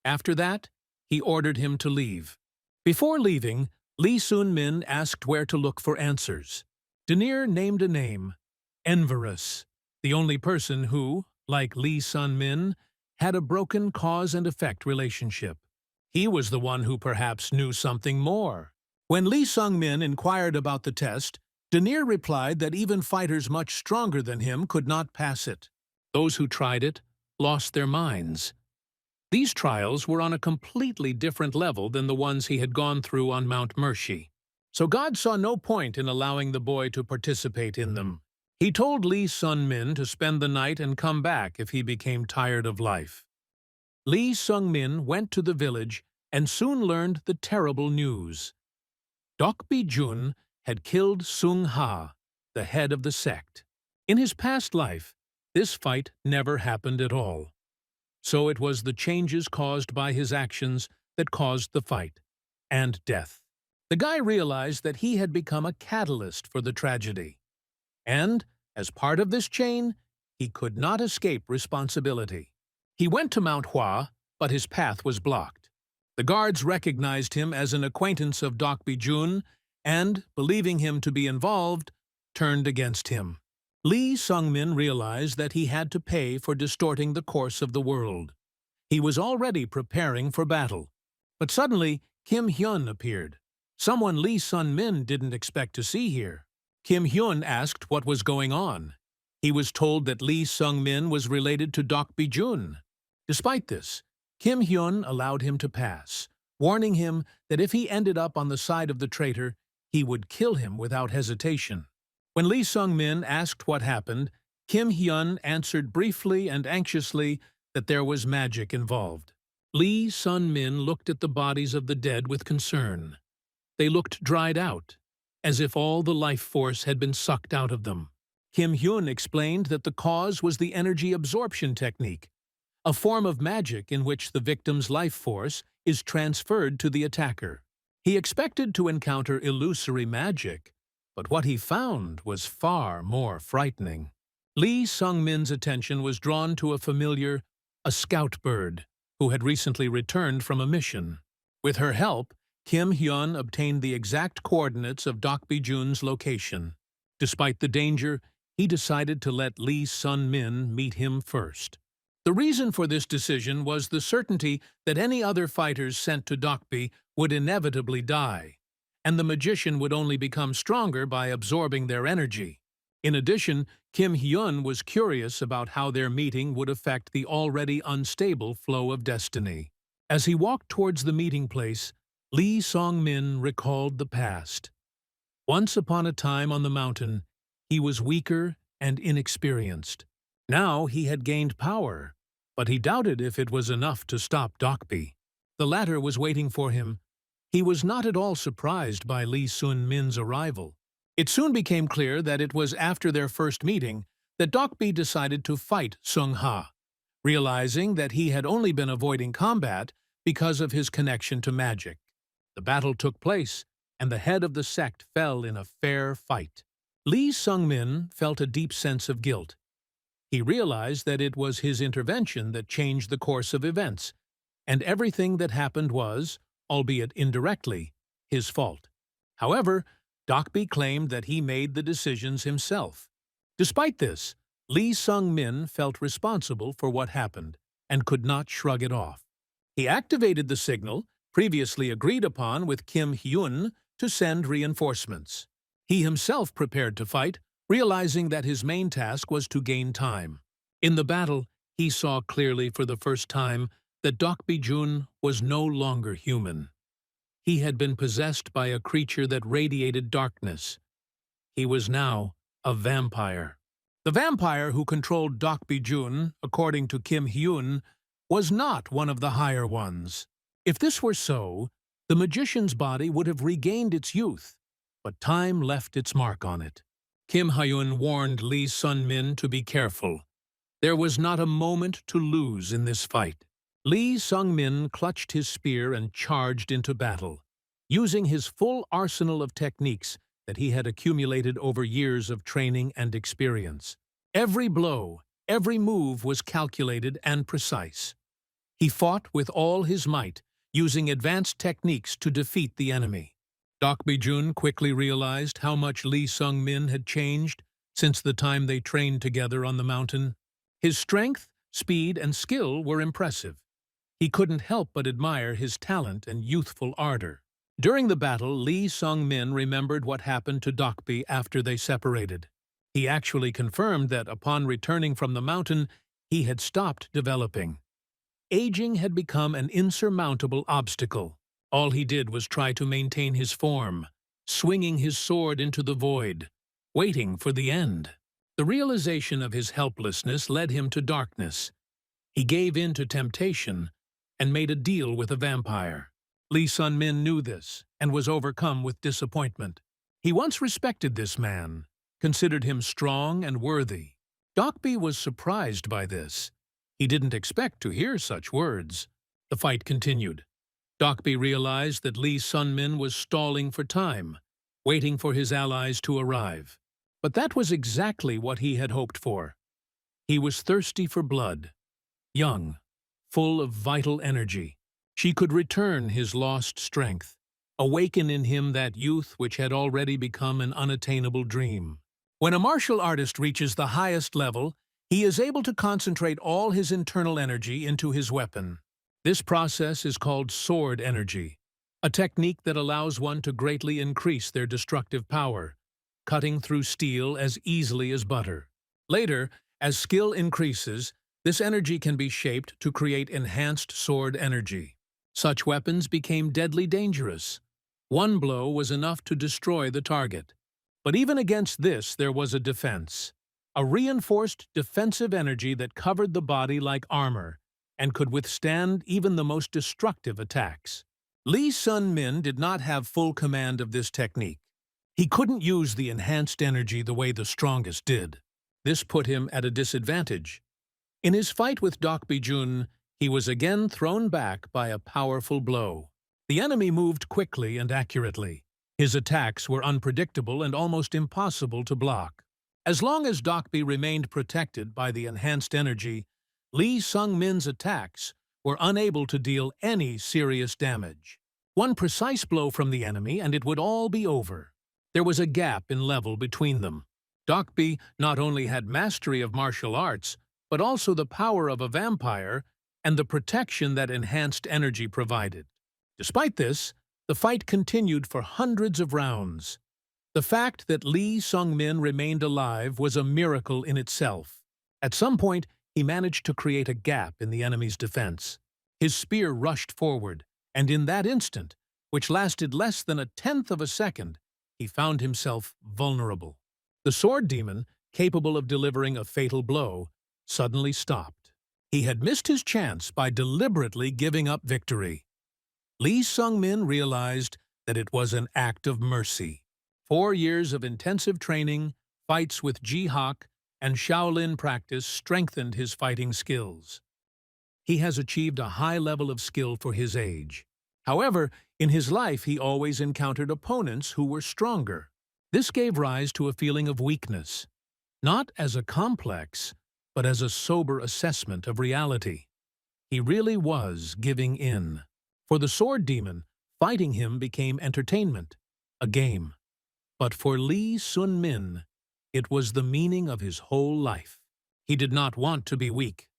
After that, he ordered him to leave. Before leaving, Lee Sun-min asked where to look for answers. Denir named a name, Enverus, the only person who, like Lee Sun-min, had a broken cause and effect relationship. He was the one who perhaps knew something more. When Lee Sung-min inquired about the test, Denier replied that even fighters much stronger than him could not pass it. Those who tried it lost their minds. These trials were on a completely different level than the ones he had gone through on Mount Mercy. So God saw no point in allowing the boy to participate in them. He told Lee Sun-min to spend the night and come back if he became tired of life. Lee Sung-min went to the village and soon learned the terrible news. Dokbi-jun had killed Sung-ha, the head of the sect. In his past life, this fight never happened at all. So it was the changes caused by his actions that caused the fight and death. The guy realized that he had become a catalyst for the tragedy. And, as part of this chain, he could not escape responsibility. He went to Manhwa, but his path was blocked. The guards recognized him as an acquaintance of Dokbi-jun and, believing him to be involved, turned against him. Lee Sung-min realized that he had to pay for distorting the course of the world. He was already preparing for battle. But suddenly, Kim Hyun appeared, someone Lee Sun-min didn't expect to see here. Kim Hyun asked what was going on. He was told that Lee Sung-min was related to Dokbi-jun. Despite this, Kim Hyun allowed him to pass, warning him that if he ended up on the side of the traitor, he would kill him without hesitation. When Lee Sung-min asked what happened, Kim Hyun answered briefly and anxiously that there was magic involved. Lee Sun-min looked at the bodies of the dead with concern. They looked dried out, as if all the life force had been sucked out of them. Kim Hyun explained that the cause was the energy absorption technique, a form of magic in which the victim's life force is transferred to the attacker. He expected to encounter illusory magic, but what he found was far more frightening. Lee Sung-min's attention was drawn to a familiar, a scout bird, who had recently returned from a mission. With her help, Kim Hyun obtained the exact coordinates of Dokbi-jun's location. Despite the danger, he decided to let Lee Sun-min meet him first. The reason for this decision was the certainty that any other fighters sent to Dokbi would inevitably die, and the magician would only become stronger by absorbing their energy. In addition, Kim Hyun was curious about how their meeting would affect the already unstable flow of destiny. As he walked towards the meeting place, Lee Sung-min recalled the past. Once upon a time on the mountain, he was weaker and inexperienced. Now he had gained power, but he doubted if it was enough to stop Dokbi. The latter was waiting for him. He was not at all surprised by Lee Sun-min's arrival. It soon became clear that it was after their first meeting that Dokbi decided to fight Sung-ha, realizing that he had only been avoiding combat because of his connection to magic. The battle took place, and the head of the sect fell in a fair fight. Lee Sung-min felt a deep sense of guilt. He realized that it was his intervention that changed the course of events, and everything that happened was, albeit indirectly, his fault. However, Dokbi claimed that he made the decisions himself. Despite this, Lee Sung-min felt responsible for what happened and could not shrug it off. He activated the signal, previously agreed upon with Kim Hyun, to send reinforcements. He himself prepared to fight, realizing that his main task was to gain time. In the battle, he saw clearly for the first time that Dokbi-jun was no longer human. He had been possessed by a creature that radiated darkness. He was now a vampire. The vampire who controlled Dokbi-jun, according to Kim Hyun, was not one of the higher ones. If this were so, the magician's body would have regained its youth, but time left its mark on it. Kim Hyun warned Lee Sun-min to be careful. There was not a moment to lose in this fight. Lee Sung-min clutched his spear and charged into battle, using his full arsenal of techniques that he had accumulated over years of training and experience. Every blow, every move was calculated and precise. He fought with all his might, using advanced techniques to defeat the enemy. Dokbi-jun quickly realized how much Lee Sung-min had changed since the time they trained together on the mountain. His strength, speed, and skill were impressive. He couldn't help but admire his talent and youthful ardor. During the battle, Lee Sung-min remembered what happened to Dokbi after they separated. He actually confirmed that upon returning from the mountain, he had stopped developing. Aging had become an insurmountable obstacle. All he did was try to maintain his form, swinging his sword into the void, waiting for the end. The realization of his helplessness led him to darkness. He gave in to temptation and made a deal with a vampire. Lee Sun-min knew this and was overcome with disappointment. He once respected this man, considered him strong and worthy. Dokbi was surprised by this. He didn't expect to hear such words. The fight continued. Dokbi realized that Lee Sun-min was stalling for time, waiting for his allies to arrive. But that was exactly what he had hoped for. He was thirsty for blood, young, full of vital energy. She could return his lost strength, awaken in him that youth which had already become an unattainable dream. When a martial artist reaches the highest level, he is able to concentrate all his internal energy into his weapon. This process is called sword energy, a technique that allows one to greatly increase their destructive power, cutting through steel as easily as butter. Later, as skill increases, this energy can be shaped to create enhanced sword energy. Such weapons became deadly dangerous. One blow was enough to destroy the target. But even against this, there was a defense. A reinforced defensive energy that covered the body like armor and could withstand even the most destructive attacks. Lee Sun-min did not have full command of this technique. He couldn't use the enhanced energy the way the strongest did. This put him at a disadvantage. In his fight with Dokbi Jun, he was again thrown back by a powerful blow. The enemy moved quickly and accurately. His attacks were unpredictable and almost impossible to block. As long as Dokbi remained protected by the enhanced energy, Lee Sung-min's attacks were unable to deal any serious damage. One precise blow from the enemy and it would all be over. There was a gap in level between them. Dokbi not only had mastery of martial arts, but also the power of a vampire and the protection that enhanced energy provided. Despite this, the fight continued for hundreds of rounds. The fact that Lee Sung-min remained alive was a miracle in itself. At some point, he managed to create a gap in the enemy's defense. His spear rushed forward, and in that instant, which lasted less than 1/10 of a second, he found himself vulnerable. The sword demon, capable of delivering a fatal blow, suddenly stopped. He had missed his chance by deliberately giving up victory. Lee Sung-min realized that it was an act of mercy. 4 years of intensive training, fights with jihad, and Shaolin practice strengthened his fighting skills. He has achieved a high level of skill for his age. However, in his life he always encountered opponents who were stronger. This gave rise to a feeling of weakness, not as a complex, but as a sober assessment of reality. He really was giving in. For the sword demon, fighting him became entertainment, a game. But for Lee Sun-min, it was the meaning of his whole life. He did not want to be weak.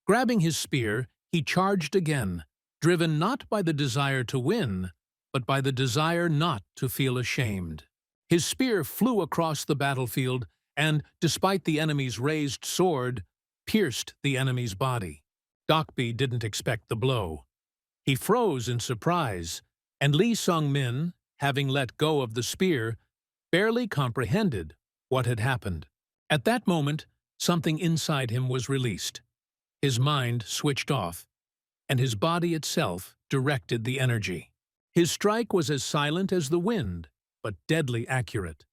Grabbing his spear, he charged again, driven not by the desire to win, but by the desire not to feel ashamed. His spear flew across the battlefield and, despite the enemy's raised sword, pierced the enemy's body. Dokbi didn't expect the blow. He froze in surprise, and Lee Sung-min, having let go of the spear, barely comprehended what had happened. At that moment, something inside him was released. His mind switched off, and his body itself directed the energy. His strike was as silent as the wind, but deadly accurate.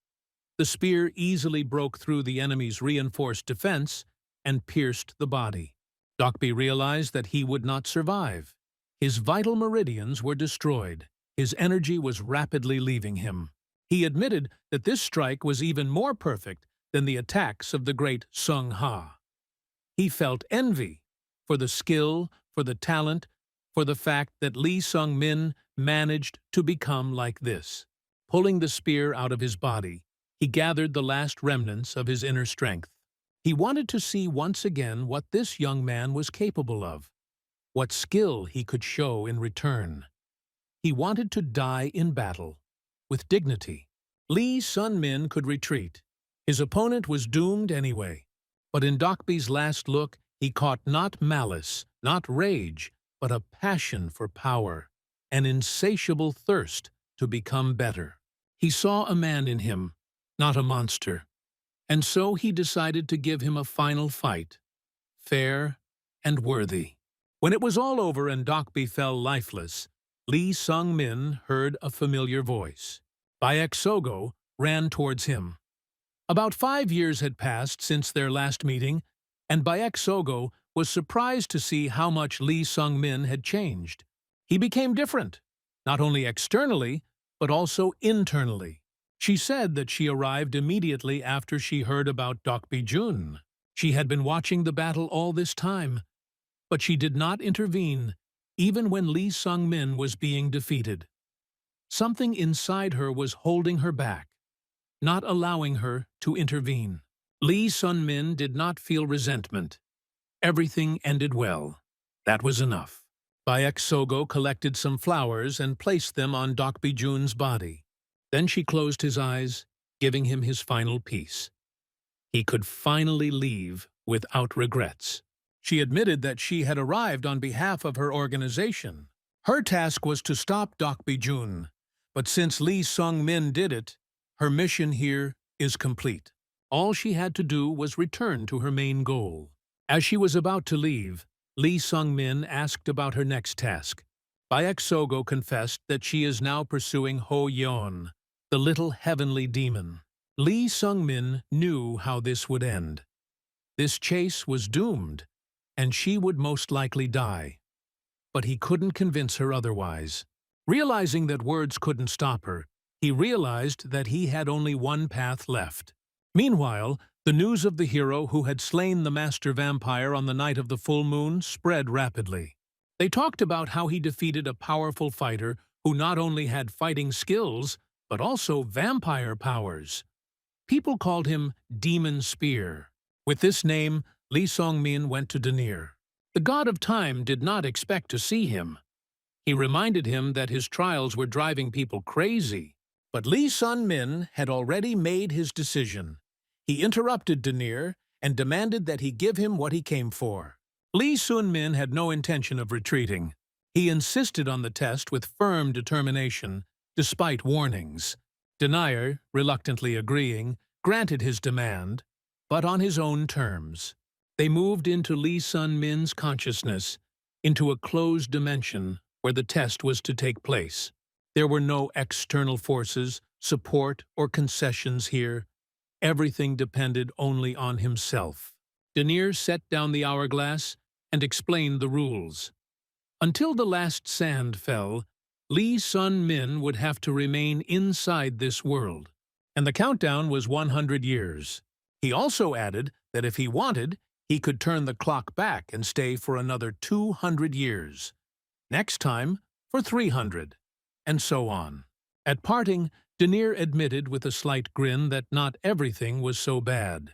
The spear easily broke through the enemy's reinforced defense and pierced the body. Dokbi realized that he would not survive. His vital meridians were destroyed. His energy was rapidly leaving him. He admitted that this strike was even more perfect than the attacks of the great Sung Ha. He felt envy for the skill, for the talent, for the fact that Lee Sung-min managed to become like this. Pulling the spear out of his body, he gathered the last remnants of his inner strength. He wanted to see once again what this young man was capable of, what skill he could show in return. he wanted to die in battle, with dignity. Lee Sun-min could retreat. His opponent was doomed anyway. But in Dokbi's last look, he caught not malice, not rage, but a passion for power, an insatiable thirst to become better. He saw a man in him, not a monster. And so he decided to give him a final fight, fair and worthy. When it was all over and Dokbi fell lifeless, Lee Sung-min heard a familiar voice. Baek Sogo ran towards him. About 5 years had passed since their last meeting, and Baek Sogo was surprised to see how much Lee Sung-min had changed. He became different, not only externally, but also internally. She said that she arrived immediately after she heard about Dokbi Jun. She had been watching the battle all this time, but she did not intervene, even when Lee Sung-min was being defeated. Something inside her was holding her back, not allowing her to intervene. Lee Sun-min did not feel resentment. Everything ended well. That was enough. Baek Sogo collected some flowers and placed them on Dokbi Jun's body. Then she closed his eyes, giving him his final peace. He could finally leave without regrets. She admitted that she had arrived on behalf of her organization. Her task was to stop Dokbi Jun, but since Lee Sung-min did it, her mission here is complete. All she had to do was return to her main goal. As she was about to leave, Lee Sung-min asked about her next task. Baek Sogo confessed that she is now pursuing Ho Yeon, the little heavenly demon. Lee Sung-min knew how this would end. This chase was doomed, and she would most likely die. But he couldn't convince her otherwise. Realizing that words couldn't stop her, he realized that he had only one path left. Meanwhile, the news of the hero who had slain the master vampire on the night of the full moon spread rapidly. They talked about how he defeated a powerful fighter who not only had fighting skills, but also vampire powers. People called him Demon Spear. With this name, Lee Sung-min went to Danir. The god of time did not expect to see him. He reminded him that his trials were driving people crazy. But Lee Sun-min had already made his decision. He interrupted Danir and demanded that he give him what he came for. Lee Sun-min had no intention of retreating. He insisted on the test with firm determination, despite warnings. Danir, reluctantly agreeing, granted his demand, but on his own terms. They moved into Lee Sun-min's consciousness, into a closed dimension where the test was to take place. There were no external forces, support, or concessions here. Everything depended only on himself. Danir set down the hourglass and explained the rules. Until the last sand fell, Lee Sun-min would have to remain inside this world, and the countdown was 100 years. He also added that if he wanted, he could turn the clock back and stay for another 200 years. Next time, for 300, and so on. At parting, Danir admitted with a slight grin that not everything was so bad.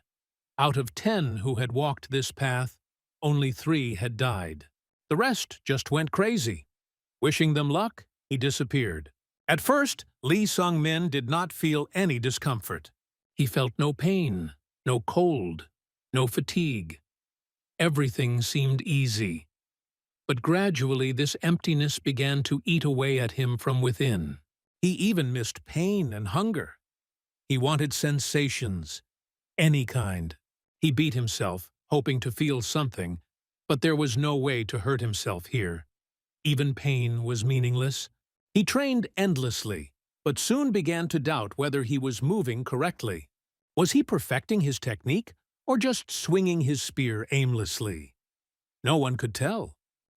Out of 10 who had walked this path, only 3 had died. The rest just went crazy. Wishing them luck, he disappeared. At first, Lee Sung-min did not feel any discomfort. He felt no pain, no cold, no fatigue. Everything seemed easy. But gradually this emptiness began to eat away at him from within. He even missed pain and hunger. He wanted sensations, any kind. He beat himself, hoping to feel something, but there was no way to hurt himself here. Even pain was meaningless. He trained endlessly, but soon began to doubt whether he was moving correctly. Was he perfecting his technique, or just swinging his spear aimlessly? No one could tell.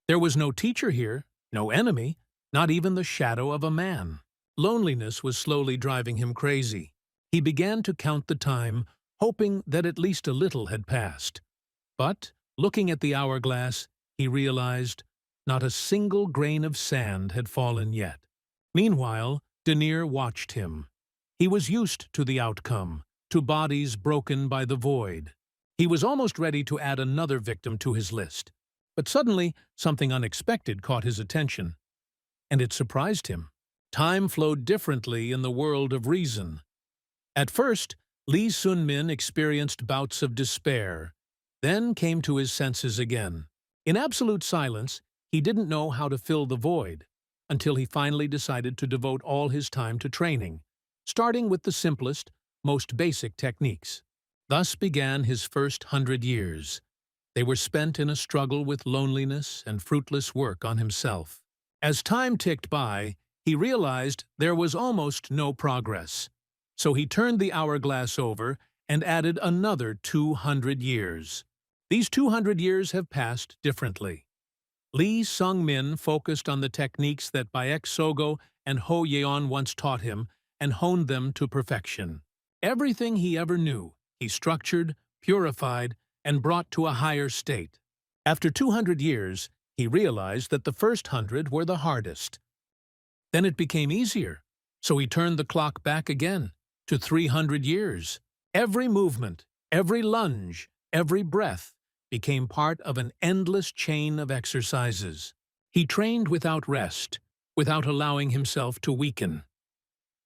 There was no teacher here, no enemy, not even the shadow of a man. Loneliness was slowly driving him crazy. He began to count the time, hoping that at least a little had passed. But, looking at the hourglass, he realized not a single grain of sand had fallen yet. Meanwhile, Danir watched him. He was used to the outcome, to bodies broken by the void. He was almost ready to add another victim to his list. But suddenly, something unexpected caught his attention. and it surprised him. Time flowed differently in the world of reason. At first, Lee Sun-min experienced bouts of despair, then came to his senses again. In absolute silence, he didn't know how to fill the void, until he finally decided to devote all his time to training, starting with the simplest, most basic techniques. Thus began his first 100 years. They were spent in a struggle with loneliness and fruitless work on himself. As time ticked by, he realized there was almost no progress. So he turned the hourglass over and added another 200 years. These 200 years have passed differently. Lee Sung-min focused on the techniques that Baek Sogo and Ho Yeon once taught him and honed them to perfection. Everything he ever knew, he structured, purified, and brought to a higher state. After 200 years, he realized that the first 100 were the hardest. Then it became easier, so he turned the clock back again to 300 years. Every movement, every lunge, every breath became part of an endless chain of exercises. He trained without rest, without allowing himself to weaken.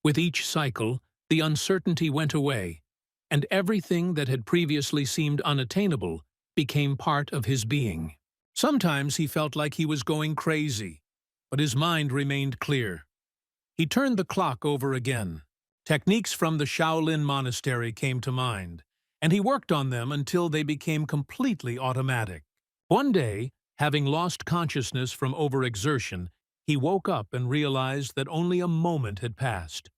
With each cycle, the uncertainty went away, and everything that had previously seemed unattainable became part of his being. Sometimes he felt like he was going crazy, but his mind remained clear. He turned the clock over again. Techniques from the Shaolin monastery came to mind, and he worked on them until they became completely automatic. One day, having lost consciousness from overexertion, he woke up and realized that only a moment had passed.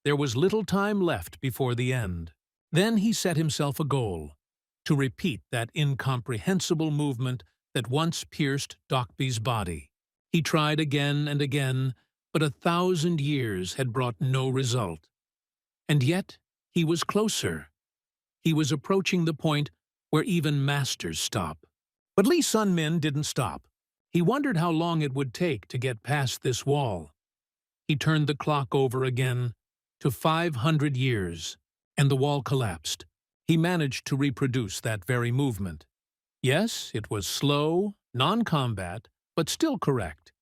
There was little time left before the end. Then he set himself a goal, to repeat that incomprehensible movement that once pierced Dokbi's body. He tried again and again, but 1,000 years had brought no result. And yet, he was closer. He was approaching the point where even masters stop. But Lee Sun-min didn't stop. He wondered how long it would take to get past this wall. He turned the clock over again to 500 years, and the wall collapsed. He managed to reproduce that very movement. Yes, it was slow, non-combat, but still correct.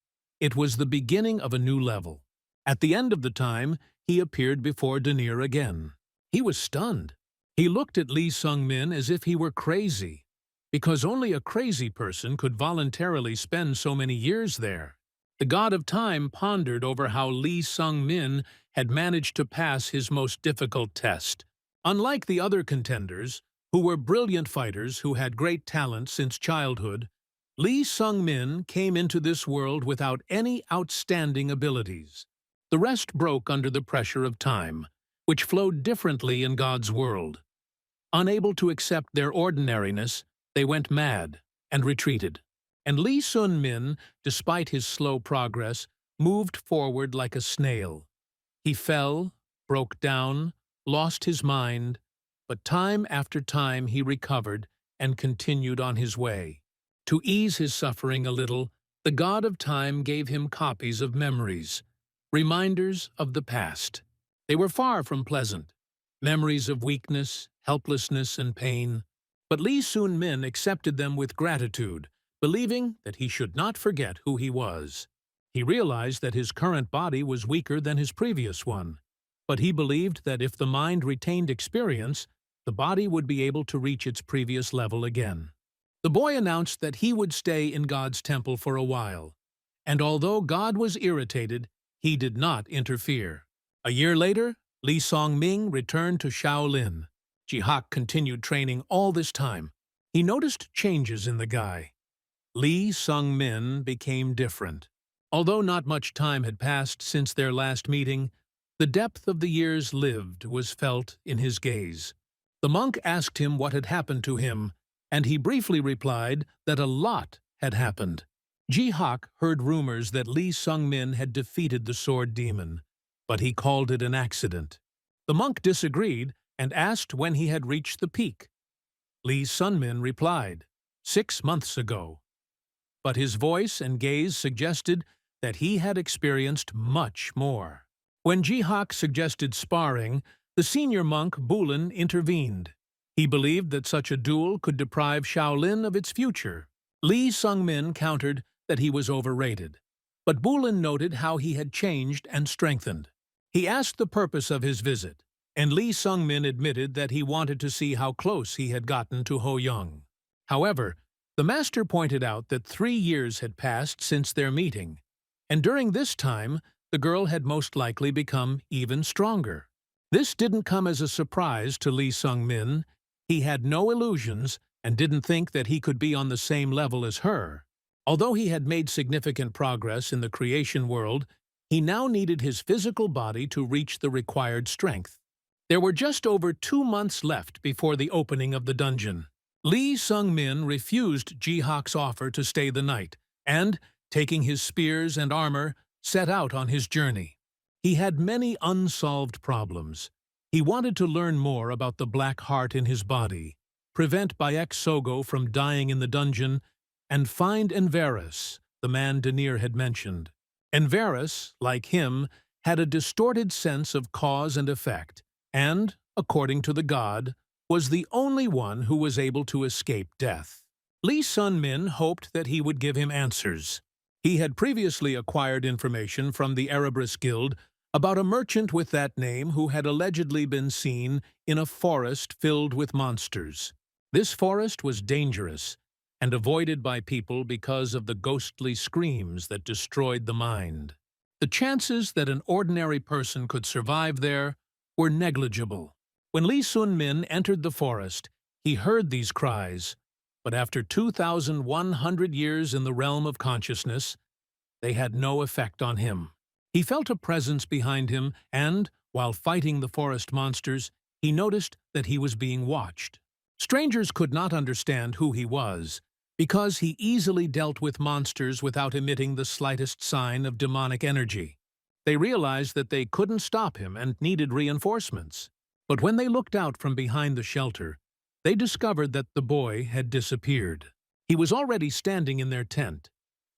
It was the beginning of a new level. At the end of the time, he appeared before Denier again. He was stunned. He looked at Lee Sung-min as if he were crazy, because only a crazy person could voluntarily spend so many years there. The god of time pondered over how Lee Sung-min had managed to pass his most difficult test. Unlike the other contenders, who were brilliant fighters who had great talent since childhood, Lee Sung-min came into this world without any outstanding abilities. The rest broke under the pressure of time, which flowed differently in God's world. Unable to accept their ordinariness, they went mad and retreated. And Lee Sun-min, despite his slow progress, moved forward like a snail. He fell, broke down, lost his mind, but time after time he recovered and continued on his way. To ease his suffering a little, the god of time gave him copies of memories, reminders of the past. They were far from pleasant, memories of weakness, helplessness, and pain. But Lee Sun-min accepted them with gratitude, believing that he should not forget who he was. He realized that his current body was weaker than his previous one, but he believed that if the mind retained experience, the body would be able to reach its previous level again. The boy announced that he would stay in God's temple for a while, and although God was irritated, he did not interfere. A year later, Lee Song-ming returned to Shaolin. Ji-hak continued training all this time. He noticed changes in the guy. Lee Sung-min became different. Although not much time had passed since their last meeting, the depth of the years lived was felt in his gaze. The monk asked him what had happened to him, and he briefly replied that a lot had happened. Ji-hak heard rumors that Lee Sung-min had defeated the sword demon, but he called it an accident. The monk disagreed and asked when he had reached the peak. Lee Sun-min replied, 6 months ago. But his voice and gaze suggested that he had experienced much more. When Ji-hak suggested sparring, the senior monk Bulin intervened. He believed that such a duel could deprive Shaolin of its future. Lee Sung-min countered that he was overrated. But Bulin noted how he had changed and strengthened. He asked the purpose of his visit, and Lee Sung-min admitted that he wanted to see how close he had gotten to Ho Yeon. However, the master pointed out that 3 years had passed since their meeting, and during this time, the girl had most likely become even stronger. This didn't come as a surprise to Lee Sung-min. He had no illusions and didn't think that he could be on the same level as her. Although he had made significant progress in the creation world, he now needed his physical body to reach the required strength. There were just over 2 months left before the opening of the dungeon. Lee Sung-min refused Ji-hak's offer to stay the night and, taking his spears and armor, set out on his journey. He had many unsolved problems. He wanted to learn more about the black heart in his body, prevent Bayek Sogo from dying in the dungeon, and find Enverus, the man Denir had mentioned. Enverus, like him, had a distorted sense of cause and effect, and, according to the god, was the only one who was able to escape death. Lee Sun-min hoped that he would give him answers. He had previously acquired information from the Erebus Guild about a merchant with that name who had allegedly been seen in a forest filled with monsters. This forest was dangerous and avoided by people because of the ghostly screams that destroyed the mind. The chances that an ordinary person could survive there were negligible. When Lee Sun-min entered the forest, he heard these cries, but after 2,100 years in the realm of consciousness, they had no effect on him. He felt a presence behind him and, while fighting the forest monsters, he noticed that he was being watched. Strangers could not understand who he was, because he easily dealt with monsters without emitting the slightest sign of demonic energy. They realized that they couldn't stop him and needed reinforcements. But when they looked out from behind the shelter, they discovered that the boy had disappeared. He was already standing in their tent.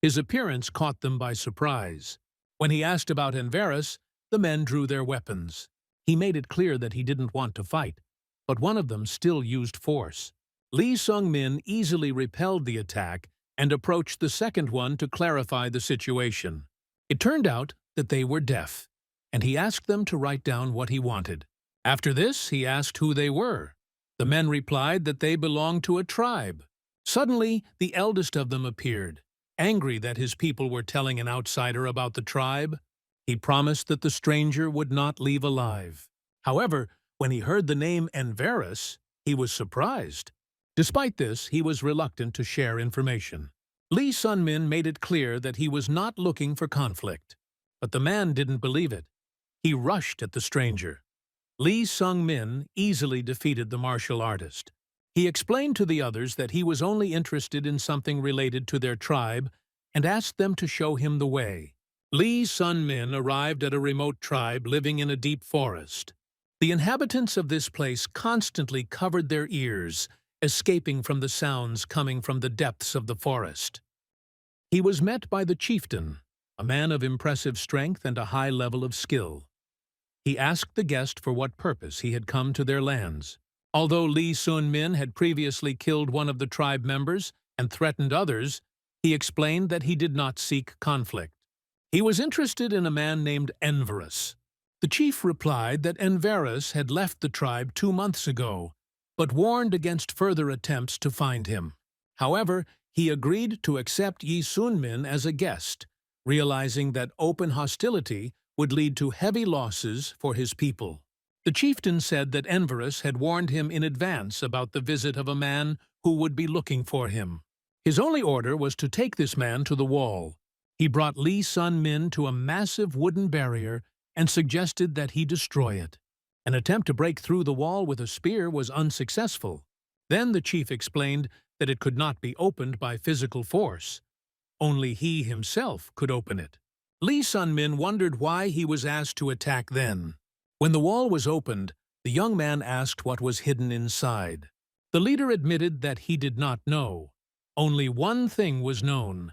His appearance caught them by surprise. When he asked about Enverus, the men drew their weapons. He made it clear that he didn't want to fight, but one of them still used force. Lee Sung-min easily repelled the attack and approached the second one to clarify the situation. It turned out that they were deaf, and he asked them to write down what he wanted. After this, he asked who they were. The men replied that they belonged to a tribe. Suddenly, the eldest of them appeared. Angry that his people were telling an outsider about the tribe, he promised that the stranger would not leave alive. However, when he heard the name Enverus, he was surprised. Despite this, he was reluctant to share information. Lee Sun-min made it clear that he was not looking for conflict. But the man didn't believe it. He rushed at the stranger. Lee Sung-min easily defeated the martial artist. He explained to the others that he was only interested in something related to their tribe and asked them to show him the way. Lee Sun-min arrived at a remote tribe living in a deep forest. The inhabitants of this place constantly covered their ears, escaping from the sounds coming from the depths of the forest. He was met by the chieftain, a man of impressive strength and a high level of skill. He asked the guest for what purpose he had come to their lands. Although Lee Sun-min had previously killed one of the tribe members and threatened others, he explained that he did not seek conflict. He was interested in a man named Enverus. The chief replied that Enverus had left the tribe 2 months ago, but warned against further attempts to find him. However, he agreed to accept Yi Sun-min as a guest, realizing that open hostility would lead to heavy losses for his people. The chieftain said that Enverus had warned him in advance about the visit of a man who would be looking for him. His only order was to take this man to the wall. He brought Lee Sun-min to a massive wooden barrier and suggested that he destroy it. An attempt to break through the wall with a spear was unsuccessful. Then the chief explained that it could not be opened by physical force. Only he himself could open it. Lee Sun-min wondered why he was asked to attack then. When the wall was opened, the young man asked what was hidden inside. The leader admitted that he did not know. Only one thing was known.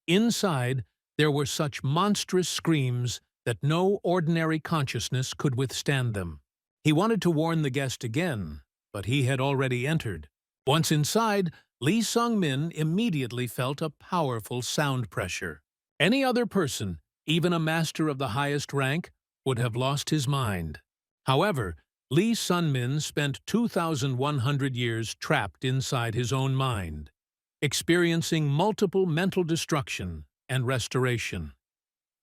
Inside, there were such monstrous screams that no ordinary consciousness could withstand them. He wanted to warn the guest again, but he had already entered. Once inside, Lee Sung-min immediately felt a powerful sound pressure. Any other person, even a master of the highest rank, would have lost his mind. However, Lee Sun-min spent 2,100 years trapped inside his own mind, experiencing multiple mental destruction and restoration.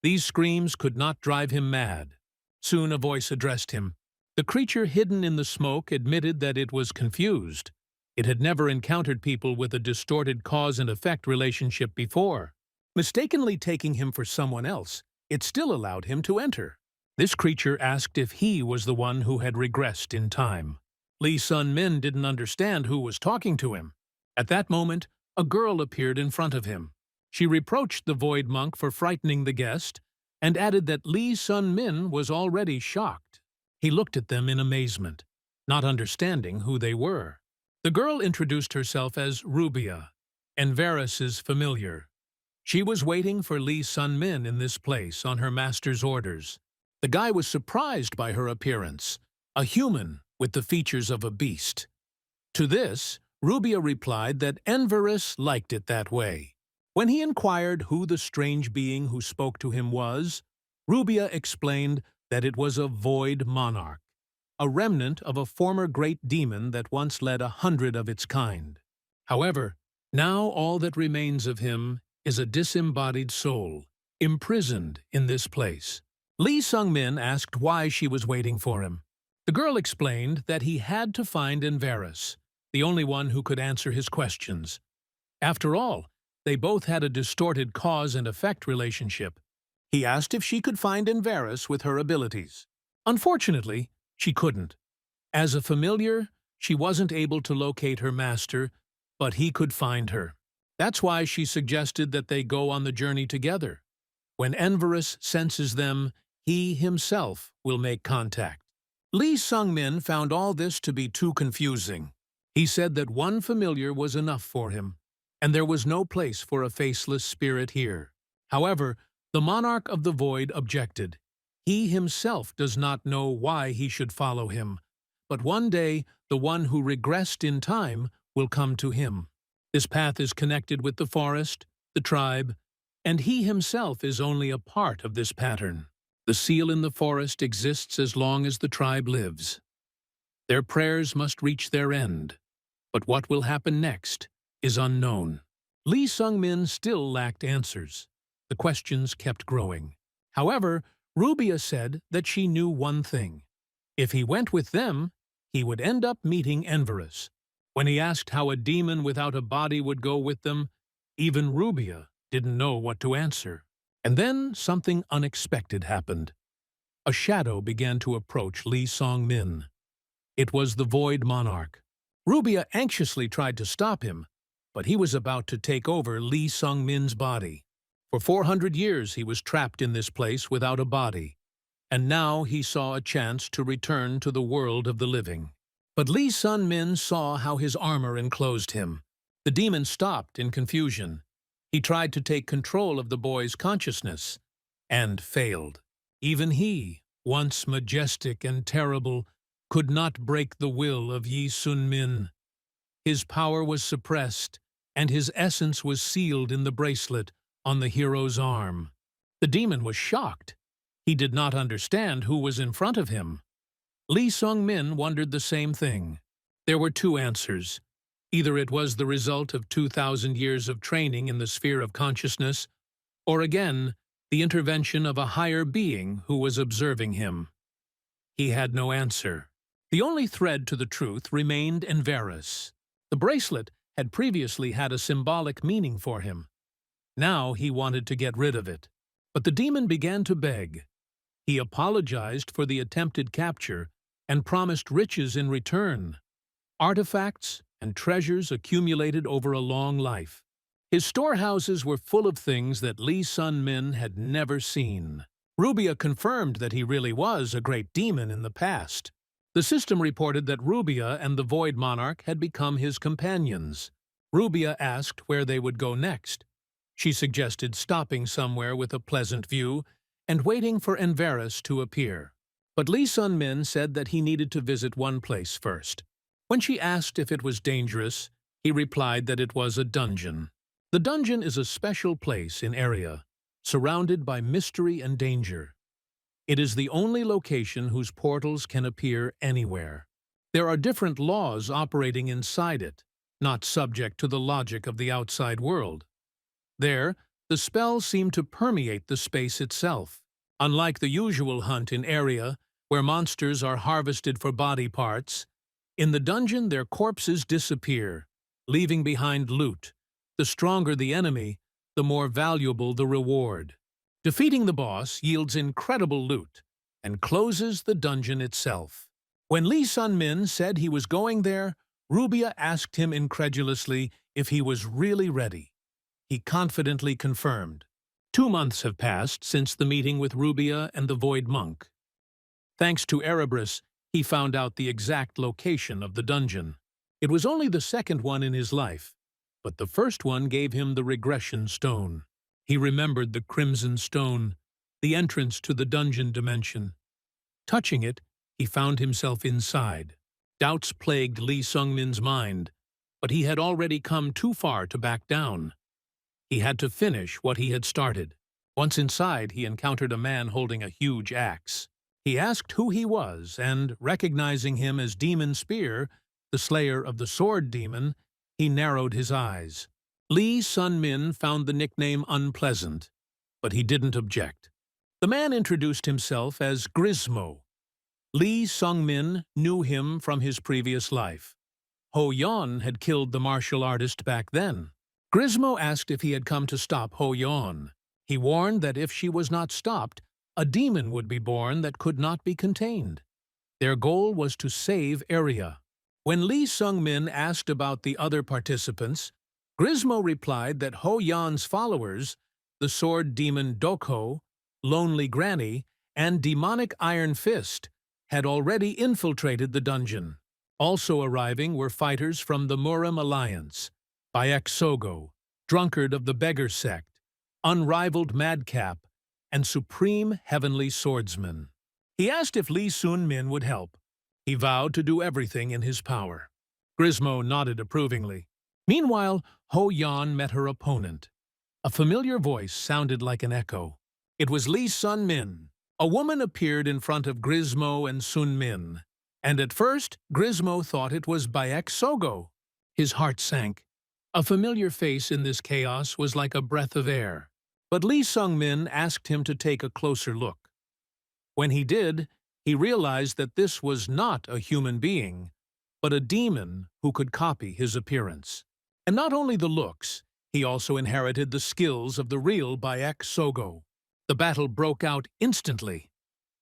These screams could not drive him mad. Soon a voice addressed him. The creature hidden in the smoke admitted that it was confused. It had never encountered people with a distorted cause and effect relationship before. Mistakenly taking him for someone else, it still allowed him to enter. This creature asked if he was the one who had regressed in time. Lee Sun-min didn't understand who was talking to him. At that moment, a girl appeared in front of him. She reproached the void monk for frightening the guest and added that Lee Sun-min was already shocked. He looked at them in amazement, not understanding who they were. The girl introduced herself as Rubia, Enverus's familiar. She was waiting for Lee Sun-min in this place on her master's orders. The guy was surprised by her appearance, a human with the features of a beast. To this, Rubia replied that Enverus liked it that way. When he inquired who the strange being who spoke to him was, Rubia explained that it was a void monarch, a remnant of a former great demon that once led 100 of its kind. However, now all that remains of him is a disembodied soul, imprisoned in this place. Lee Sun-min asked why she was waiting for him. The girl explained that he had to find Enverus, the only one who could answer his questions. After all, they both had a distorted cause and effect relationship. He asked if she could find Enverus with her abilities. Unfortunately, she couldn't. As a familiar, she wasn't able to locate her master, but he could find her. That's why she suggested that they go on the journey together. When Enverus senses them, he himself will make contact. Lee Sun-min found all this to be too confusing. He said that one familiar was enough for him, and there was no place for a faceless spirit here. However, the monarch of the void objected. He himself does not know why he should follow him, but one day the one who regressed in time will come to him. This path is connected with the forest, the tribe, and he himself is only a part of this pattern. The seal in the forest exists as long as the tribe lives. Their prayers must reach their end, but what will happen next is unknown. Lee Sun-min still lacked answers. The questions kept growing. However, Rubia said that she knew one thing. If he went with them, he would end up meeting Enverus. When he asked how a demon without a body would go with them, even Rubia didn't know what to answer. And then something unexpected happened. A shadow began to approach Lee Sun-min. It was the Void Monarch. Rubia anxiously tried to stop him, but he was about to take over Lee Sun-min's body. For 400 years he was trapped in this place without a body, and now he saw a chance to return to the world of the living. But Lee Sun-min saw how his armor enclosed him. The demon stopped in confusion. He tried to take control of the boy's consciousness, and failed. Even he, once majestic and terrible, could not break the will of Lee Sun-min. His power was suppressed, and his essence was sealed in the bracelet on the hero's arm. The demon was shocked. He did not understand who was in front of him. Lee Sun-min wondered the same thing. There were two answers. Either it was the result of 2,000 years of training in the sphere of consciousness, or again, the intervention of a higher being who was observing him. He had no answer. The only thread to the truth remained Enverus. The bracelet had previously had a symbolic meaning for him. Now he wanted to get rid of it. But the demon began to beg. He apologized for the attempted capture and promised riches in return, artifacts and treasures accumulated over a long life. His storehouses were full of things that Lee Sun-min had never seen. Rubia confirmed that he really was a great demon in the past. The system reported that Rubia and the Void Monarch had become his companions. Rubia asked where they would go next. She suggested stopping somewhere with a pleasant view and waiting for Enverus to appear. But Lee Sun-min said that he needed to visit one place first. When she asked if it was dangerous, he replied that it was a dungeon. The dungeon is a special place in area. surrounded by mystery and danger. It is the only location whose portals can appear anywhere. There are different laws operating inside it, not subject to the logic of the outside world. There, the spells seem to permeate the space itself. Unlike the usual hunt in area, where monsters are harvested for body parts, in the dungeon their corpses disappear, leaving behind loot. The stronger the enemy, the more valuable the reward. Defeating the boss yields incredible loot and closes the dungeon itself. When Lee Sun-min said he was going there, Rubia asked him incredulously if he was really ready. He confidently confirmed. 2 months have passed since the meeting with Rubia and the Void Monk. Thanks to Erebus, he found out the exact location of the dungeon. It was only the second one in his life, but the first one gave him the regression stone. He remembered the crimson stone, the entrance to the dungeon dimension. Touching it, he found himself inside. Doubts plagued Lee Sung-min's mind, but he had already come too far to back down. He had to finish what he had started. Once inside, he encountered a man holding a huge axe. He asked who he was, and, recognizing him as Demon Spear, the slayer of the sword demon, he narrowed his eyes. Lee Sun-min found the nickname unpleasant, but he didn't object. The man introduced himself as Grismo. Lee Sung-min knew him from his previous life. Ho Yeon had killed the martial artist back then. Grismo asked if he had come to stop Ho Yeon. He warned that if she was not stopped, a demon would be born that could not be contained. Their goal was to save Area. When Lee Sung-min asked about the other participants, Grismo replied that Ho Yeon's followers, the sword demon Doko, Lonely Granny, and demonic Iron Fist, had already infiltrated the dungeon. Also arriving were fighters from the Muram Alliance, Bayek Sogo, drunkard of the Beggar Sect, unrivaled madcap, and supreme heavenly swordsman. He asked if Lee Sun-min would help. He vowed to do everything in his power. Grismo nodded approvingly. Meanwhile, Ho Yeon met her opponent. A familiar voice sounded like an echo. It was Lee Sun-min. A woman appeared in front of Grismo and Sun-min, and at first Grismo thought it was Bayek Sogo. His heart sank. A familiar face in this chaos was like a breath of air. But Lee Sung-min asked him to take a closer look. When he did, he realized that this was not a human being, but a demon who could copy his appearance. And not only the looks, he also inherited the skills of the real Bayek Sogo. The battle broke out instantly.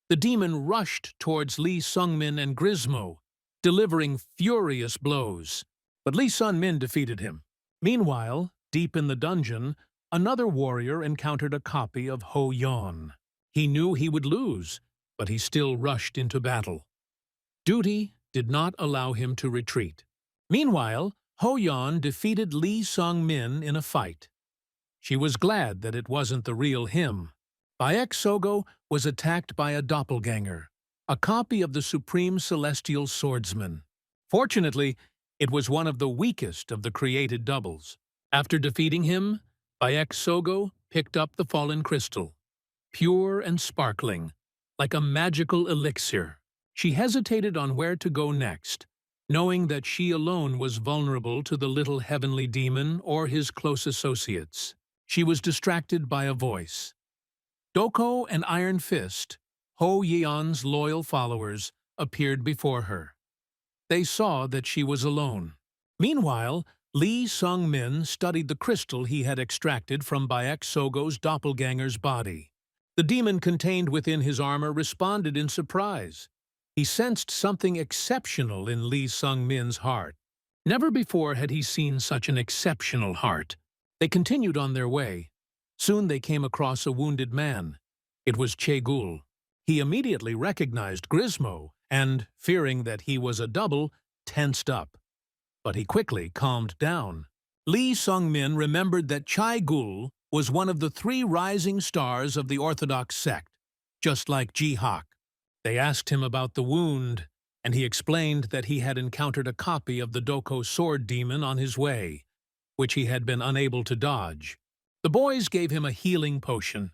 The demon rushed towards Lee Sung-min and Grismo, delivering furious blows. But Lee Sun-min defeated him. Meanwhile, deep in the dungeon, another warrior encountered a copy of Ho Yeon. He knew he would lose, but he still rushed into battle. Duty did not allow him to retreat. Meanwhile, Ho Yeon defeated Lee Sung-min in a fight. She was glad that it wasn't the real him. Bayek Sogo was attacked by a doppelganger, a copy of the supreme celestial swordsman. Fortunately, it was one of the weakest of the created doubles. After defeating him, Bayek Sogo picked up the fallen crystal, pure and sparkling, like a magical elixir. She hesitated on where to go next, knowing that she alone was vulnerable to the little heavenly demon or his close associates. She was distracted by a voice. Doko and Iron Fist, Ho Yeon's loyal followers, appeared before her. They saw that she was alone. Meanwhile, Lee Sung-min studied the crystal he had extracted from Bayek Sogo's doppelganger's body. The demon contained within his armor responded in surprise. He sensed something exceptional in Lee Sung-min's heart. Never before had he seen such an exceptional heart. They continued on their way. Soon they came across a wounded man. It was Che-gul. He immediately recognized Grismo and, fearing that he was a double, tensed up. But he quickly calmed down. Lee Sung-min remembered that Che-gul was one of the 3 rising stars of the Orthodox sect, just like Ji-hak. They asked him about the wound, and he explained that he had encountered a copy of the Doko sword demon on his way, which he had been unable to dodge. The boys gave him a healing potion.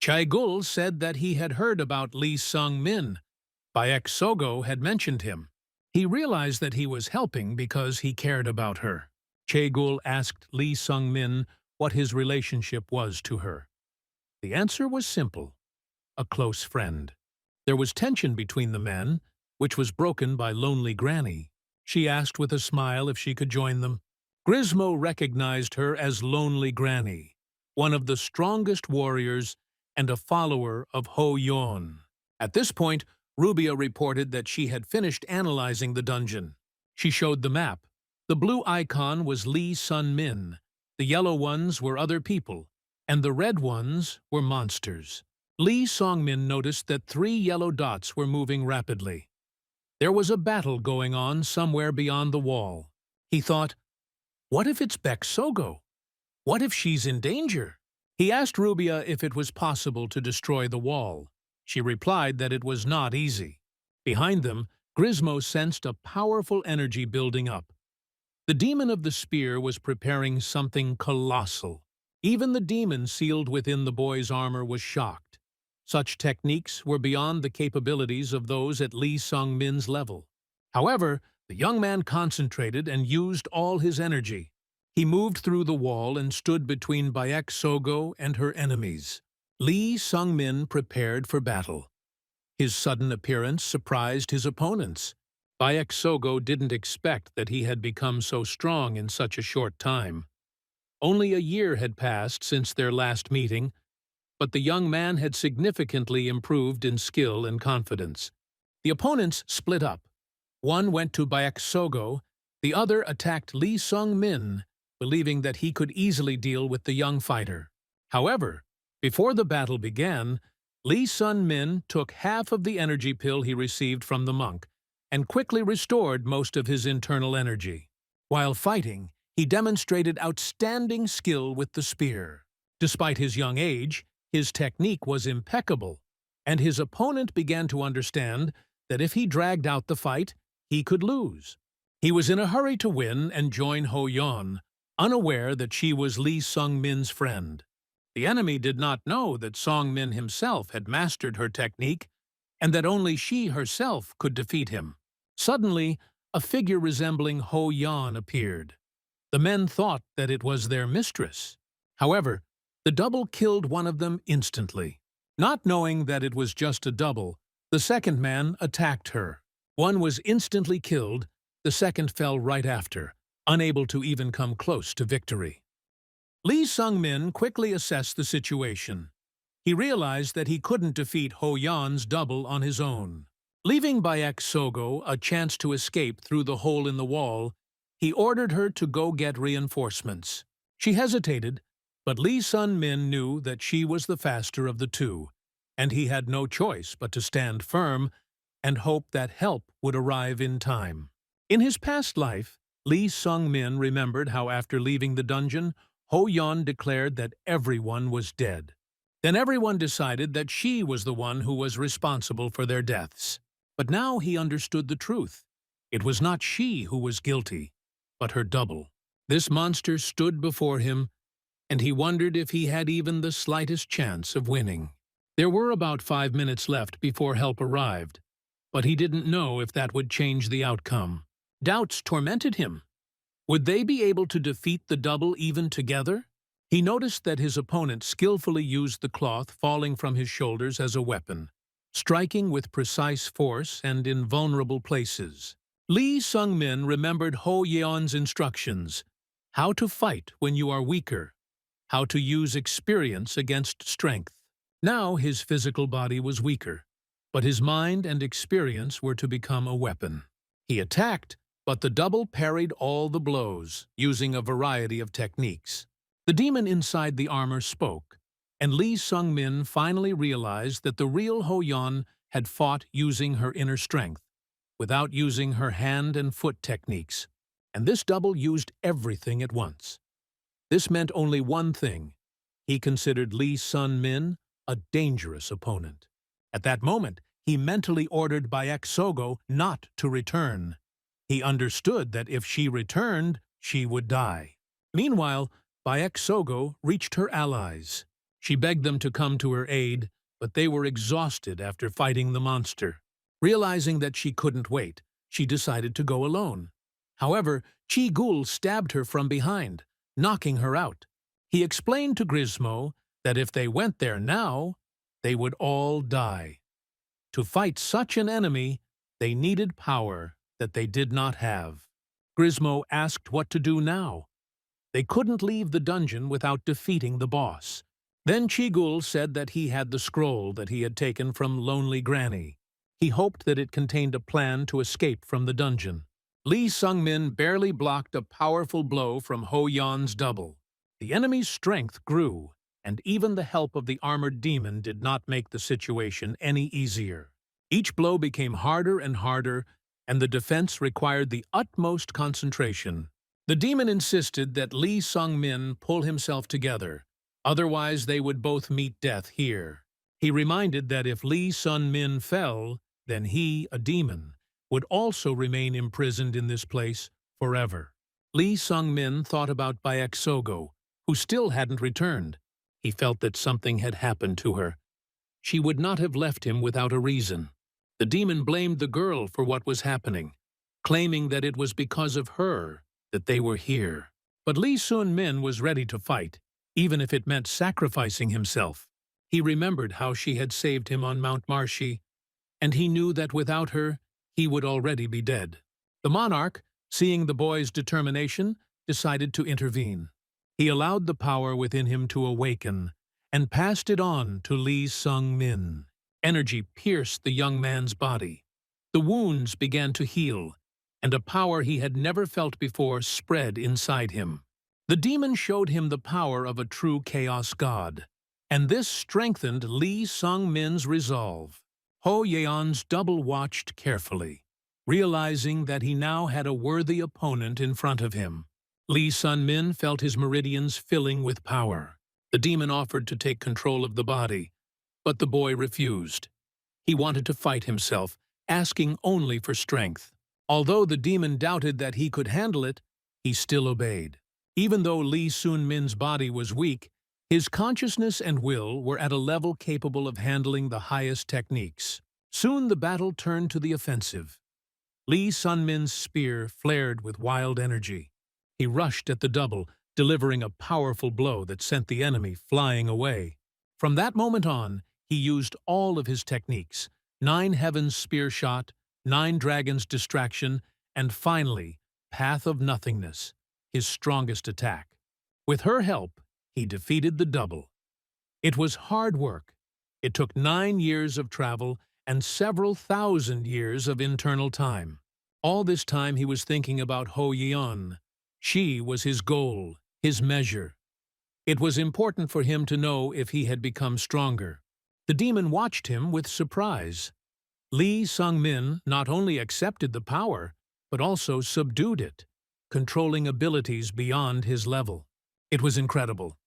Chae-gul said that he had heard about Lee Sung-min. Baek Sogo had mentioned him. He realized that he was helping because he cared about her. Chae-gul asked Lee Sung-min what his relationship was to her. The answer was simple: a close friend. There was tension between the men, which was broken by lonely Granny. She asked with a smile if she could join them. Grismo recognized her as Lonely Granny, one of the strongest warriors and a follower of Ho Yeon. At this point, Rubia reported that she had finished analyzing the dungeon. She showed the map. The blue icon was Lee Sun-min, the yellow ones were other people, and the red ones were monsters. Lee Song-min noticed that 3 yellow dots were moving rapidly. There was a battle going on somewhere beyond the wall. He thought, what if it's Baek Sogo? What if she's in danger? He asked Rubia if it was possible to destroy the wall. She replied that it was not easy. Behind them, Grismo sensed a powerful energy building up. The demon of the spear was preparing something colossal. Even the demon sealed within the boy's armor was shocked. Such techniques were beyond the capabilities of those at Lee Sung-min's level. However, the young man concentrated and used all his energy. He moved through the wall and stood between Baek Sogo and her enemies. Lee Sung-min prepared for battle. His sudden appearance surprised his opponents. Baek Sogo didn't expect that he had become so strong in such a short time. Only a year had passed since their last meeting, but the young man had significantly improved in skill and confidence. The opponents split up. One went to Baek Sogo, the other attacked Lee Sung-min, believing that he could easily deal with the young fighter. However, before the battle began, Lee Sun-min took half of the energy pill he received from the monk and quickly restored most of his internal energy. While fighting, he demonstrated outstanding skill with the spear. Despite his young age, his technique was impeccable, and his opponent began to understand that if he dragged out the fight, he could lose. He was in a hurry to win and join Ho Yeon, unaware that she was Lee Sung-min's friend. The enemy did not know that Song-min himself had mastered her technique and that only she herself could defeat him. Suddenly, a figure resembling Ho Yeon appeared. The men thought that it was their mistress. However, the double killed one of them instantly. Not knowing that it was just a double, the second man attacked her. One was instantly killed, the second fell right after, unable to even come close to victory. Lee Sung-min quickly assessed the situation. He realized that he couldn't defeat Ho Yeon's double on his own. Leaving Baek Sogo a chance to escape through the hole in the wall, he ordered her to go get reinforcements. She hesitated, but Lee Sun-min knew that she was the faster of the two, and he had no choice but to stand firm and hope that help would arrive in time. In his past life, Lee Sung-min remembered how after leaving the dungeon, Ho Yeon declared that everyone was dead. Then everyone decided that she was the one who was responsible for their deaths. But now he understood the truth. It was not she who was guilty, but her double. This monster stood before him, and he wondered if he had even the slightest chance of winning. There were about 5 minutes left before help arrived, but he didn't know if that would change the outcome. Doubts tormented him. Would they be able to defeat the double even together? He noticed that his opponent skillfully used the cloth falling from his shoulders as a weapon, striking with precise force and in vulnerable places. Lee Sung-min remembered Ho Yeon's instructions: how to fight when you are weaker, how to use experience against strength. Now his physical body was weaker, but his mind and experience were to become a weapon. He attacked, but the double parried all the blows, using a variety of techniques. The demon inside the armor spoke, and Lee Sung-min finally realized that the real Ho Yeon had fought using her inner strength, without using her hand and foot techniques, and this double used everything at once. This meant only one thing: he considered Lee Sun-min a dangerous opponent. At that moment, he mentally ordered Baek Sogo not to return. He understood that if she returned, she would die. Meanwhile, Bayek Sogo reached her allies. She begged them to come to her aid, but they were exhausted after fighting the monster. Realizing that she couldn't wait, she decided to go alone. However, Chi Gul stabbed her from behind, knocking her out. He explained to Grismo that if they went there now, they would all die. To fight such an enemy, they needed power that they did not have. Grismo asked what to do now. They couldn't leave the dungeon without defeating the boss. Then Chigul said that he had the scroll that he had taken from Lonely Granny. He hoped that it contained a plan to escape from the dungeon. Lee Sung-min barely blocked a powerful blow from Ho Yeon's double. The enemy's strength grew, and even the help of the armored demon did not make the situation any easier. Each blow became harder and harder, and the defense required the utmost concentration. The demon insisted that Lee Sung-min pull himself together, otherwise they would both meet death here. He reminded that if Lee Sun-min fell, then he, a demon, would also remain imprisoned in this place forever. Lee Sung-min thought about Bayek Sogo, who still hadn't returned. He felt that something had happened to her. She would not have left him without a reason. The demon blamed the girl for what was happening, claiming that it was because of her that they were here. But Lee Sun-min was ready to fight, even if it meant sacrificing himself. He remembered how she had saved him on Mount Marshi, and he knew that without her, he would already be dead. The monarch, seeing the boy's determination, decided to intervene. He allowed the power within him to awaken and passed it on to Lee Sung-min. Energy pierced the young man's body. The wounds began to heal, and a power he had never felt before spread inside him. The demon showed him the power of a true chaos god, and this strengthened Lee Sung-min's resolve. Ho Yeon's double watched carefully, realizing that he now had a worthy opponent in front of him. Lee Sun-min felt his meridians filling with power. The demon offered to take control of the body, but the boy refused. He wanted to fight himself, asking only for strength. Although the demon doubted that he could handle it, he still obeyed. Even though Lee Sun-min's body was weak, his consciousness and will were at a level capable of handling the highest techniques. Soon the battle turned to the offensive. Lee Sun-min's spear flared with wild energy. He rushed at the double, delivering a powerful blow that sent the enemy flying away. From that moment on, he used all of his techniques: 9 Heavens Spear Shot, 9 Dragons Distraction, and finally, Path of Nothingness, his strongest attack. With her help, he defeated the double. It was hard work. It took 9 years of travel and several thousand years of internal time. All this time he was thinking about Ho Yeon. She was his goal, his measure. It was important for him to know if he had become stronger. The demon watched him with surprise. Lee Sung-min not only accepted the power, but also subdued it, controlling abilities beyond his level. It was incredible.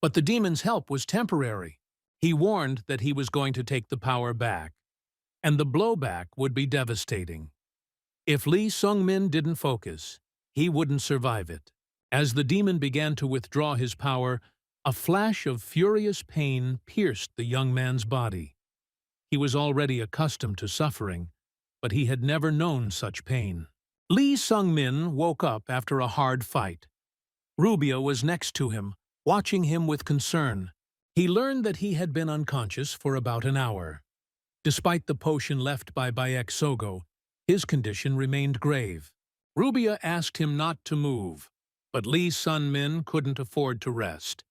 But the demon's help was temporary. He warned that he was going to take the power back, and the blowback would be devastating. If Lee Sung-min didn't focus, he wouldn't survive it. As the demon began to withdraw his power, a flash of furious pain pierced the young man's body. He was already accustomed to suffering, but he had never known such pain. Lee Sung-min woke up after a hard fight. Rubia was next to him, watching him with concern. He learned that he had been unconscious for about an hour. Despite the potion left by Bayek Sogo, his condition remained grave. Rubia asked him not to move, but Lee Sun-min couldn't afford to rest.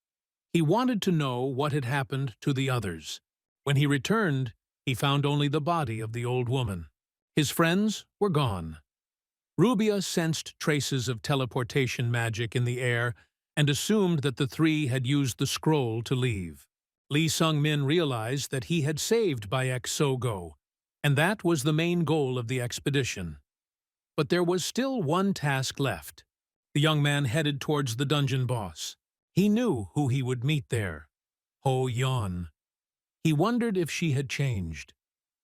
He wanted to know what had happened to the others. When he returned, he found only the body of the old woman. His friends were gone. Rubia sensed traces of teleportation magic in the air and assumed that the three had used the scroll to leave. Lee Sung-min realized that he had saved Bayek Sogo, and that was the main goal of the expedition. But there was still one task left. The young man headed towards the dungeon boss. He knew who he would meet there: Ho Yeon. He wondered if she had changed,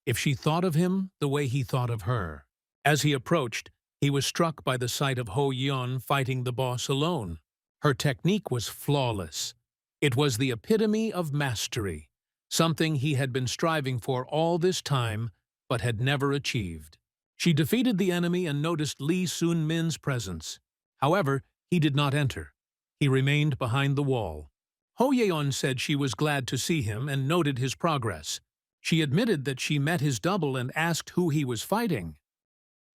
if she thought of him the way he thought of her. As he approached, he was struck by the sight of Ho Yeon fighting the boss alone. Her technique was flawless. It was the epitome of mastery, something he had been striving for all this time but had never achieved. She defeated the enemy and noticed Lee Sun-min's presence. However, he did not enter. He remained behind the wall. Ho Yeon said she was glad to see him and noted his progress. She admitted that she met his double and asked who he was fighting.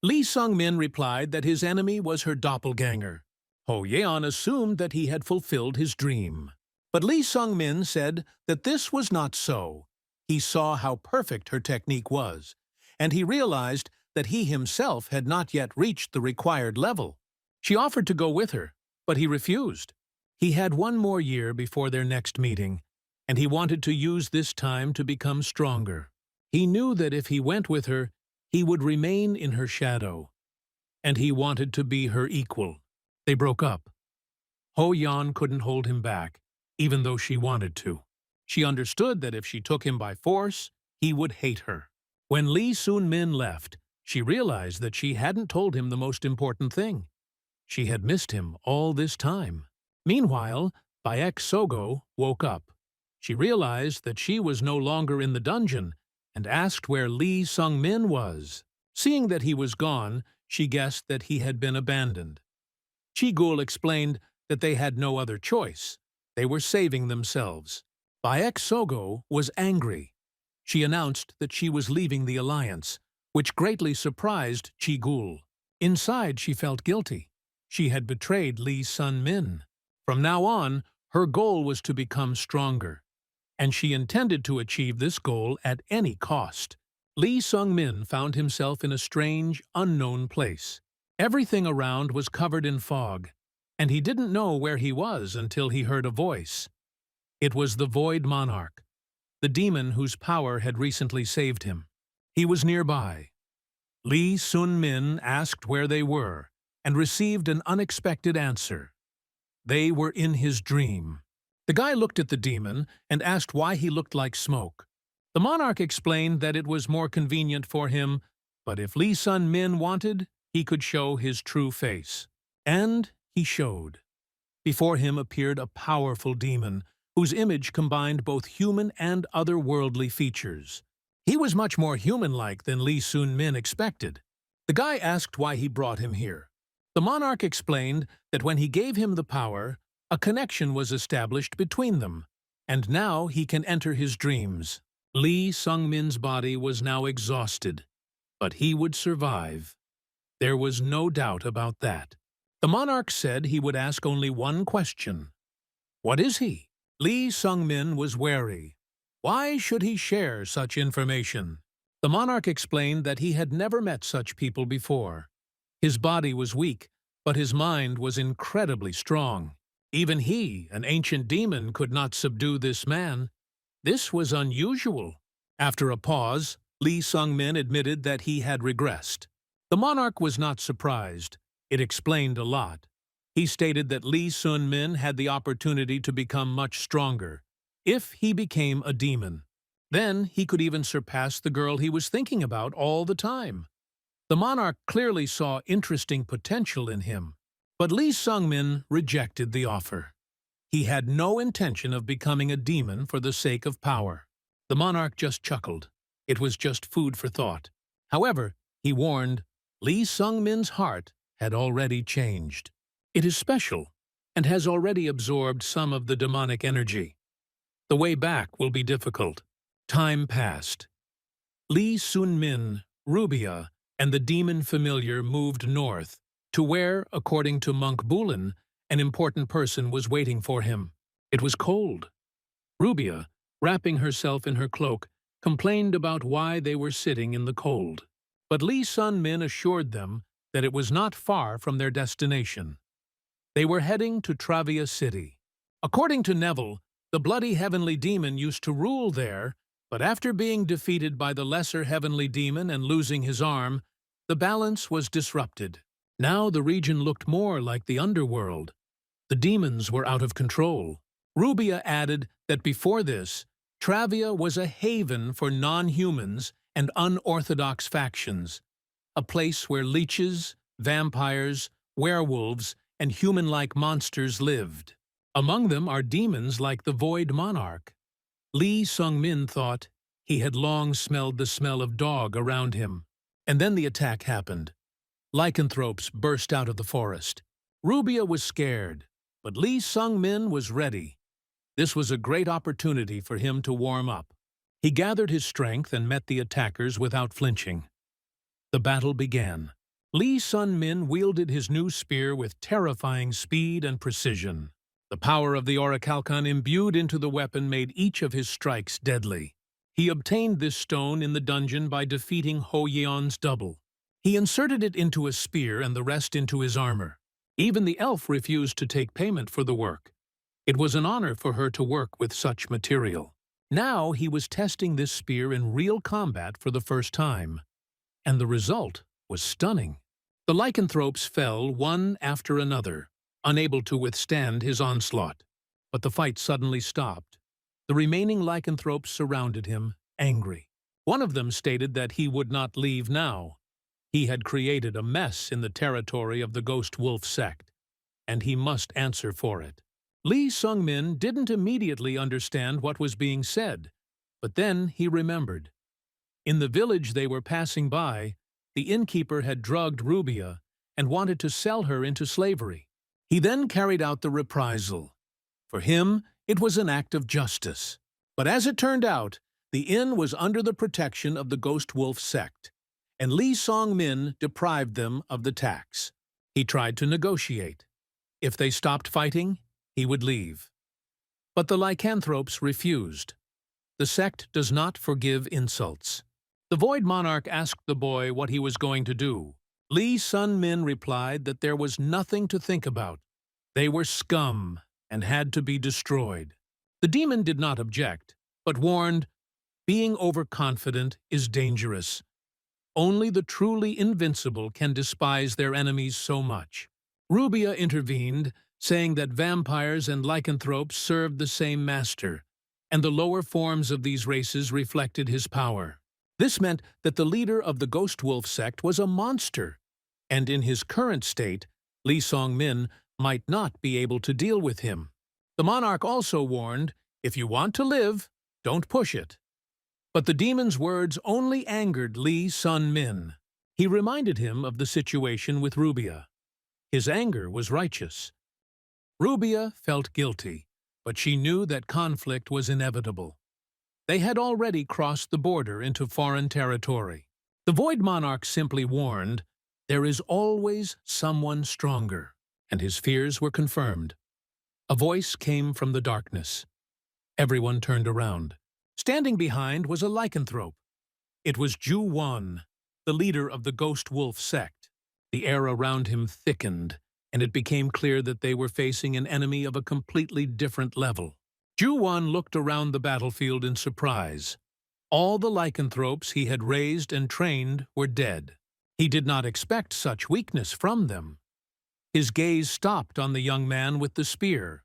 Lee Sung-min replied that his enemy was her doppelganger. Ho Yeon assumed that he had fulfilled his dream. But Lee Sung-min said that this was not so. He saw how perfect her technique was, and he realized that he himself had not yet reached the required level. She offered to go with her, but he refused. He had one more year before their next meeting, and he wanted to use this time to become stronger. He knew that if he went with her, he would remain in her shadow, and he wanted to be her equal. They broke up. Ho Yeon couldn't hold him back, even though she wanted to. She understood that if she took him by force, he would hate her. When Lee Sun-min left, she realized that she hadn't told him the most important thing. She had missed him all this time. Meanwhile, Baek Sogo woke up. She realized that she was no longer in the dungeon and asked where Lee Sung-min was. Seeing that he was gone, she guessed that he had been abandoned. Chi-gul explained that they had no other choice. They were saving themselves. Baek Sogo was angry. She announced that she was leaving the alliance, which greatly surprised Chi-gul. Inside, she felt guilty. She had betrayed Lee Sun-min. From now on, her goal was to become stronger, and she intended to achieve this goal at any cost. Lee Sung-min found himself in a strange, unknown place. Everything around was covered in fog, and he didn't know where he was until he heard a voice. It was the Void Monarch, the demon whose power had recently saved him. He was nearby. Lee Sun-min asked where they were, and received an unexpected answer. They were in his dream. The guy looked at the demon and asked why he looked like smoke. The monarch explained that it was more convenient for him, but if Lee Sun-min wanted, he could show his true face. And he showed. Before him appeared a powerful demon, whose image combined both human and otherworldly features. He was much more human-like than Lee Sun-min expected. The guy asked why he brought him here. The monarch explained that when he gave him the power, a connection was established between them, and now he can enter his dreams. Lee Sung-min's body was now exhausted, but he would survive. There was no doubt about that. The monarch said he would ask only one question. What is he? Lee Sung-min was wary. Why should he share such information? The monarch explained that he had never met such people before. His body was weak, but his mind was incredibly strong. Even he, an ancient demon, could not subdue this man. This was unusual. After a pause, Lee Sung-min admitted that he had regressed. The monarch was not surprised. It explained a lot. He stated that Lee Sun-min had the opportunity to become much stronger if he became a demon. Then he could even surpass the girl he was thinking about all the time. The monarch clearly saw interesting potential in him, but Lee Sung-min rejected the offer. He had no intention of becoming a demon for the sake of power. The monarch just chuckled. It was just food for thought. However, he warned, Lee Sung-min's heart had already changed. It is special and has already absorbed some of the demonic energy. The way back will be difficult. Time passed. Lee Sun-min, Rubia, and the demon familiar moved north to where, according to Monk Bulin, an important person was waiting for him. It was cold. Rubia, wrapping herself in her cloak, complained about why they were sitting in the cold. But Lee Sun-min assured them that it was not far from their destination. They were heading to Travia city. According to Neville, the bloody heavenly demon used to rule there, but after being defeated by the lesser heavenly demon and losing his arm, the balance was disrupted. Now the region looked more like the underworld. The demons were out of control. Rubia added that before this, Travia was a haven for non-humans and unorthodox factions, a place where leeches, vampires, werewolves, and human-like monsters lived. Among them are demons like the Void Monarch. Lee Sung-min thought he had long smelled the smell of dog around him. And then the attack happened. Lycanthropes burst out of the forest. Rubia was scared, but Lee Sung-min was ready. This was a great opportunity for him to warm up. He gathered his strength and met the attackers without flinching. The battle began. Lee Sun-min wielded his new spear with terrifying speed and precision. The power of the orichalcon imbued into the weapon made each of his strikes deadly. He obtained this stone in the dungeon by defeating Ho Yeon's double. He inserted it into a spear and the rest into his armor. Even the elf refused to take payment for the work. It was an honor for her to work with such material. Now he was testing this spear in real combat for the first time. And the result was stunning. The lycanthropes fell one after another, unable to withstand his onslaught. But the fight suddenly stopped. The remaining lycanthropes surrounded him, angry. One of them stated that he would not leave now. He had created a mess in the territory of the Ghost Wolf sect, and he must answer for it. Lee Sung-min didn't immediately understand what was being said, but then he remembered. In the village they were passing by, the innkeeper had drugged Rubia and wanted to sell her into slavery. He then carried out the reprisal. For him, it was an act of justice. But as it turned out, the inn was under the protection of the Ghost Wolf sect, and Lee Sung-min deprived them of the tax. He tried to negotiate. If they stopped fighting, he would leave. But the lycanthropes refused. The sect does not forgive insults. The Void Monarch asked the boy what he was going to do. Lee Sun-min replied that there was nothing to think about. They were scum and had to be destroyed. The demon did not object, but warned, "Being overconfident is dangerous. Only the truly invincible can despise their enemies so much." Rubia intervened, saying that vampires and lycanthropes served the same master, and the lower forms of these races reflected his power. This meant that the leader of the Ghost Wolf sect was a monster, and in his current state, Lee Sung-min might not be able to deal with him. The monarch also warned, "If you want to live, don't push it." But the demon's words only angered Lee Sun-min. He reminded him of the situation with Rubia. His anger was righteous. Rubia felt guilty, but she knew that conflict was inevitable. They had already crossed the border into foreign territory. The Void Monarch simply warned, "There is always someone stronger," and his fears were confirmed. A voice came from the darkness. Everyone turned around. Standing behind was a lycanthrope. It was Ju-won, the leader of the Ghost Wolf sect. The air around him thickened, and it became clear that they were facing an enemy of a completely different level. Ju-won looked around the battlefield in surprise. All the lycanthropes he had raised and trained were dead. He did not expect such weakness from them. His gaze stopped on the young man with the spear.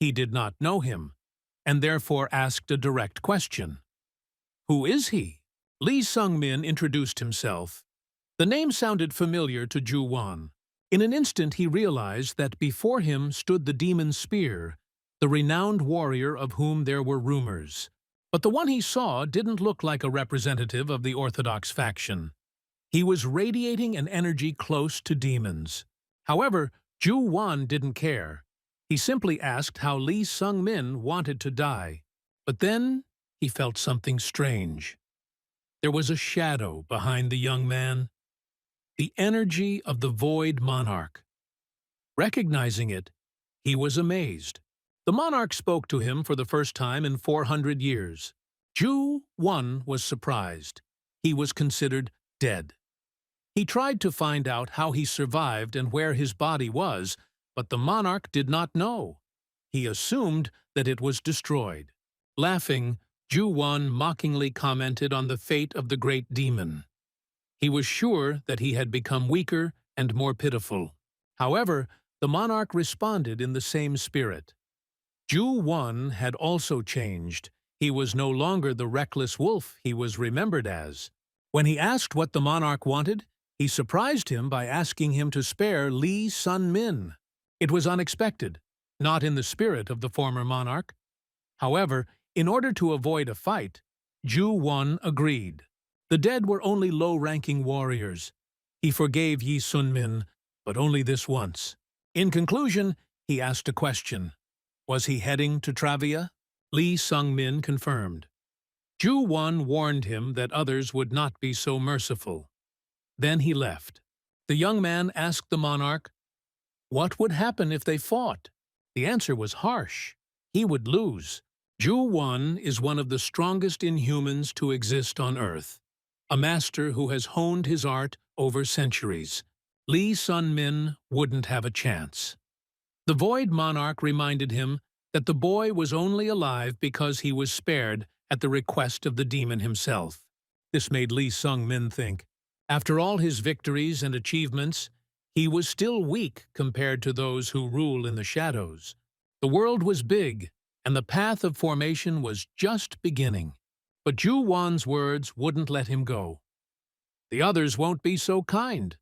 He did not know him, and therefore asked a direct question. "Who is he?" Lee Sung-min introduced himself. The name sounded familiar to Ju-won. In an instant he realized that before him stood the demon's spear, the renowned warrior of whom there were rumors. But the one he saw didn't look like a representative of the Orthodox faction. He was radiating an energy close to demons. However, Ju-won didn't care. He simply asked how Lee Sung-min wanted to die. But then he felt something strange. There was a shadow behind the young man. The energy of the Void Monarch. Recognizing it, he was amazed. The monarch spoke to him for the first time in 400 years. Ju-won was surprised. He was considered dead. He tried to find out how he survived and where his body was, but the monarch did not know. He assumed that it was destroyed. Laughing, Ju-won mockingly commented on the fate of the great demon. He was sure that he had become weaker and more pitiful. However, the monarch responded in the same spirit. Ju-won had also changed. He was no longer the reckless wolf he was remembered as. When he asked what the monarch wanted, he surprised him by asking him to spare Lee Sun-min. It was unexpected, not in the spirit of the former monarch. However, in order to avoid a fight, Ju Won agreed. The dead were only low-ranking warriors. He forgave Yi Sun-min, but only this once. In conclusion, he asked a question. Was he heading to Travia? Lee Sung-min confirmed. Ju Won warned him that others would not be so merciful. Then he left. The young man asked the monarch, what would happen if they fought? The answer was harsh. He would lose. Ju Won is one of the strongest inhumans to exist on Earth, a master who has honed his art over centuries. Lee Sun-min wouldn't have a chance. The Void Monarch reminded him that the boy was only alive because he was spared at the request of the demon himself. This made Lee Sung-min think. After all his victories and achievements, he was still weak compared to those who rule in the shadows. The world was big, and the path of formation was just beginning. But Ju Won's words wouldn't let him go. The others won't be so kind.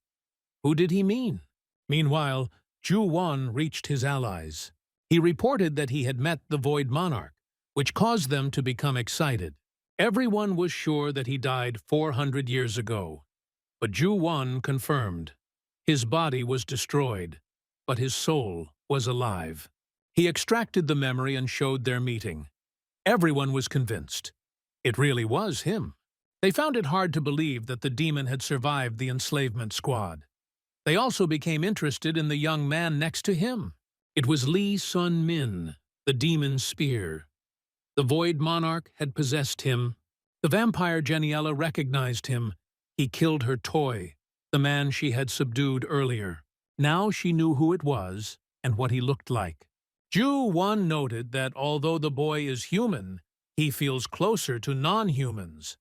Who did he mean? Meanwhile, Ju Won reached his allies. He reported that he had met the Void Monarch, which caused them to become excited. Everyone was sure that he died 400 years ago. But Ju Won confirmed. His body was destroyed, but his soul was alive. He extracted the memory and showed their meeting. Everyone was convinced. It really was him. They found it hard to believe that the demon had survived the enslavement squad. They also became interested in the young man next to him. It was Lee Sun-min, the demon's spear. The Void Monarch had possessed him. The vampire Geniella recognized him. He killed her toy, the man she had subdued earlier. Now she knew who it was and what he looked like. Ju Won noted that although the boy is human, he feels closer to non-humans.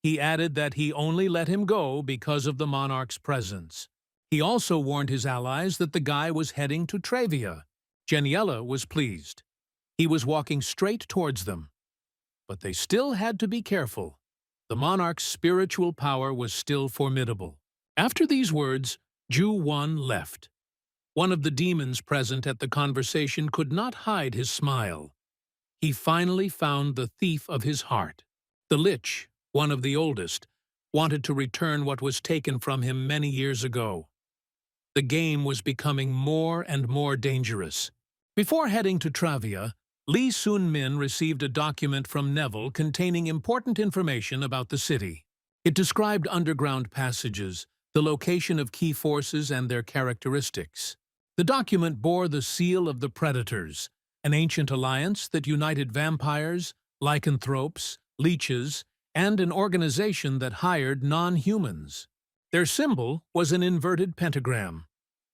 He added that he only let him go because of the monarch's presence. He also warned his allies that the guy was heading to Travia. Geniella was pleased. He was walking straight towards them. But they still had to be careful. The monarch's spiritual power was still formidable. After these words, Ju Won left. One of the demons present at the conversation could not hide his smile. He finally found the thief of his heart. The lich, one of the oldest, wanted to return what was taken from him many years ago. The game was becoming more and more dangerous. Before heading to Travia, Lee Sun-min received a document from Neville containing important information about the city. It described underground passages, the location of key forces and their characteristics. The document bore the seal of the Predators, an ancient alliance that united vampires, lycanthropes, leeches, and an organization that hired non-humans. Their symbol was an inverted pentagram.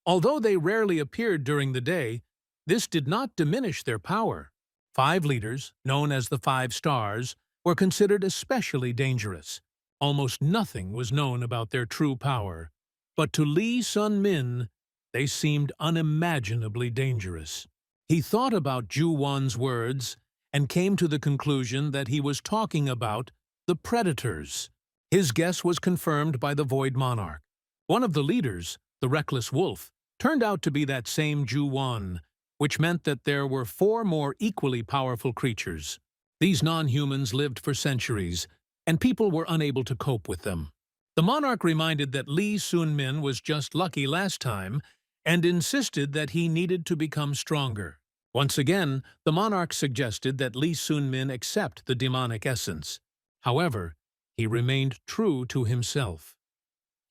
Although they rarely appeared during the day, this did not diminish their power. 5 leaders, known as the 5 Stars, were considered especially dangerous. Almost nothing was known about their true power, but to Lee Sun-min, they seemed unimaginably dangerous. He thought about Ju Won's words and came to the conclusion that he was talking about the Predators. His guess was confirmed by the Void Monarch. One of the leaders, the Reckless Wolf, turned out to be that same Ju Won, which meant that there were 4 more equally powerful creatures. These non-humans lived for centuries, and people were unable to cope with them. The monarch reminded that Lee Sun-min was just lucky last time and insisted that he needed to become stronger. Once again, the monarch suggested that Lee Sun-min accept the demonic essence. However, he remained true to himself.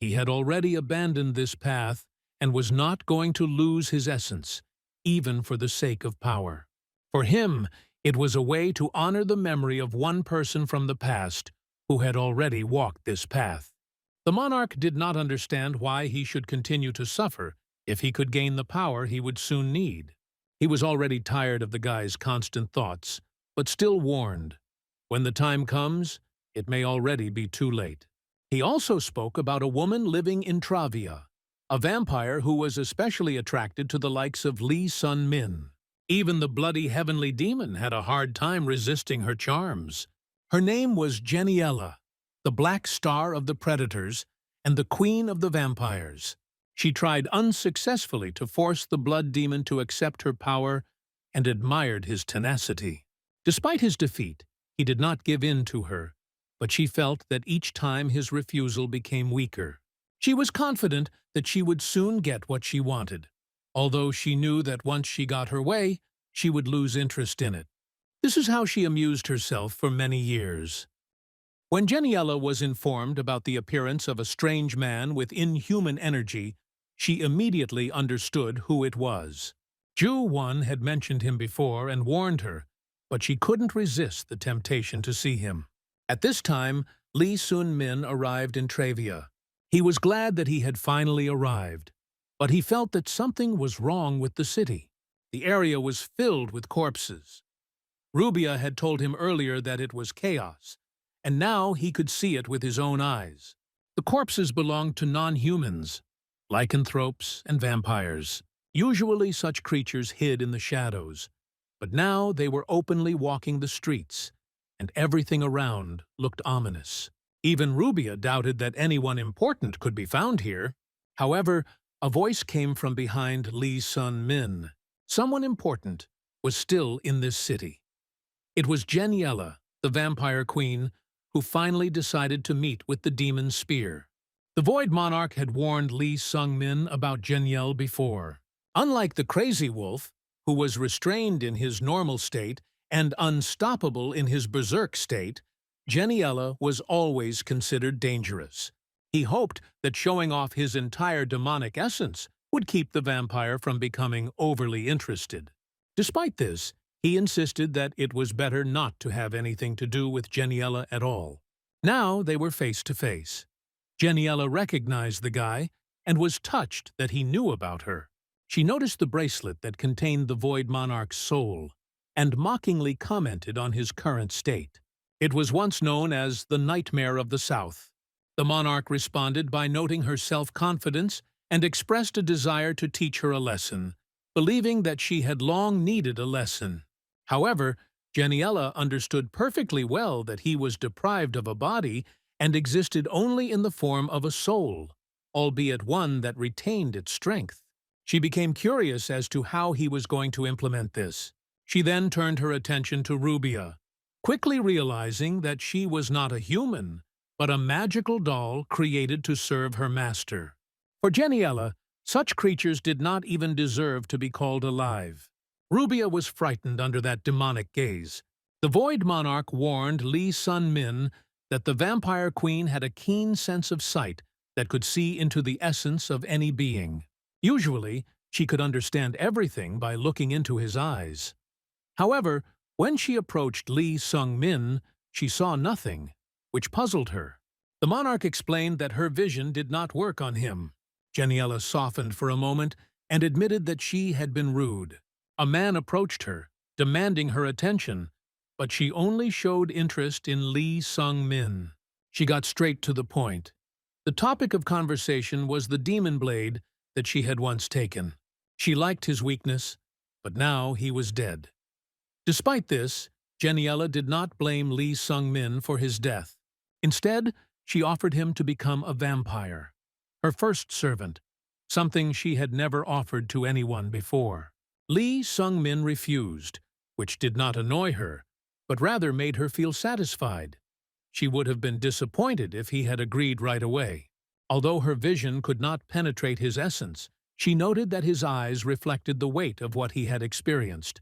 He had already abandoned this path and was not going to lose his essence, even for the sake of power. For him, it was a way to honor the memory of one person from the past who had already walked this path. The monarch did not understand why he should continue to suffer if he could gain the power he would soon need. He was already tired of the guy's constant thoughts, but still warned. When the time comes, it may already be too late. He also spoke about a woman living in Travia, a vampire who was especially attracted to the likes of Lee Sun-min. Even the bloody heavenly demon had a hard time resisting her charms. Her name was Geniella, the Black Star of the Predators and the Queen of the Vampires. She tried unsuccessfully to force the blood demon to accept her power and admired his tenacity. Despite his defeat, he did not give in to her, but she felt that each time his refusal became weaker. She was confident that she would soon get what she wanted, although she knew that once she got her way, she would lose interest in it. This is how she amused herself for many years. When Jenniella was informed about the appearance of a strange man with inhuman energy, she immediately understood who it was. Ju-won had mentioned him before and warned her, but she couldn't resist the temptation to see him. At this time, Lee Sun-min arrived in Travia. He was glad that he had finally arrived, but he felt that something was wrong with the city. The area was filled with corpses. Rubia had told him earlier that it was chaos, and now he could see it with his own eyes. The corpses belonged to non-humans, lycanthropes and vampires. Usually such creatures hid in the shadows, but now they were openly walking the streets, and everything around looked ominous. Even Rubia doubted that anyone important could be found here. However, a voice came from behind Lee Sun-min. Someone important was still in this city. It was Jenniella, the vampire queen, who finally decided to meet with the demon spear. The Void Monarch had warned Lee Sun-min about Jennielle before. Unlike the Crazy Wolf, who was restrained in his normal state and unstoppable in his berserk state, Jenniella was always considered dangerous. He hoped that showing off his entire demonic essence would keep the vampire from becoming overly interested. Despite this, he insisted that it was better not to have anything to do with Jenniella at all. Now they were face to face. Jenniella recognized the guy and was touched that he knew about her. She noticed the bracelet that contained the Void Monarch's soul and mockingly commented on his current state. It was once known as the Nightmare of the South. The monarch responded by noting her self-confidence and expressed a desire to teach her a lesson, believing that she had long needed a lesson. However, Jenniella understood perfectly well that he was deprived of a body and existed only in the form of a soul, albeit one that retained its strength. She became curious as to how he was going to implement this. She then turned her attention to Rubia, quickly realizing that she was not a human, but a magical doll created to serve her master. For Jenniella, such creatures did not even deserve to be called alive. Rubia was frightened under that demonic gaze. The Void Monarch warned Lee Sun-min that the vampire queen had a keen sense of sight that could see into the essence of any being. Usually, she could understand everything by looking into his eyes. However, when she approached Lee Sun-min, she saw nothing, which puzzled her. The monarch explained that her vision did not work on him. Jenniella softened for a moment and admitted that she had been rude. A man approached her, demanding her attention, but she only showed interest in Lee Sun-min. She got straight to the point. The topic of conversation was the demon blade that she had once taken. She liked his weakness, but now he was dead. Despite this, Jenniella did not blame Lee Sun-min for his death. Instead, she offered him to become a vampire, her first servant, something she had never offered to anyone before. Lee Sun-min refused, which did not annoy her, but rather made her feel satisfied. She would have been disappointed if he had agreed right away. Although her vision could not penetrate his essence, she noted that his eyes reflected the weight of what he had experienced,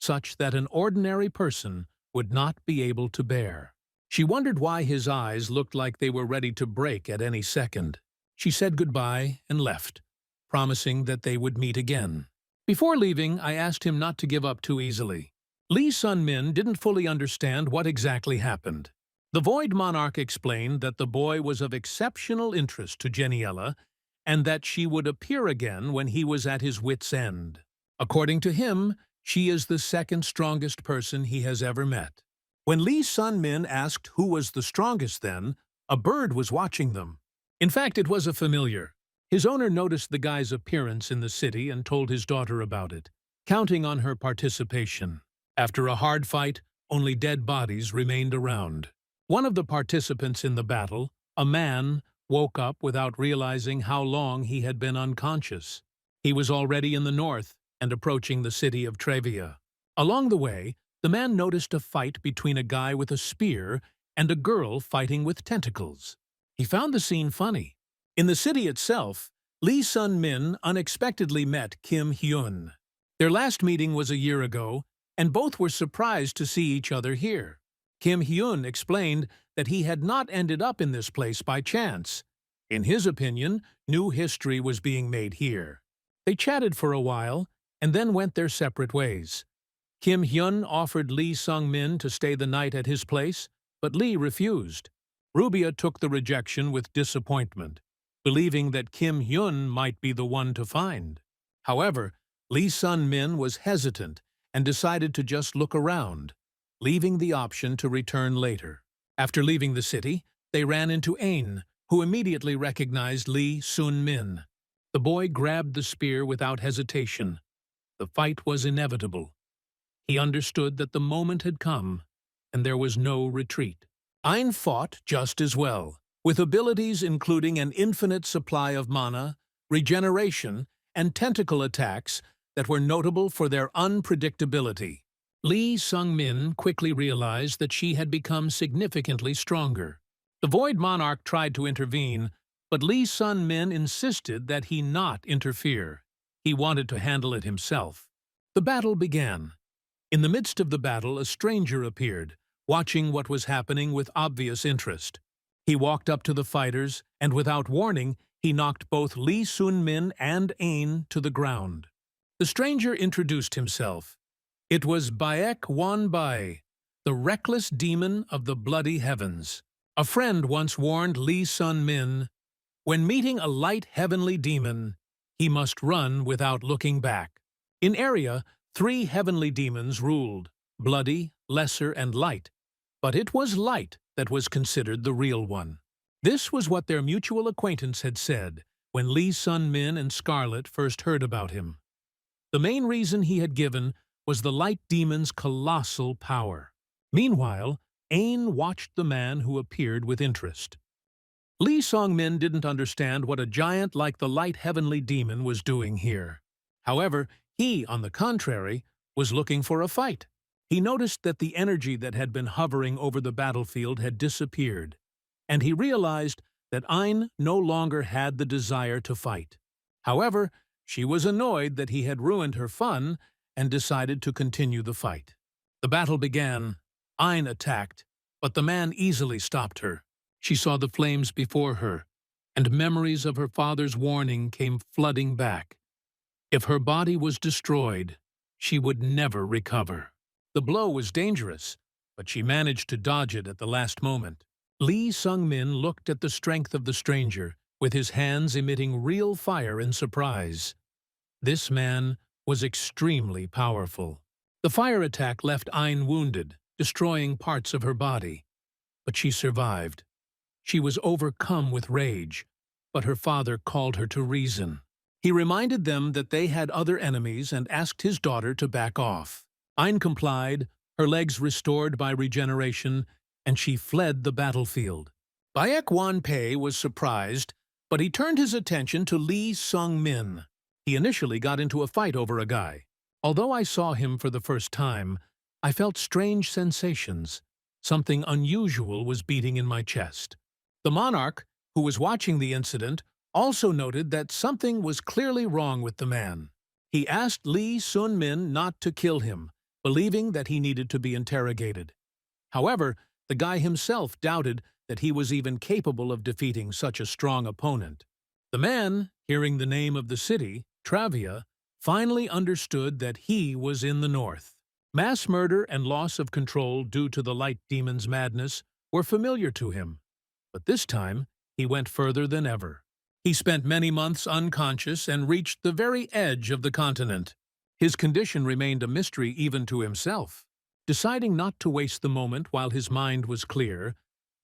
such that an ordinary person would not be able to bear. She wondered why his eyes looked like they were ready to break at any second. She said goodbye and left, promising that they would meet again. Before leaving, I asked him not to give up too easily. Lee Sun-min didn't fully understand what exactly happened. The Void Monarch explained that the boy was of exceptional interest to Jenniella and that she would appear again when he was at his wit's end. According to him, she is the second strongest person he has ever met. When Lee Sun-min asked who was the strongest then, a bird was watching them. In fact, it was a familiar. His owner noticed the guy's appearance in the city and told his daughter about it, counting on her participation. After a hard fight, only dead bodies remained around. One of the participants in the battle, a man, woke up without realizing how long he had been unconscious. He was already in the north and approaching the city of Travia. Along the way, the man noticed a fight between a guy with a spear and a girl fighting with tentacles. He found the scene funny. In the city itself, Lee Sun-min unexpectedly met Kim Hyun. Their last meeting was a year ago, and both were surprised to see each other here. Kim Hyun explained that he had not ended up in this place by chance. In his opinion, new history was being made here. They chatted for a while, and then went their separate ways. Kim Hyun offered Lee Sung-min to stay the night at his place, but Lee refused. Rubia took the rejection with disappointment, believing that Kim Hyun might be the one to find. However, Lee Sun-min was hesitant and decided to just look around, leaving the option to return later. After leaving the city, they ran into Ain, who immediately recognized Lee Sun-min. The boy grabbed the spear without hesitation. The fight was inevitable. He understood that the moment had come, and there was no retreat. Ain fought just as well, with abilities including an infinite supply of mana, regeneration, and tentacle attacks that were notable for their unpredictability. Lee Sung-min quickly realized that she had become significantly stronger. The Void Monarch tried to intervene, but Lee Sun-min insisted that he not interfere. He wanted to handle it himself. The battle began. In the midst of the battle, a stranger appeared, watching what was happening with obvious interest. He walked up to the fighters, and without warning, he knocked both Lee Sun-min and Ain to the ground. The stranger introduced himself. It was Baek Won-bai, the reckless demon of the bloody heavens. A friend once warned Lee Sun-min, when meeting a light heavenly demon, he must run without looking back. In area, 3 heavenly demons ruled, bloody, lesser, and light. But it was light that was considered the real one. This was what their mutual acquaintance had said when Lee Sun-min and Scarlet first heard about him. The main reason he had given was the light demon's colossal power. Meanwhile, Ain watched the man who appeared with interest. Lee Sung-min didn't understand what a giant like the light heavenly demon was doing here. However, he, on the contrary, was looking for a fight. He noticed that the energy that had been hovering over the battlefield had disappeared, and he realized that Ain no longer had the desire to fight. However, she was annoyed that he had ruined her fun and decided to continue the fight. The battle began. Ain attacked, but the man easily stopped her. She saw the flames before her, and memories of her father's warning came flooding back. If her body was destroyed, she would never recover. The blow was dangerous, but she managed to dodge it at the last moment. Lee Sung-min looked at the strength of the stranger, with his hands emitting real fire in surprise. This man was extremely powerful. The fire attack left Ain wounded, destroying parts of her body. But she survived. She was overcome with rage, but her father called her to reason. He reminded them that they had other enemies and asked his daughter to back off. Ain complied, her legs restored by regeneration, and she fled the battlefield. Baek Won-pei was surprised, but he turned his attention to Lee Sung-min. He initially got into a fight over a guy. Although I saw him for the first time, I felt strange sensations. Something unusual was beating in my chest. The monarch, who was watching the incident, also noted that something was clearly wrong with the man. He asked Lee Sun-min not to kill him, believing that he needed to be interrogated. However, the guy himself doubted that he was even capable of defeating such a strong opponent. The man, hearing the name of the city, Travia, finally understood that he was in the north. Mass murder and loss of control due to the light demon's madness were familiar to him, but this time he went further than ever. He spent many months unconscious and reached the very edge of the continent. His condition remained a mystery even to himself. Deciding not to waste the moment while his mind was clear,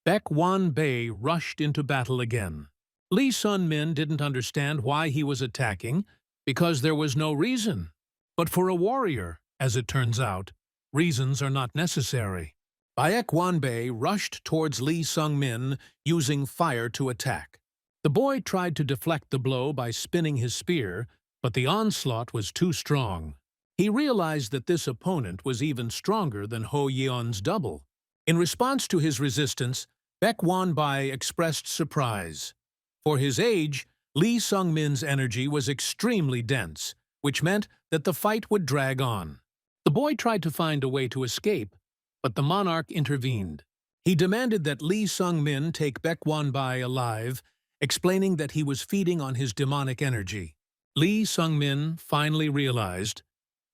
Baek Won-pei rushed into battle again. Lee Sun-min didn't understand why he was attacking, because there was no reason. But for a warrior, as it turns out, reasons are not necessary. Baek Won-pei rushed towards Lee Sung-min, using fire to attack. The boy tried to deflect the blow by spinning his spear, but the onslaught was too strong. He realized that this opponent was even stronger than Ho Yeon's double. In response to his resistance, Baek Won-bai expressed surprise. For his age, Lee Sung-min's energy was extremely dense, which meant that the fight would drag on. The boy tried to find a way to escape, but the monarch intervened. He demanded that Lee Sung-min take Baek Won-bai alive, explaining that he was feeding on his demonic energy. Lee Sung-min finally realized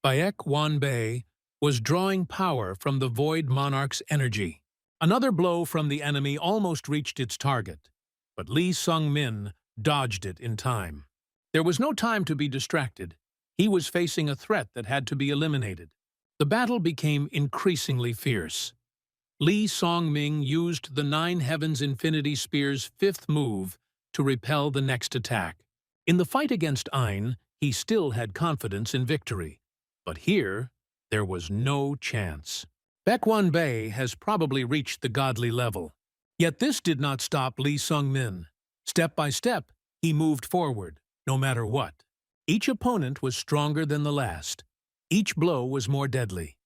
Baek Won-bai was drawing power from the Void Monarch's energy. Another blow from the enemy almost reached its target, but Lee Sung-min dodged it in time. There was no time to be distracted. He was facing a threat that had to be eliminated. The battle became increasingly fierce. Lee Song-min used the Nine Heavens Infinity Spear's fifth move to repel the next attack. In the fight against Ain, he still had confidence in victory. But here, there was no chance. Baek Won-bai has probably reached the godly level. Yet this did not stop Lee Sung-min. Step by step, he moved forward, no matter what. Each opponent was stronger than the last. Each blow was more deadly.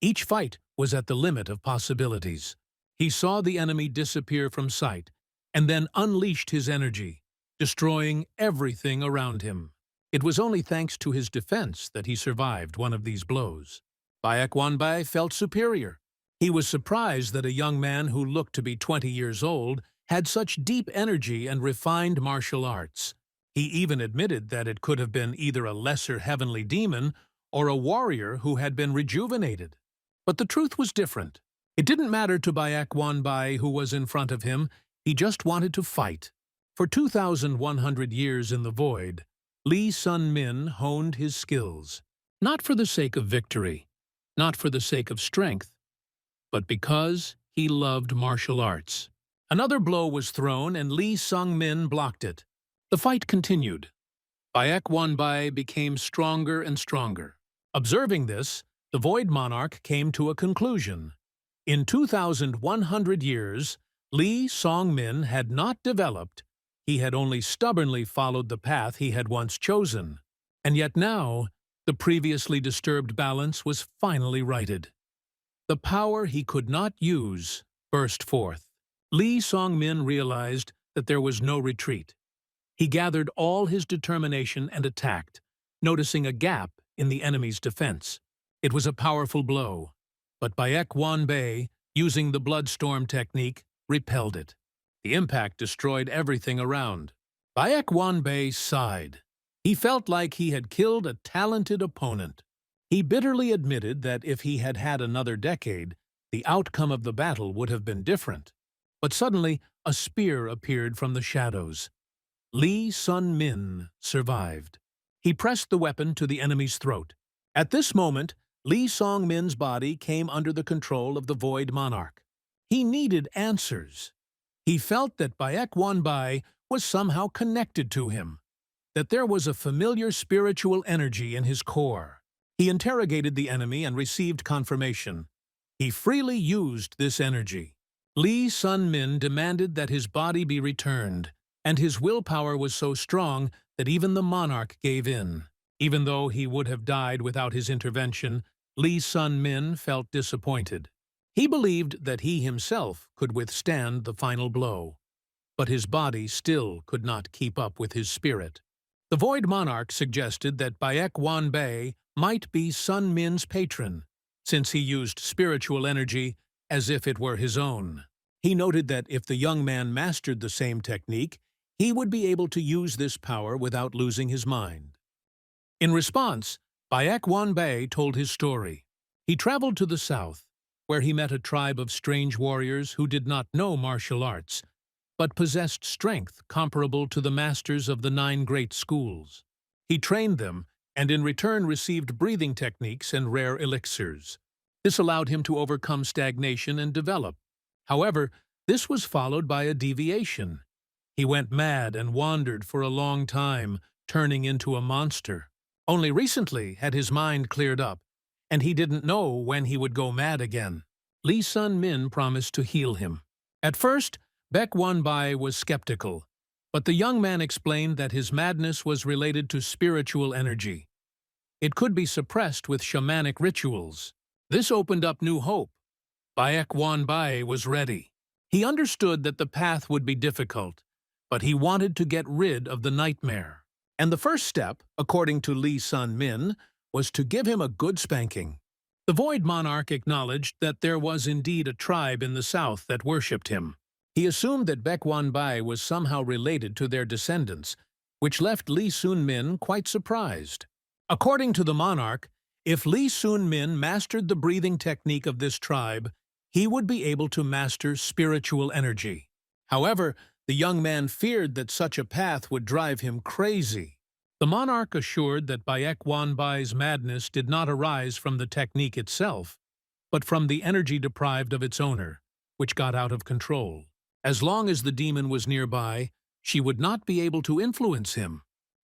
Each fight was at the limit of possibilities. He saw the enemy disappear from sight, and then unleashed his energy, destroying everything around him. It was only thanks to his defense that he survived one of these blows. Baek Won-bai felt superior. He was surprised that a young man who looked to be 20 years old had such deep energy and refined martial arts. He even admitted that it could have been either a lesser heavenly demon or a warrior who had been rejuvenated. But the truth was different. It didn't matter to Baek Won-bai who was in front of him. He just wanted to fight. For 2,100 years in the void, Lee Sun-min honed his skills, not for the sake of victory, not for the sake of strength, but because he loved martial arts. Another blow was thrown and Lee Sung-min blocked it. The fight continued. Baek Won-bai became stronger and stronger. Observing this, the Void Monarch came to a conclusion. In 2,100 years, Lee Sung-min had not developed. He had only stubbornly followed the path he had once chosen. And yet now, the previously disturbed balance was finally righted. The power he could not use burst forth. Lee Sung-min realized that there was no retreat. He gathered all his determination and attacked, noticing a gap in the enemy's defense. It was a powerful blow, but Baek Won-bai, using the Bloodstorm technique, repelled it. The impact destroyed everything around. Baek Won-bai sighed. He felt like he had killed a talented opponent. He bitterly admitted that if he had had another decade, the outcome of the battle would have been different. But suddenly, a spear appeared from the shadows. Lee Sun-min survived. He pressed the weapon to the enemy's throat. At this moment, Lee Sung-min's body came under the control of the Void Monarch. He needed answers. He felt that Baek Won-bai was somehow connected to him, that there was a familiar spiritual energy in his core. He interrogated the enemy and received confirmation. He freely used this energy. Lee Sun-min demanded that his body be returned, and his willpower was so strong that even the monarch gave in. Even though he would have died without his intervention, Lee Sun-min felt disappointed. He believed that he himself could withstand the final blow, but his body still could not keep up with his spirit. The Void Monarch suggested that Baek Won-bai might be Sun-min's patron, since he used spiritual energy as if it were his own. He noted that if the young man mastered the same technique, he would be able to use this power without losing his mind. In response, Baek Won-bai told his story. He traveled to the south, where he met a tribe of strange warriors who did not know martial arts, but possessed strength comparable to the masters of the 9 great schools. He trained them, and in return received breathing techniques and rare elixirs. This allowed him to overcome stagnation and develop. However, this was followed by a deviation. He went mad and wandered for a long time, turning into a monster. Only recently had his mind cleared up, and he didn't know when he would go mad again. Lee Sun-min promised to heal him. At first, Baek Won-bai was skeptical. But the young man explained that his madness was related to spiritual energy. It could be suppressed with shamanic rituals. This opened up new hope. Baek Wanbae was ready. He understood that the path would be difficult, but he wanted to get rid of the nightmare. And the first step, according to Lee Sun-min, was to give him a good spanking. The Void Monarch acknowledged that there was indeed a tribe in the south that worshipped him. He assumed that Baek Wanbae was somehow related to their descendants, which left Lee Sun-min quite surprised. According to the monarch, if Lee Sun-min mastered the breathing technique of this tribe, he would be able to master spiritual energy. However, the young man feared that such a path would drive him crazy. The monarch assured that Baek Wanbae's madness did not arise from the technique itself, but from the energy deprived of its owner, which got out of control. As long as the demon was nearby, she would not be able to influence him.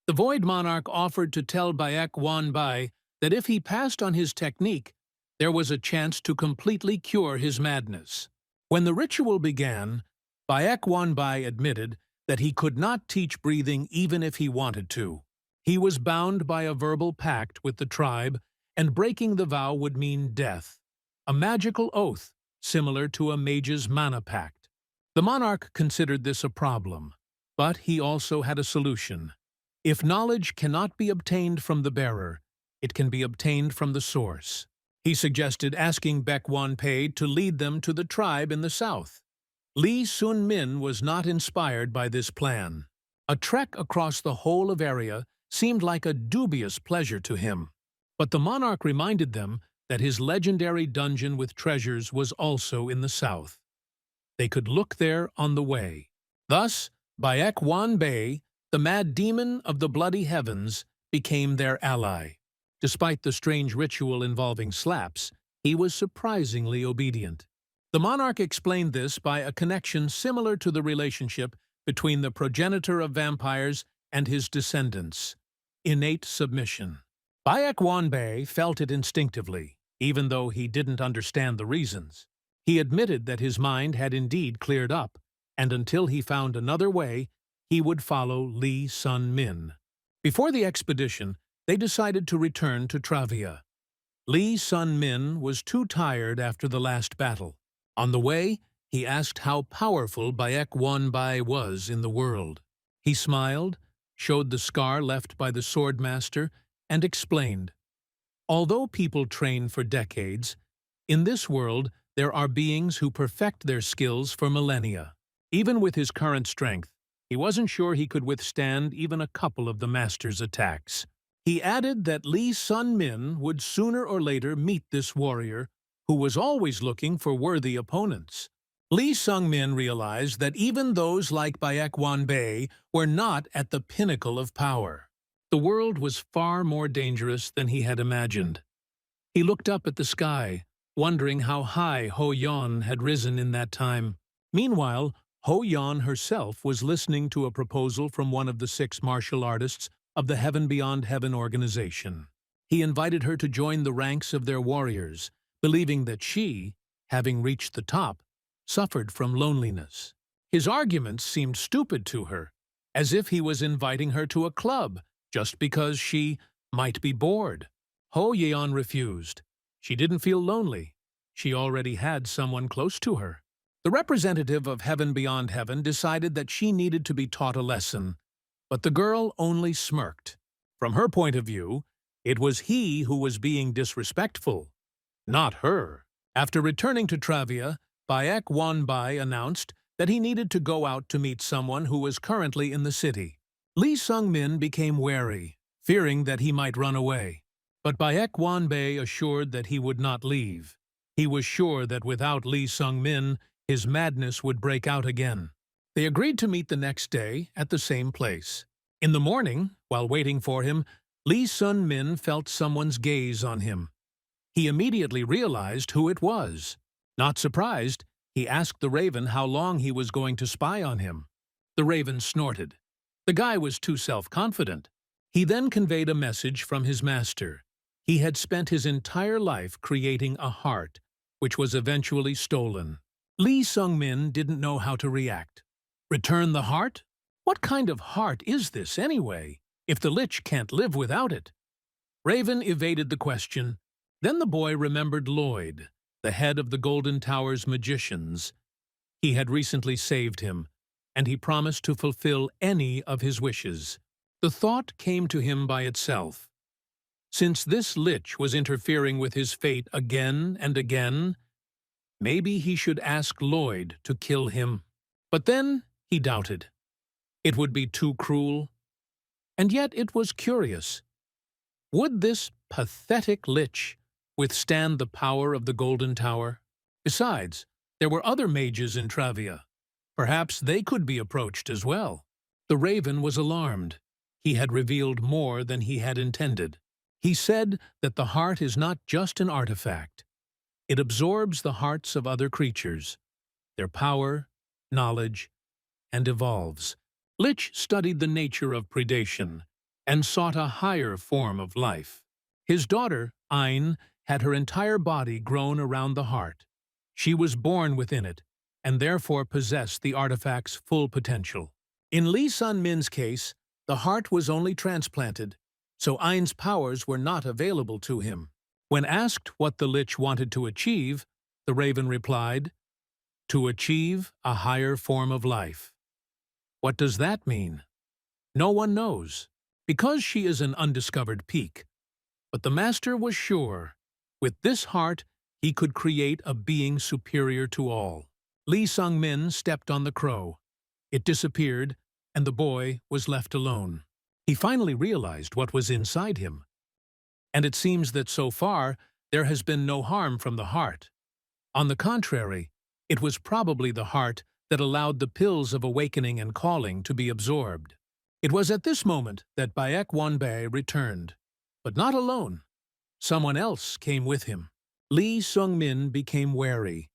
The Void Monarch offered to tell Baek Wanbae that if he passed on his technique, there was a chance to completely cure his madness. When the ritual began, Baek Wanbae admitted that he could not teach breathing even if he wanted to. He was bound by a verbal pact with the tribe, and breaking the vow would mean death, a magical oath similar to a mage's mana pact. The monarch considered this a problem, but he also had a solution. If knowledge cannot be obtained from the bearer, it can be obtained from the source. He suggested asking Baek Wanbae to lead them to the tribe in the south. Lee Sun-min was not inspired by this plan. A trek across the whole of area seemed like a dubious pleasure to him. But the monarch reminded them that his legendary dungeon with treasures was also in the south. They could look there on the way. Thus, Baek Wanbae, the mad demon of the bloody heavens, became their ally. Despite the strange ritual involving slaps, he was surprisingly obedient. The monarch explained this by a connection similar to the relationship between the progenitor of vampires and his descendants: innate submission. Baek Wanbae felt it instinctively, even though he didn't understand the reasons. He admitted that his mind had indeed cleared up, and until he found another way, he would follow Lee Sun-min. Before the expedition, they decided to return to Travia. Lee Sun-min was too tired after the last battle. On the way, he asked how powerful Baek Wanbae was in the world. He smiled, showed the scar left by the swordmaster, and explained, "Although people train for decades, in this world there are beings who perfect their skills for millennia. Even with his current strength, he wasn't sure he could withstand even a couple of the master's attacks." He added that Lee Sun-min would sooner or later meet this warrior, who was always looking for worthy opponents. Lee Sun-min realized that even those like Baek Wanbae were not at the pinnacle of power. The world was far more dangerous than he had imagined. He looked up at the sky, wondering how high Ho Yeon had risen in that time. Meanwhile, Ho Yeon herself was listening to a proposal from one of the 6 martial artists of the Heaven Beyond Heaven organization. He invited her to join the ranks of their warriors, believing that she, having reached the top, suffered from loneliness. His arguments seemed stupid to her, as if he was inviting her to a club just because she might be bored. Ho Yeon refused. She didn't feel lonely. She already had someone close to her. The representative of Heaven Beyond Heaven decided that she needed to be taught a lesson, but the girl only smirked. From her point of view, it was he who was being disrespectful, not her. After returning to Travia, Baek Wanbae announced that he needed to go out to meet someone who was currently in the city. Lee Sun-min became wary, fearing that he might run away. But Baek Wanbae assured that he would not leave. He was sure that without Lee Sun-min, his madness would break out again. They agreed to meet the next day at the same place. In the morning, while waiting for him, Lee Sun-min felt someone's gaze on him. He immediately realized who it was. Not surprised, he asked the raven how long he was going to spy on him. The raven snorted. The guy was too self-confident. He then conveyed a message from his master. He had spent his entire life creating a heart, which was eventually stolen. Lee Sun-min didn't know how to react. Return the heart? What kind of heart is this, anyway, if the lich can't live without it? Raven evaded the question. Then the boy remembered Lloyd, the head of the Golden Tower's magicians. He had recently saved him, and he promised to fulfill any of his wishes. The thought came to him by itself. Since this lich was interfering with his fate again and again, maybe he should ask Lloyd to kill him. But then he doubted. It would be too cruel. And yet it was curious. Would this pathetic lich withstand the power of the Golden Tower? Besides, there were other mages in Travia. Perhaps they could be approached as well. The raven was alarmed. He had revealed more than he had intended. He said that the heart is not just an artifact. It absorbs the hearts of other creatures, their power, knowledge, and evolves. Lich studied the nature of predation and sought a higher form of life. His daughter, Ain, had her entire body grown around the heart. She was born within it, and therefore possessed the artifact's full potential. In Lee Sun-min's case, the heart was only transplanted, so Ain's powers were not available to him. When asked what the lich wanted to achieve, the raven replied, "To achieve a higher form of life." What does that mean? No one knows, because she is an undiscovered peak. But the master was sure, with this heart, he could create a being superior to all. Lee Sung-min stepped on the crow. It disappeared, and the boy was left alone. He finally realized what was inside him. And it seems that so far, there has been no harm from the heart. On the contrary, it was probably the heart that allowed the pills of awakening and calling to be absorbed. It was at this moment that Baek Wonbae returned, but not alone. Someone else came with him. Lee Sung-min became wary.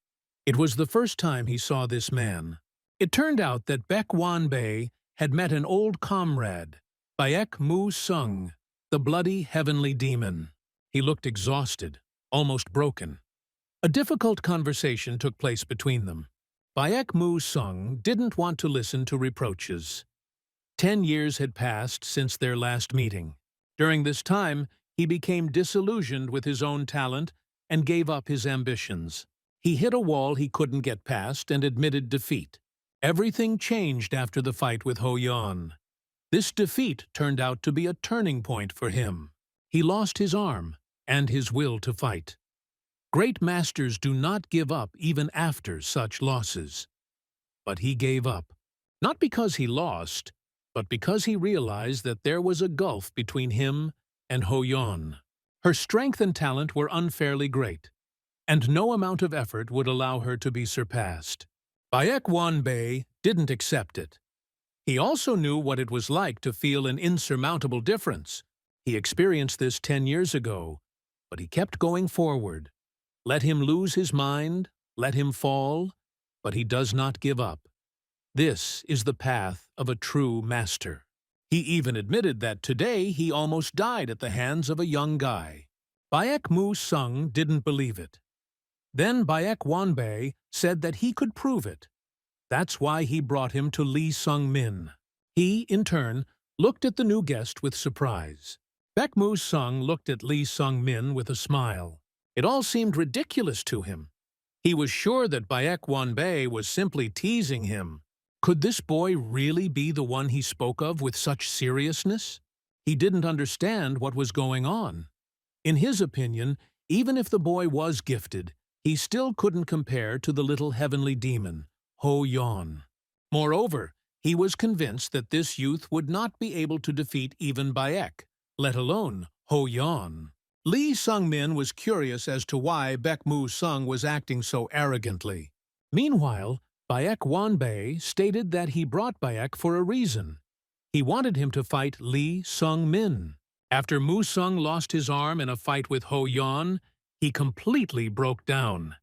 It was the first time he saw this man. It turned out that Baek Wonbae had met an old comrade, Baek Mu-sung, the bloody heavenly demon. He looked exhausted, almost broken. A difficult conversation took place between them. Baek Mu-sung didn't want to listen to reproaches. 10 years had passed since their last meeting. During this time, he became disillusioned with his own talent and gave up his ambitions. He hit a wall he couldn't get past and admitted defeat. Everything changed after the fight with Ho Yeon. This defeat turned out to be a turning point for him. He lost his arm and his will to fight. Great masters do not give up even after such losses. But he gave up, not because he lost, but because he realized that there was a gulf between him and Ho Yeon. Her strength and talent were unfairly great, and no amount of effort would allow her to be surpassed. Baek Wonbae didn't accept it. He also knew what it was like to feel an insurmountable difference. He experienced this 10 years ago, but he kept going forward. Let him lose his mind, let him fall, but he does not give up. This is the path of a true master. He even admitted that today he almost died at the hands of a young guy. Baek Mu-sung didn't believe it. Then Baek Wonbae said that he could prove it. That's why he brought him to Lee Sung-min. He, in turn, looked at the new guest with surprise. Baek Mu-sung looked at Lee Sung-min with a smile. It all seemed ridiculous to him. He was sure that Baek Wonbae was simply teasing him. Could this boy really be the one he spoke of with such seriousness? He didn't understand what was going on. In his opinion, even if the boy was gifted, he still couldn't compare to the little heavenly demon, Ho Yeon. Moreover, he was convinced that this youth would not be able to defeat even Baek, let alone Ho Yeon. Lee Sung-min was curious as to why Baek Mu-sung was acting so arrogantly. Meanwhile, Baek Wonbae stated that he brought Baek for a reason. He wanted him to fight Lee Sung-min. After Mu-sung lost his arm in a fight with Ho Yeon, he completely broke down.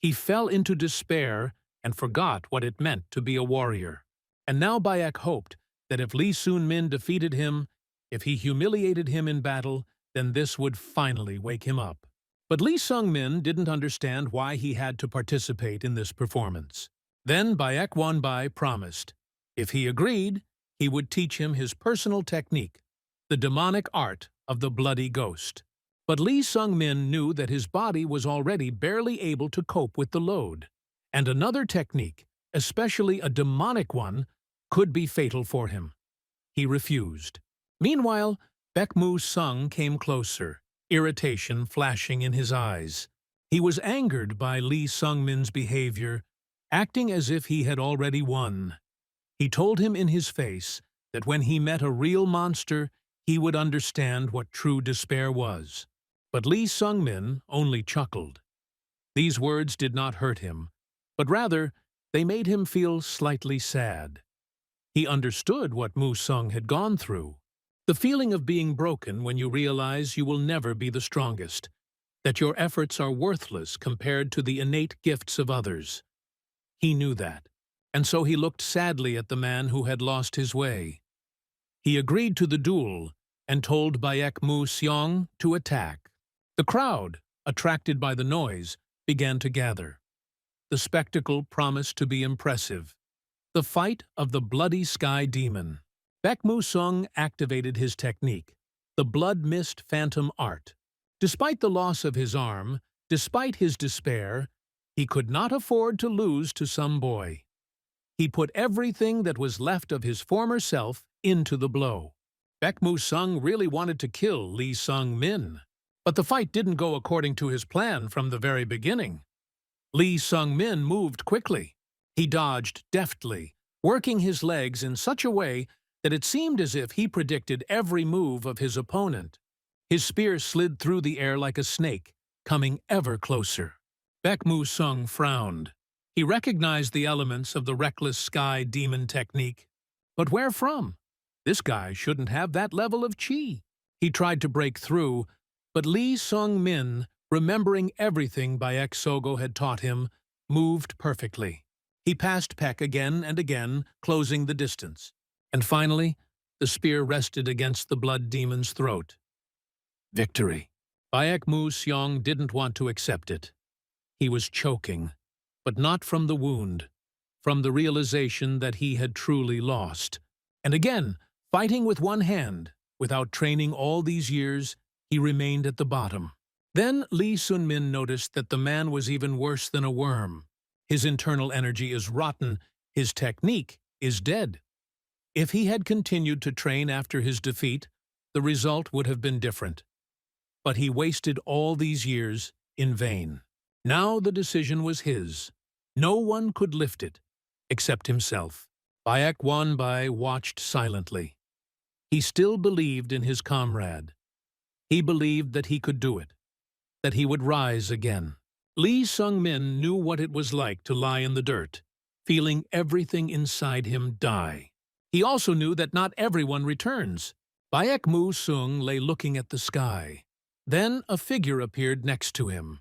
He fell into despair and forgot what it meant to be a warrior. And now Baek hoped that if Lee Sun-min defeated him, if he humiliated him in battle, then this would finally wake him up. But Lee Sung-min didn't understand why he had to participate in this performance. Then Baek Wonbae promised. If he agreed, He would teach him his personal technique, the demonic art of the bloody ghost. But Lee Sung-min knew that his body was already barely able to cope with the load, and another technique, especially a demonic one, could be fatal for him. He refused. Meanwhile, Baek Sung came closer, irritation flashing in his eyes. He was angered by Lee Sung-min's behavior, acting as if he had already won. He told him in his face that when he met a real monster, he would understand what true despair was. But Lee Sung-min only chuckled. These words did not hurt him, but rather they made him feel slightly sad. He understood what Mu Sung had gone through. The feeling of being broken when you realize you will never be the strongest, that your efforts are worthless compared to the innate gifts of others. He knew that, and so he looked sadly at the man who had lost his way. He agreed to the duel and told Baek Seong to attack. The crowd, attracted by the noise, began to gather. The spectacle promised to be impressive. The fight of the bloody sky demon. Baek Sung activated his technique, the blood mist phantom art. Despite the loss of his arm, despite his despair, he could not afford to lose to some boy. He put everything that was left of his former self into the blow. Baek Sung really wanted to kill Lee Sung-min, but the fight didn't go according to his plan from the very beginning. Lee Sung-min moved quickly. He dodged deftly, working his legs in such a way that it seemed as if he predicted every move of his opponent. His spear slid through the air like a snake, coming ever closer. Baek Sung frowned. He recognized the elements of the reckless sky demon technique. But where from? This guy shouldn't have that level of chi. He tried to break through, but Lee Sung-min, remembering everything Baek Sogo had taught him, moved perfectly. He passed Peck again and again, closing the distance. And finally, the spear rested against the blood demon's throat. Victory. Baek Seong didn't want to accept it. He was choking, but not from the wound, from the realization that he had truly lost. And again, fighting with one hand, without training all these years, he remained at the bottom. Then Lee Sun-min noticed that the man was even worse than a worm. His internal energy is rotten, his technique is dead. If he had continued to train after his defeat, the result would have been different. But he wasted all these years in vain. Now the decision was his. No one could lift it, except himself. Baek Wanbai watched silently. He still believed in his comrade. He believed that he could do it, that he would rise again. Lee Sung-min knew what it was like to lie in the dirt, feeling everything inside him die. He also knew that not everyone returns. Baek Sung lay looking at the sky. Then a figure appeared next to him.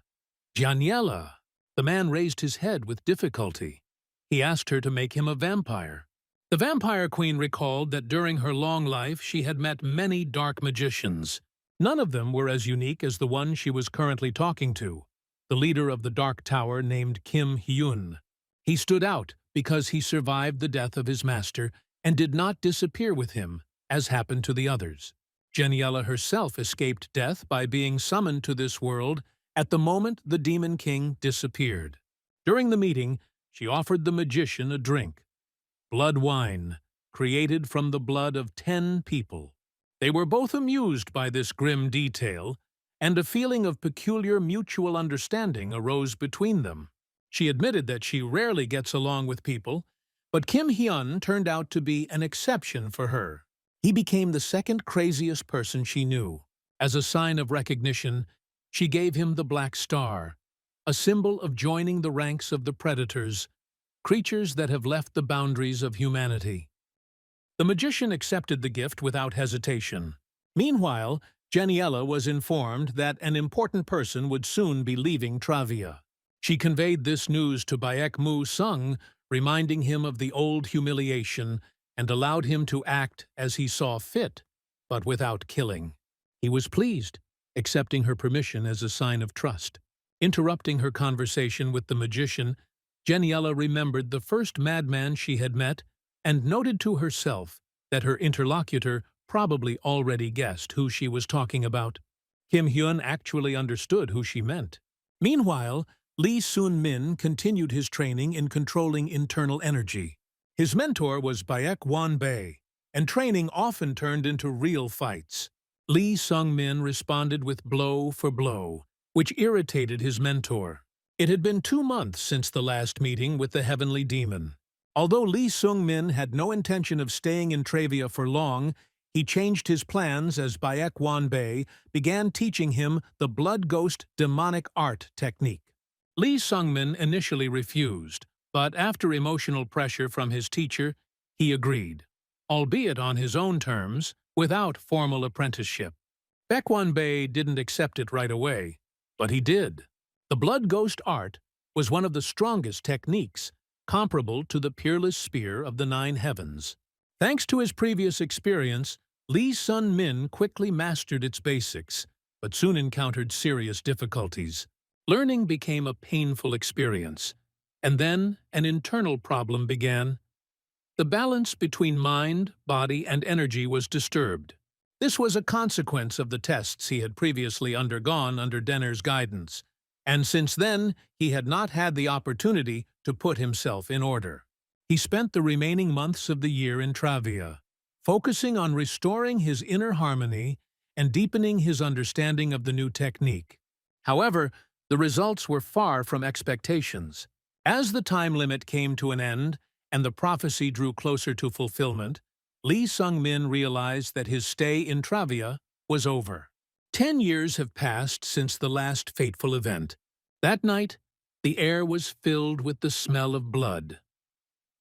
Janiela. The man raised his head with difficulty. He asked her to make him a vampire. The vampire queen recalled that during her long life she had met many dark magicians. None of them were as unique as the one she was currently talking to, the leader of the Dark Tower named Kim Hyun. He stood out because he survived the death of his master and did not disappear with him, as happened to the others. Janiela herself escaped death by being summoned to this world at the moment the Demon King disappeared. During the meeting, she offered the magician a drink, blood wine, created from the blood of 10 people. They were both amused by this grim detail, and a feeling of peculiar mutual understanding arose between them. She admitted that she rarely gets along with people, but Kim Hyun turned out to be an exception for her. He became the second craziest person she knew. As a sign of recognition, she gave him the Black Star, a symbol of joining the ranks of the predators, creatures that have left the boundaries of humanity. The magician accepted the gift without hesitation. Meanwhile, Janiela was informed that an important person would soon be leaving Travia. She conveyed this news to Baek Sung, reminding him of the old humiliation, and allowed him to act as he saw fit, but without killing. He was pleased, accepting her permission as a sign of trust. Interrupting her conversation with the magician, Janiela remembered the first madman she had met and noted to herself that her interlocutor probably already guessed who she was talking about. Kim Hyun actually understood who she meant. Meanwhile, Lee Sun-min continued his training in controlling internal energy. His mentor was Baek Won-bae, and training often turned into real fights. Lee Sung-min responded with blow for blow, which irritated his mentor. It had been 2 months since the last meeting with the heavenly demon. Although Lee Sung-min had no intention of staying in Travia for long, he changed his plans as Baek Won-bae began teaching him the blood ghost demonic art technique. Lee Sung-min initially refused, but after emotional pressure from his teacher, he agreed, albeit on his own terms, without formal apprenticeship. Baek Won-bae didn't accept it right away, but he did. The blood ghost art was one of the strongest techniques, comparable to the peerless spear of the 9 heavens. Thanks to his previous experience, Lee Sun-min quickly mastered its basics, but soon encountered serious difficulties. Learning became a painful experience, and then an internal problem began. The balance between mind, body, and energy was disturbed. This was a consequence of the tests he had previously undergone under Denner's guidance, and since then he had not had the opportunity to put himself in order. He spent the remaining months of the year in Travia, focusing on restoring his inner harmony and deepening his understanding of the new technique. However, the results were far from expectations. As the time limit came to an end and the prophecy drew closer to fulfillment, Lee Sung-min realized that his stay in Travia was over. 10 years have passed since the last fateful event. That night, the air was filled with the smell of blood.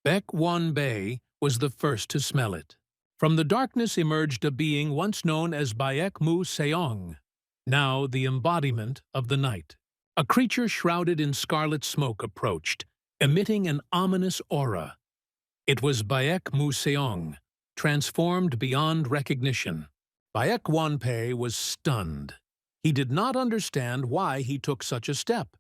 Baek Won-bae was the first to smell it. From the darkness emerged a being once known as Baek Mu-seong, now the embodiment of the night. A creature shrouded in scarlet smoke approached, emitting an ominous aura. It was Baek Mu-seong, transformed beyond recognition. Baek Won-bae was stunned. He did not understand why he took such a step,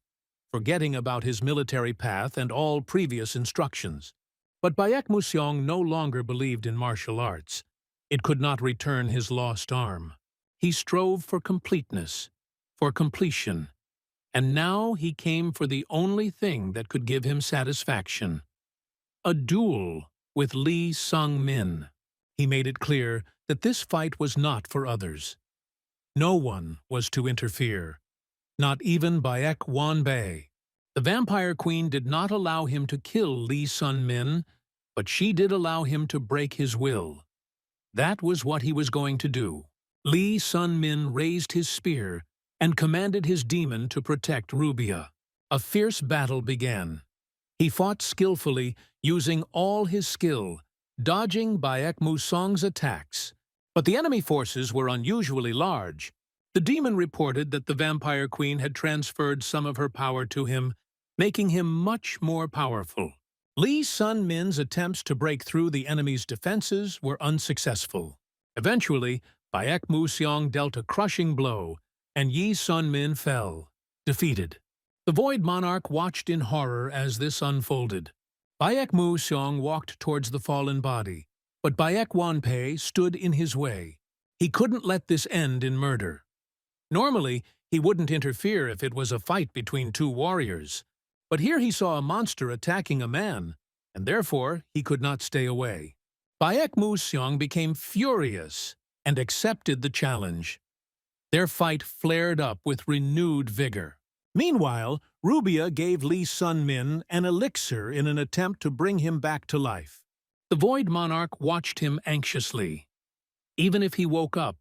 forgetting about his military path and all previous instructions. But Baek Mu-seong no longer believed in martial arts. It could not return his lost arm. He strove for completeness, for completion, and now he came for the only thing that could give him satisfaction: a duel with Lee Sung-min. He made it clear that this fight was not for others. No one was to interfere, not even Baek Won-bae. The Vampire Queen did not allow him to kill Lee Sun-min, but she did allow him to break his will. That was what he was going to do. Lee Sun-min raised his spear and commanded his demon to protect Rubia. A fierce battle began. He fought skillfully, using all his skill, dodging Baek Mu-seong's attacks. But the enemy forces were unusually large. The demon reported that the Vampire Queen had transferred some of her power to him, making him much more powerful. Lee Sun-min's attempts to break through the enemy's defenses were unsuccessful. Eventually, Baek Mu-seong dealt a crushing blow, and Lee Sun-min fell, defeated. The Void Monarch watched in horror as this unfolded. Baek Mu-seong walked towards the fallen body, but Baek Won-bae stood in his way. He couldn't let this end in murder. Normally, he wouldn't interfere if it was a fight between 2 warriors, but here he saw a monster attacking a man, and therefore he could not stay away. Baek Mu-seong became furious and accepted the challenge. Their fight flared up with renewed vigor. Meanwhile, Rubia gave Lee Sun-min an elixir in an attempt to bring him back to life. The Void Monarch watched him anxiously. Even if he woke up,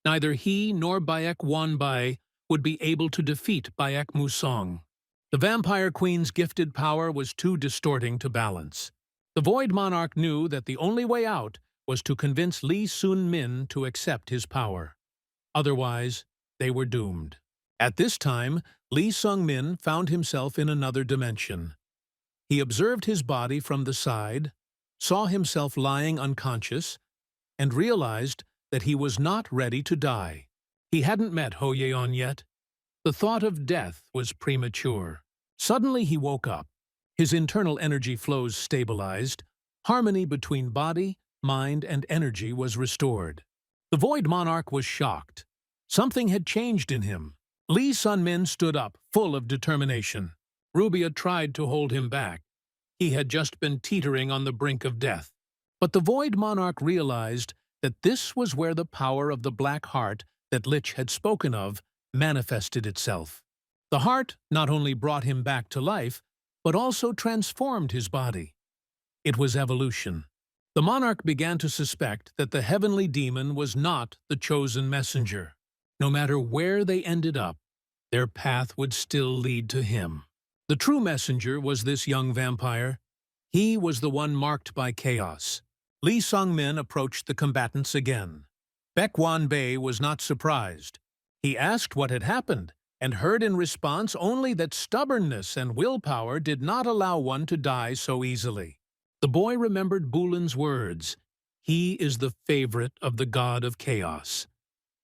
neither he nor Baek Won-bae would be able to defeat Baek Mu-seong. The Vampire Queen's gifted power was too distorting to balance. The Void Monarch knew that the only way out was to convince Lee Sun-min to accept his power. Otherwise, they were doomed. At this time, Lee Sung-min found himself in another dimension. He observed his body from the side, saw himself lying unconscious, and realized that he was not ready to die. He hadn't met Ho Yeon yet. The thought of death was premature. Suddenly he woke up. His internal energy flows stabilized. Harmony between body, mind, and energy was restored. The Void Monarch was shocked. Something had changed in him. Lee Sun-min stood up, full of determination. Rubia tried to hold him back. He had just been teetering on the brink of death. But the Void Monarch realized that this was where the power of the black heart that Lich had spoken of manifested itself. The heart not only brought him back to life, but also transformed his body. It was evolution. The monarch began to suspect that the heavenly demon was not the chosen messenger. No matter where they ended up, their path would still lead to him. The true messenger was this young vampire. He was the one marked by chaos. Lee Sung-min approached the combatants again. Baek Won-bae was not surprised. He asked what had happened, and heard in response only that stubbornness and willpower did not allow one to die so easily. The boy remembered Bulin's words, "He is the favorite of the god of chaos."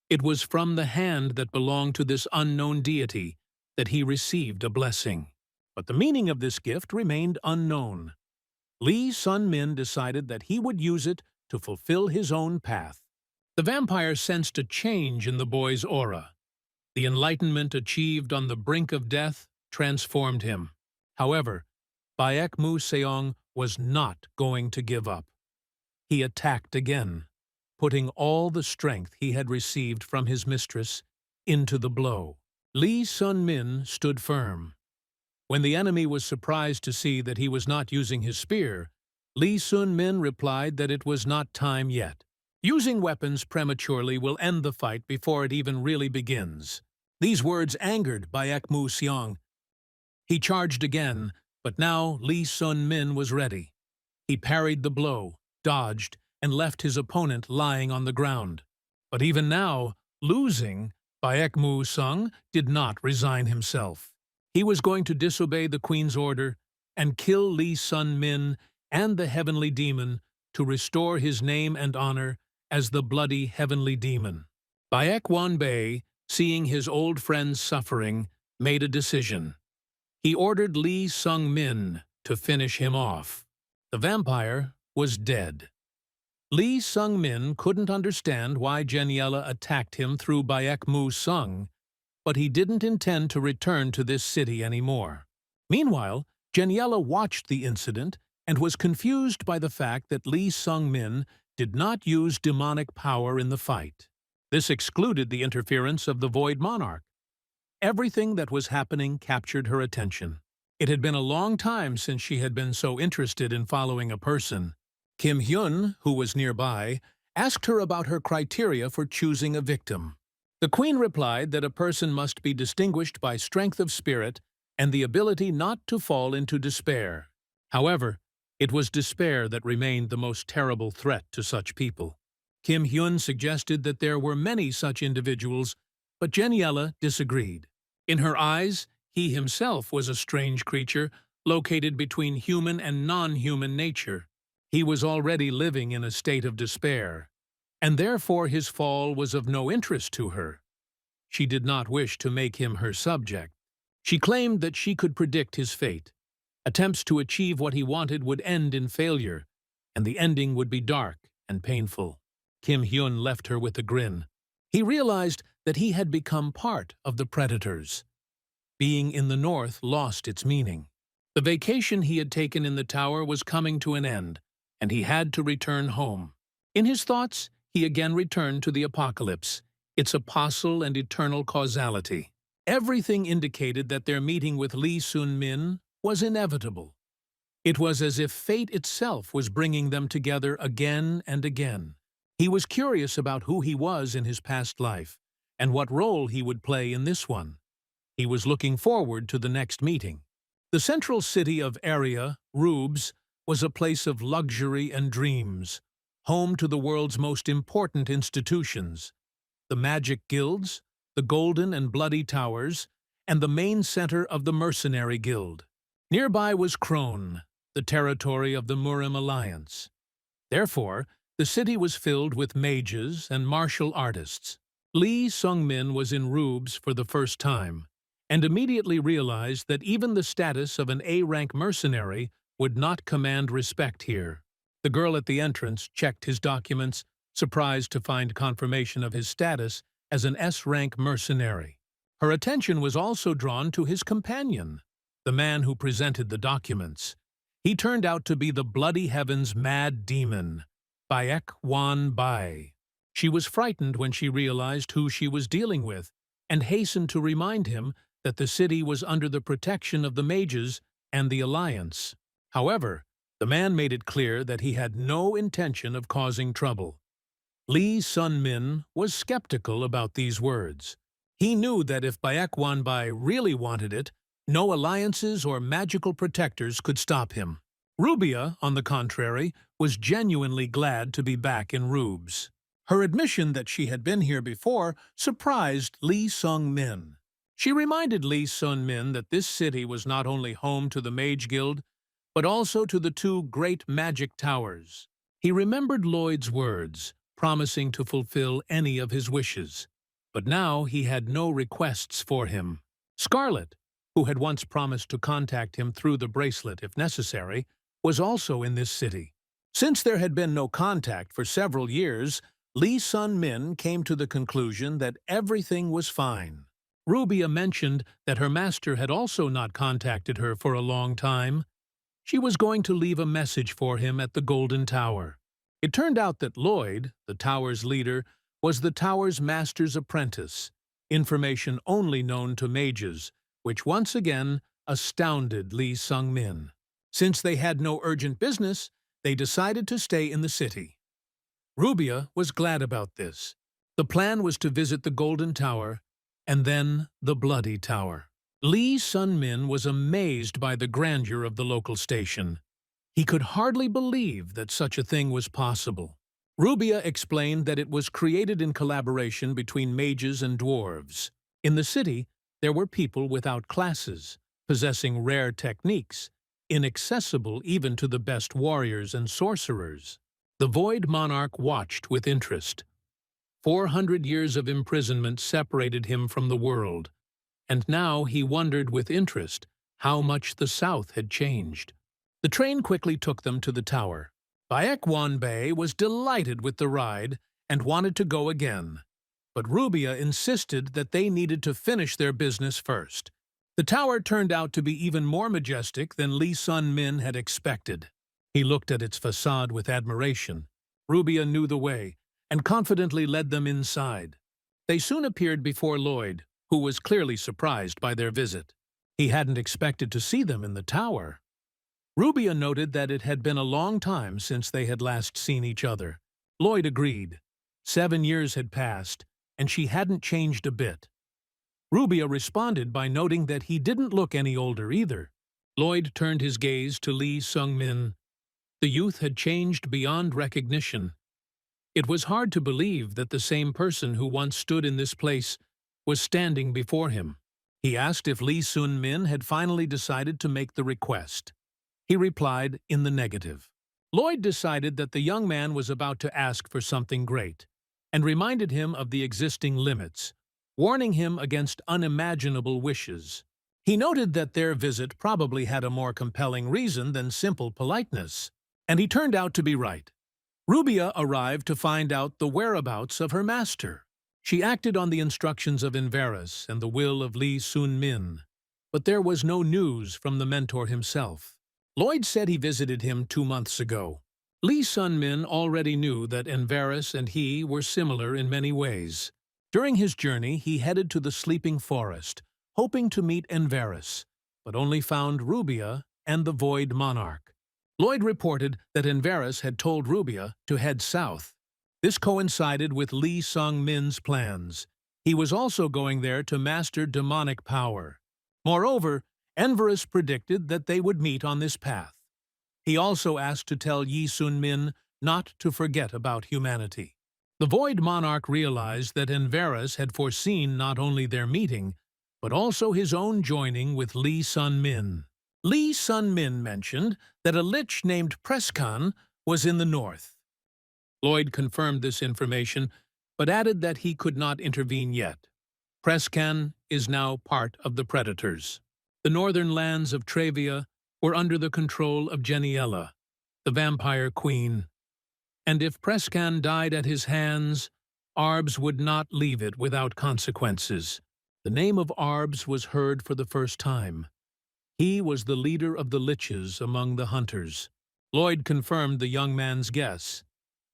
It was from the hand that belonged to this unknown deity that he received a blessing. But the meaning of this gift remained unknown. Lee Sun-min decided that he would use it to fulfill his own path. The vampire sensed a change in the boy's aura. The enlightenment achieved on the brink of death transformed him. However, Baek Mu-seong was not going to give up. He attacked again, putting all the strength he had received from his mistress into the blow. Lee Sun-min stood firm. When the enemy was surprised to see that he was not using his spear, Lee Sun-min replied that it was not time yet. Using weapons prematurely will end the fight before it even really begins. These words angered Baek Mu-seong. He charged again, but now Lee Sun-min was ready. He parried the blow, dodged, and left his opponent lying on the ground. But even now, losing, Baek Mu-seong did not resign himself. He was going to disobey the queen's order and kill Lee Sun-min and the heavenly demon to restore his name and honor as the bloody heavenly demon. Baek Won-bae, seeing his old friend's suffering, made a decision. He ordered Lee Sung-min to finish him off. The vampire was dead. Lee Sung-min couldn't understand why Jeniella attacked him through Baek Mu-seong, but he didn't intend to return to this city anymore. Meanwhile, Jeniella watched the incident and was confused by the fact that Lee Sung-min did not use demonic power in the fight. This excluded the interference of the Void Monarch. Everything that was happening captured her attention. It had been a long time since she had been so interested in following a person. Kim Hyun, who was nearby, asked her about her criteria for choosing a victim. The queen replied that a person must be distinguished by strength of spirit and the ability not to fall into despair. However, it was despair that remained the most terrible threat to such people. Kim Hyun suggested that there were many such individuals, but Jeniella disagreed. In her eyes, he himself was a strange creature located between human and non-human nature. He was already living in a state of despair, and therefore his fall was of no interest to her. She did not wish to make him her subject. She claimed that she could predict his fate. Attempts to achieve what he wanted would end in failure, and the ending would be dark and painful. Kim Hyun left her with a grin. He realized that he had become part of the predators. Being in the north lost its meaning. The vacation he had taken in the tower was coming to an end, and he had to return home. In his thoughts, he again returned to the apocalypse, its apostle and eternal causality. Everything indicated that their meeting with Lee Sun-min was inevitable. It was as if fate itself was bringing them together again and again. He was curious about who he was in his past life, and what role he would play in this one. He was looking forward to the next meeting. The central city of Area, Rubes, was a place of luxury and dreams, home to the world's most important institutions, the magic guilds, the golden and bloody towers, and the main center of the mercenary guild. Nearby was Krone, the territory of the Murim Alliance. Therefore, the city was filled with mages and martial artists. Lee Sung-min was in Rubes for the first time, and immediately realized that even the status of an A-rank mercenary would not command respect here. The girl at the entrance checked his documents, surprised to find confirmation of his status as an S-rank mercenary. Her attention was also drawn to his companion, the man who presented the documents. He turned out to be the Bloody Heaven's mad demon, Baek Wan Bai. She was frightened when she realized who she was dealing with, and hastened to remind him that the city was under the protection of the mages and the Alliance. However, the man made it clear that he had no intention of causing trouble. Lee Sun-min was skeptical about these words. He knew that if Baek Wan Bai really wanted it, no alliances or magical protectors could stop him. Rubia, on the contrary, was genuinely glad to be back in Rubes. Her admission that she had been here before surprised Lee Sung-min. She reminded Lee Sun-min that this city was not only home to the Mage Guild, but also to the two great magic towers. He remembered Lloyd's words, promising to fulfill any of his wishes. But now he had no requests for him. Scarlet, who had once promised to contact him through the bracelet if necessary, was also in this city. Since there had been no contact for several years, Lee Sun-min came to the conclusion that everything was fine. Rubia mentioned that her master had also not contacted her for a long time. She was going to leave a message for him at the Golden Tower. It turned out that Lloyd, the tower's leader, was the tower's master's apprentice, information only known to mages, which once again astounded Lee Sung-min. Since they had no urgent business, they decided to stay in the city. Rubia was glad about this. The plan was to visit the Golden Tower and then the Bloody Tower. Lee Sun-min was amazed by the grandeur of the local station. He could hardly believe that such a thing was possible. Rubia explained that it was created in collaboration between mages and dwarves. In the city, there were people without classes, possessing rare techniques, inaccessible even to the best warriors and sorcerers. The Void Monarch watched with interest. 400 years of imprisonment separated him from the world, and now he wondered with interest how much the South had changed. The train quickly took them to the tower. Baek Wan Bai was delighted with the ride and wanted to go again, but Rubia insisted that they needed to finish their business first. The tower turned out to be even more majestic than Lee Sun-min had expected. He looked at its facade with admiration. Rubia knew the way and confidently led them inside. They soon appeared before Lloyd, who was clearly surprised by their visit. He hadn't expected to see them in the tower. Rubia noted that it had been a long time since they had last seen each other. Lloyd agreed. 7 years had passed, and she hadn't changed a bit. Rubia responded by noting that he didn't look any older either. Lloyd turned his gaze to Lee Sung-min. The youth had changed beyond recognition. It was hard to believe that the same person who once stood in this place was standing before him. He asked if Lee Sun-min had finally decided to make the request. He replied in the negative. Lloyd decided that the young man was about to ask for something great, and reminded him of the existing limits, warning him against unimaginable wishes. He noted that their visit probably had a more compelling reason than simple politeness, and he turned out to be right. Rubia arrived to find out the whereabouts of her master. She acted on the instructions of Inveris and the will of Lee Sun-min, but there was no news from the mentor himself. Lloyd said he visited him 2 months ago. Lee Sun-min already knew that Inveris and he were similar in many ways. During his journey, he headed to the Sleeping Forest, hoping to meet Inveris, but only found Rubia and the Void Monarch. Lloyd reported that Inveris had told Rubia to head south. This coincided with Lee Sung-min's plans. He was also going there to master demonic power. Moreover, Inveris predicted that they would meet on this path. He also asked to tell Yi Sun-min not to forget about humanity. The Void Monarch realized that Inveris had foreseen not only their meeting, but also his own joining with Lee Sun-min. Lee Sun-min mentioned that a lich named Preskan was in the north. Lloyd confirmed this information, but added that he could not intervene yet. Preskan is now part of the Predators. The northern lands of Travia were under the control of Geniella. the vampire queen. And if Prescan died at his hands, Arbs would not leave it without consequences. The name of Arbs was heard for the first time. He was the leader of the liches among the hunters. Lloyd confirmed the young man's guess.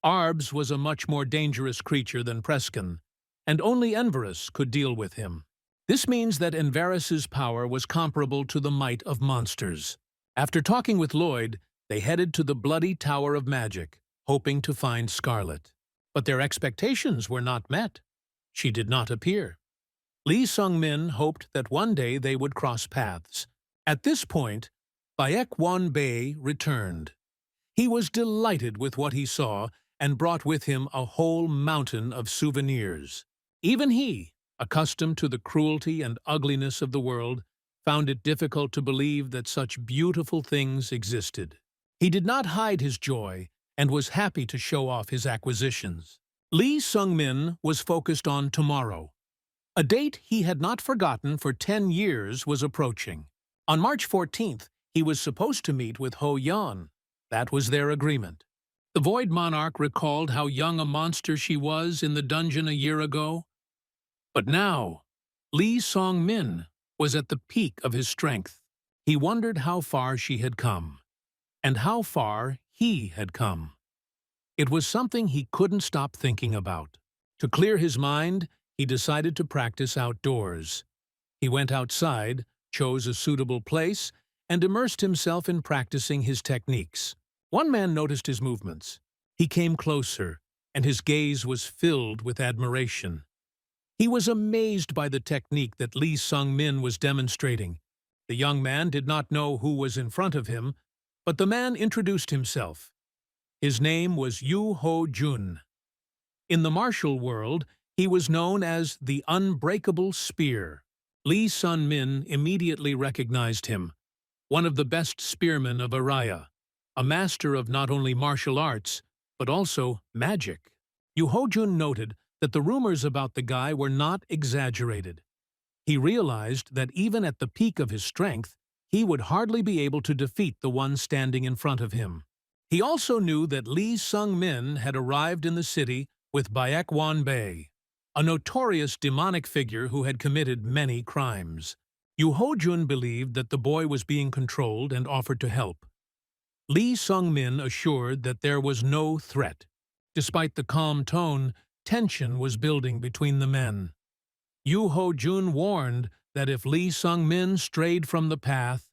Arbs was a much more dangerous creature than Prescan, and only Enverus could deal with him. This means that Enverus's power was comparable to the might of monsters. After talking with Lloyd, they headed to the Bloody Tower of Magic, hoping to find Scarlet. But their expectations were not met. She did not appear. Lee Sung-min hoped that one day they would cross paths. At this point, Baek Won-bae returned. He was delighted with what he saw and brought with him a whole mountain of souvenirs. Even he, accustomed to the cruelty and ugliness of the world, found it difficult to believe that such beautiful things existed. He did not hide his joy and was happy to show off his acquisitions. Lee Sung-min was focused on tomorrow. A date he had not forgotten for 10 years was approaching. On March 14th, he was supposed to meet with Ho Yeon. That was their agreement. The Void Monarch recalled how young a monster she was in the dungeon a year ago. But now, Lee Sung-min was at the peak of his strength. He wondered how far she had come, and how far he had come. It was something he couldn't stop thinking about. To clear his mind, he decided to practice outdoors. He went outside, chose a suitable place, and immersed himself in practicing his techniques. One man noticed his movements. He came closer, and his gaze was filled with admiration. He was amazed by the technique that Lee Sung-min was demonstrating. The young man did not know who was in front of him, but the man introduced himself. His name was Yu Ho-jun. In the martial world, he was known as the Unbreakable Spear. Lee Sung-min immediately recognized him, one of the best spearmen of Araya, a master of not only martial arts, but also magic. Yu Ho-jun noted that the rumors about the guy were not exaggerated. He realized that even at the peak of his strength, he would hardly be able to defeat the one standing in front of him. He also knew that Lee Sung-min had arrived in the city with Baek Won-bae, a notorious demonic figure who had committed many crimes. Yu Ho-jun believed that the boy was being controlled and offered to help. Lee Sung-min assured that there was no threat. Despite the calm tone, tension was building between the men. Yu Ho-jun warned that if Lee Sung-min strayed from the path,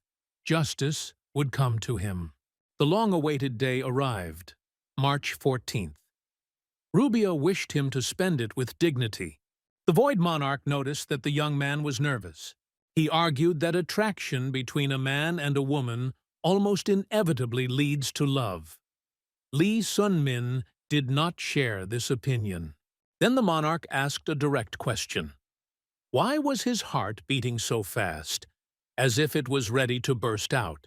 justice would come to him. The long-awaited day arrived, March 14th. Rubia wished him to spend it with dignity. The Void Monarch noticed that the young man was nervous. He argued that attraction between a man and a woman almost inevitably leads to love. Lee Sung-min did not share this opinion. Then the monarch asked a direct question. Why was his heart beating so fast, as if it was ready to burst out?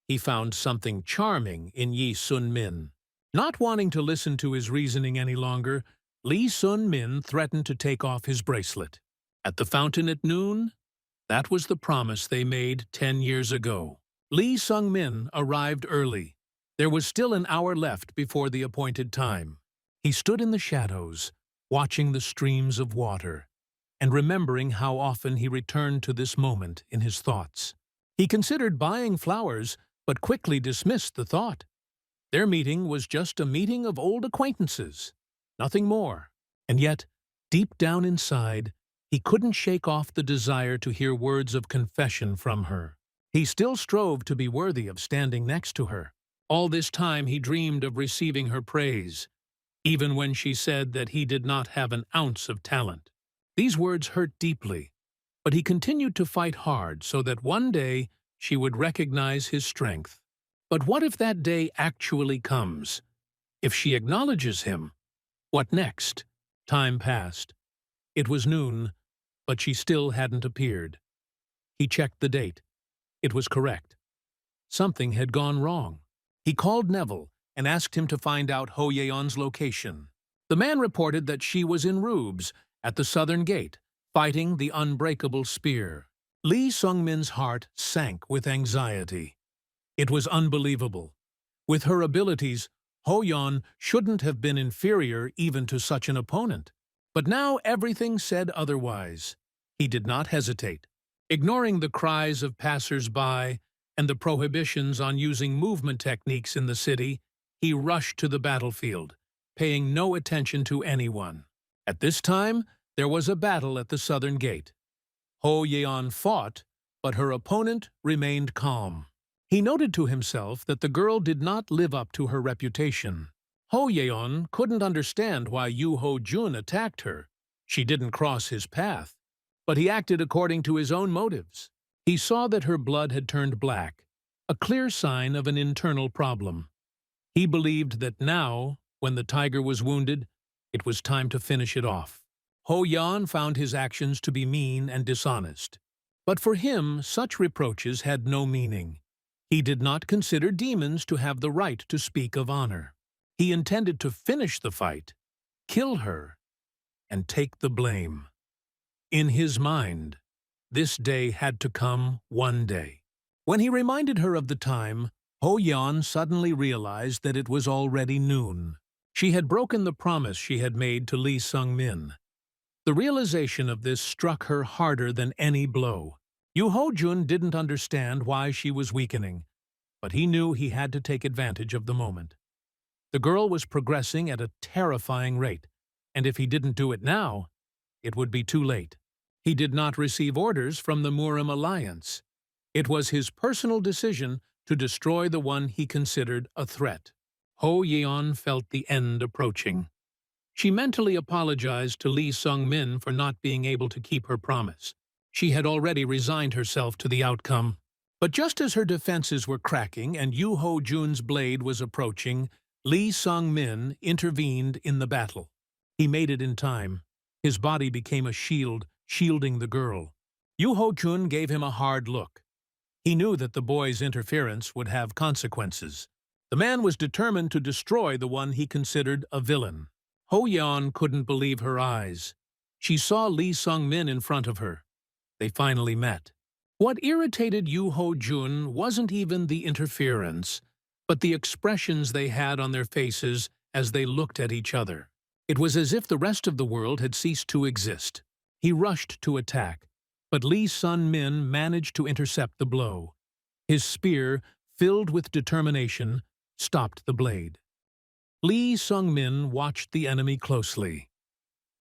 He found something charming in Lee Sung-min. Not wanting to listen to his reasoning any longer, Lee Sung-min threatened to take off his bracelet. At the fountain at noon? That was the promise they made 10 years ago. Lee Sung-min arrived early. There was still an hour left before the appointed time. He stood in the shadows, watching the streams of water, and remembering how often he returned to this moment in his thoughts. He considered buying flowers, but quickly dismissed the thought. Their meeting was just a meeting of old acquaintances, nothing more. And yet, deep down inside, he couldn't shake off the desire to hear words of confession from her. He still strove to be worthy of standing next to her. All this time he dreamed of receiving her praise, even when she said that he did not have an ounce of talent. These words hurt deeply, but he continued to fight hard so that one day she would recognize his strength. But what if that day actually comes? If she acknowledges him? What next? Time passed. It was noon, but she still hadn't appeared. He checked the date. It was correct. Something had gone wrong. He called Neville and asked him to find out Ho Yeon's location. The man reported that she was in Rubes, at the southern gate, fighting the Unbreakable Spear. Lee Sung-min's heart sank with anxiety. It was unbelievable. With her abilities, Ho Yeon shouldn't have been inferior even to such an opponent. But now everything said otherwise. He did not hesitate. Ignoring the cries of passers-by and the prohibitions on using movement techniques in the city, he rushed to the battlefield, paying no attention to anyone. At this time, there was a battle at the southern gate. Ho Yeon fought, but her opponent remained calm. He noted to himself that the girl did not live up to her reputation. Ho Yeon couldn't understand why Yu Ho-jun attacked her. She didn't cross his path, but he acted according to his own motives. He saw that her blood had turned black, a clear sign of an internal problem. He believed that now, when the tiger was wounded, it was time to finish it off. Ho Yeon found his actions to be mean and dishonest. But for him, such reproaches had no meaning. He did not consider demons to have the right to speak of honor. He intended to finish the fight, kill her, and take the blame. In his mind, this day had to come one day. When he reminded her of the time, Ho Yeon suddenly realized that it was already noon. She had broken the promise she had made to Lee Sung-min. The realization of this struck her harder than any blow. Yu Ho-jun didn't understand why she was weakening, but he knew he had to take advantage of the moment. The girl was progressing at a terrifying rate, and if he didn't do it now, it would be too late. He did not receive orders from the Murim Alliance. It was his personal decision to destroy the one he considered a threat. Ho Yeon felt the end approaching. She mentally apologized to Lee Sung-min for not being able to keep her promise. She had already resigned herself to the outcome. But just as her defenses were cracking and Yu Ho-jun's blade was approaching, Lee Sung-min intervened in the battle. He made it in time. His body became a shield, shielding the girl. Yu Ho-jun gave him a hard look. He knew that the boy's interference would have consequences. The man was determined to destroy the one he considered a villain. Ho Yeon couldn't believe her eyes. She saw Lee Sung-min in front of her. They finally met. What irritated Yu Ho-jun wasn't even the interference, but the expressions they had on their faces as they looked at each other. It was as if the rest of the world had ceased to exist. He rushed to attack, but Lee Sun-min managed to intercept the blow. His spear, filled with determination, stopped the blade. Lee Sung-min watched the enemy closely.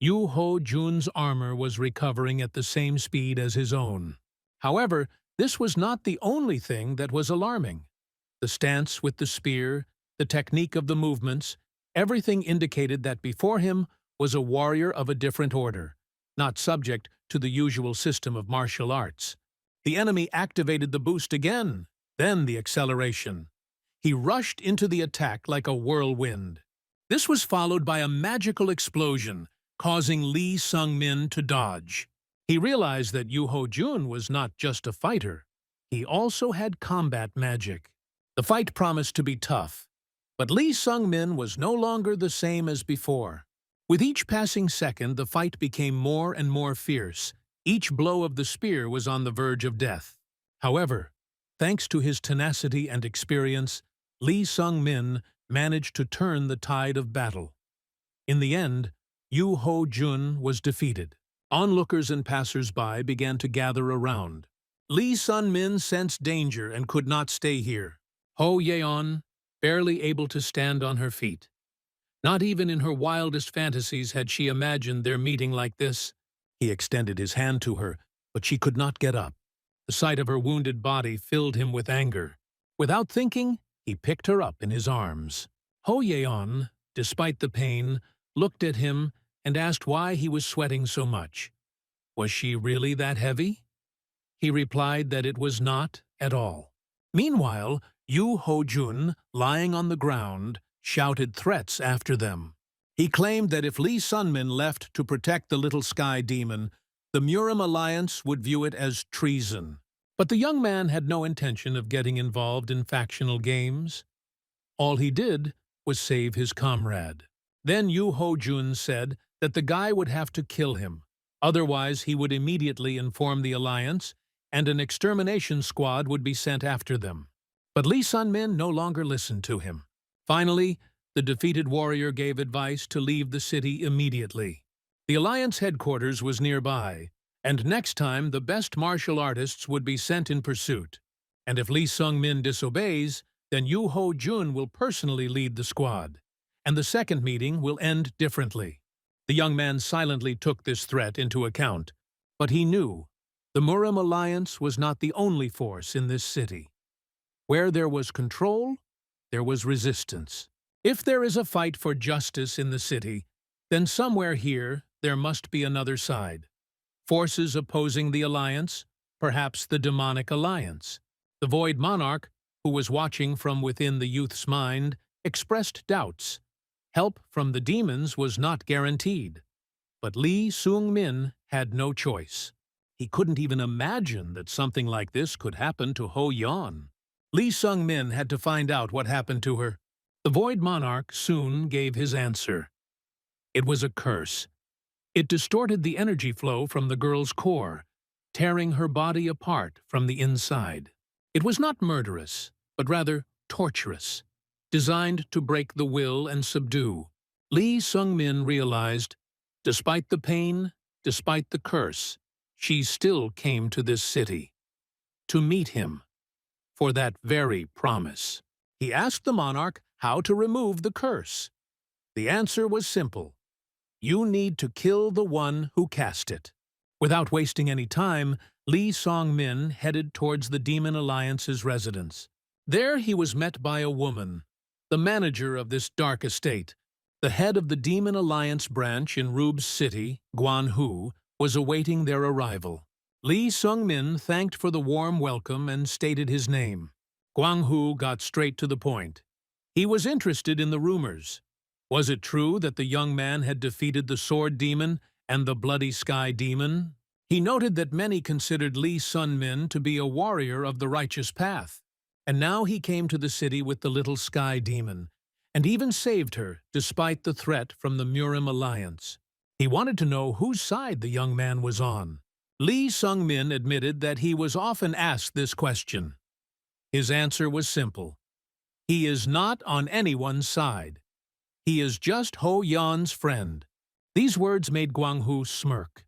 Yu Ho-jun's armor was recovering at the same speed as his own. However, this was not the only thing that was alarming. The stance with the spear, the technique of the movements, everything indicated that before him was a warrior of a different order, not subject to the usual system of martial arts. The enemy activated the boost again, then the acceleration. He rushed into the attack like a whirlwind. This was followed by a magical explosion, causing Lee Sung-min to dodge. He realized that Yu Ho-jun was not just a fighter. He also had combat magic. The fight promised to be tough, but Lee Sung-min was no longer the same as before. With each passing second, the fight became more and more fierce. Each blow of the spear was on the verge of death. However, thanks to his tenacity and experience, Lee Sung-min managed to turn the tide of battle. In the end, Yu Ho-jun was defeated. Onlookers and passers-by began to gather around. Lee Sun-min sensed danger and could not stay here. Ho Yeon, barely able to stand on her feet. Not even in her wildest fantasies had she imagined their meeting like this. He extended his hand to her, but she could not get up. The sight of her wounded body filled him with anger. Without thinking, he picked her up in his arms. Ho Yeon, despite the pain, looked at him and asked why he was sweating so much. Was she really that heavy? He replied that it was not at all. Meanwhile, Yu Ho-jun, lying on the ground, shouted threats after them. He claimed that if Lee Sun-min left to protect the little sky demon, the Murim Alliance would view it as treason. But the young man had no intention of getting involved in factional games. All he did was save his comrade. Then Yu Ho-jun said that the guy would have to kill him. Otherwise, he would immediately inform the Alliance, and an extermination squad would be sent after them. But Lee Sun-min no longer listened to him. Finally, the defeated warrior gave advice to leave the city immediately. The Alliance headquarters was nearby, and next time the best martial artists would be sent in pursuit. And if Lee Sung-min disobeys, then Yu Ho-jun will personally lead the squad, and the second meeting will end differently. The young man silently took this threat into account, but he knew the Murim Alliance was not the only force in this city. Where there was control, there was resistance. If there is a fight for justice in the city, then somewhere here there must be another side. Forces opposing the alliance, perhaps the demonic alliance. The Void Monarch, who was watching from within the youth's mind, expressed doubts. Help from the demons was not guaranteed. But Lee Sung-min had no choice. He couldn't even imagine that something like this could happen to Ho Yeon. Lee Sung-min had to find out what happened to her. The Void Monarch soon gave his answer. It was a curse. It distorted the energy flow from the girl's core, tearing her body apart from the inside. It was not murderous, but rather torturous, designed to break the will and subdue. Lee Sung-min realized, despite the pain, despite the curse, she still came to this city. To meet him. For that very promise. He asked the monarch how to remove the curse. The answer was simple. You need to kill the one who cast it. Without wasting any time, Lee Sung-min headed towards the Demon Alliance's residence. There he was met by a woman, the manager of this dark estate. The head of the Demon Alliance branch in Rube's city, Gwanhu, was awaiting their arrival. Lee Sung-min thanked for the warm welcome and stated his name. Gwanhu got straight to the point. He was interested in the rumors. Was it true that the young man had defeated the Sword Demon and the Bloody Sky Demon? He noted that many considered Lee Sun-min to be a warrior of the righteous path. And now he came to the city with the little Sky Demon, and even saved her despite the threat from the Murim Alliance. He wanted to know whose side the young man was on. Lee Sung-min admitted that he was often asked this question. His answer was simple. He is not on anyone's side. He is just Ho Yeon's friend. These words made Gwanhu smirk.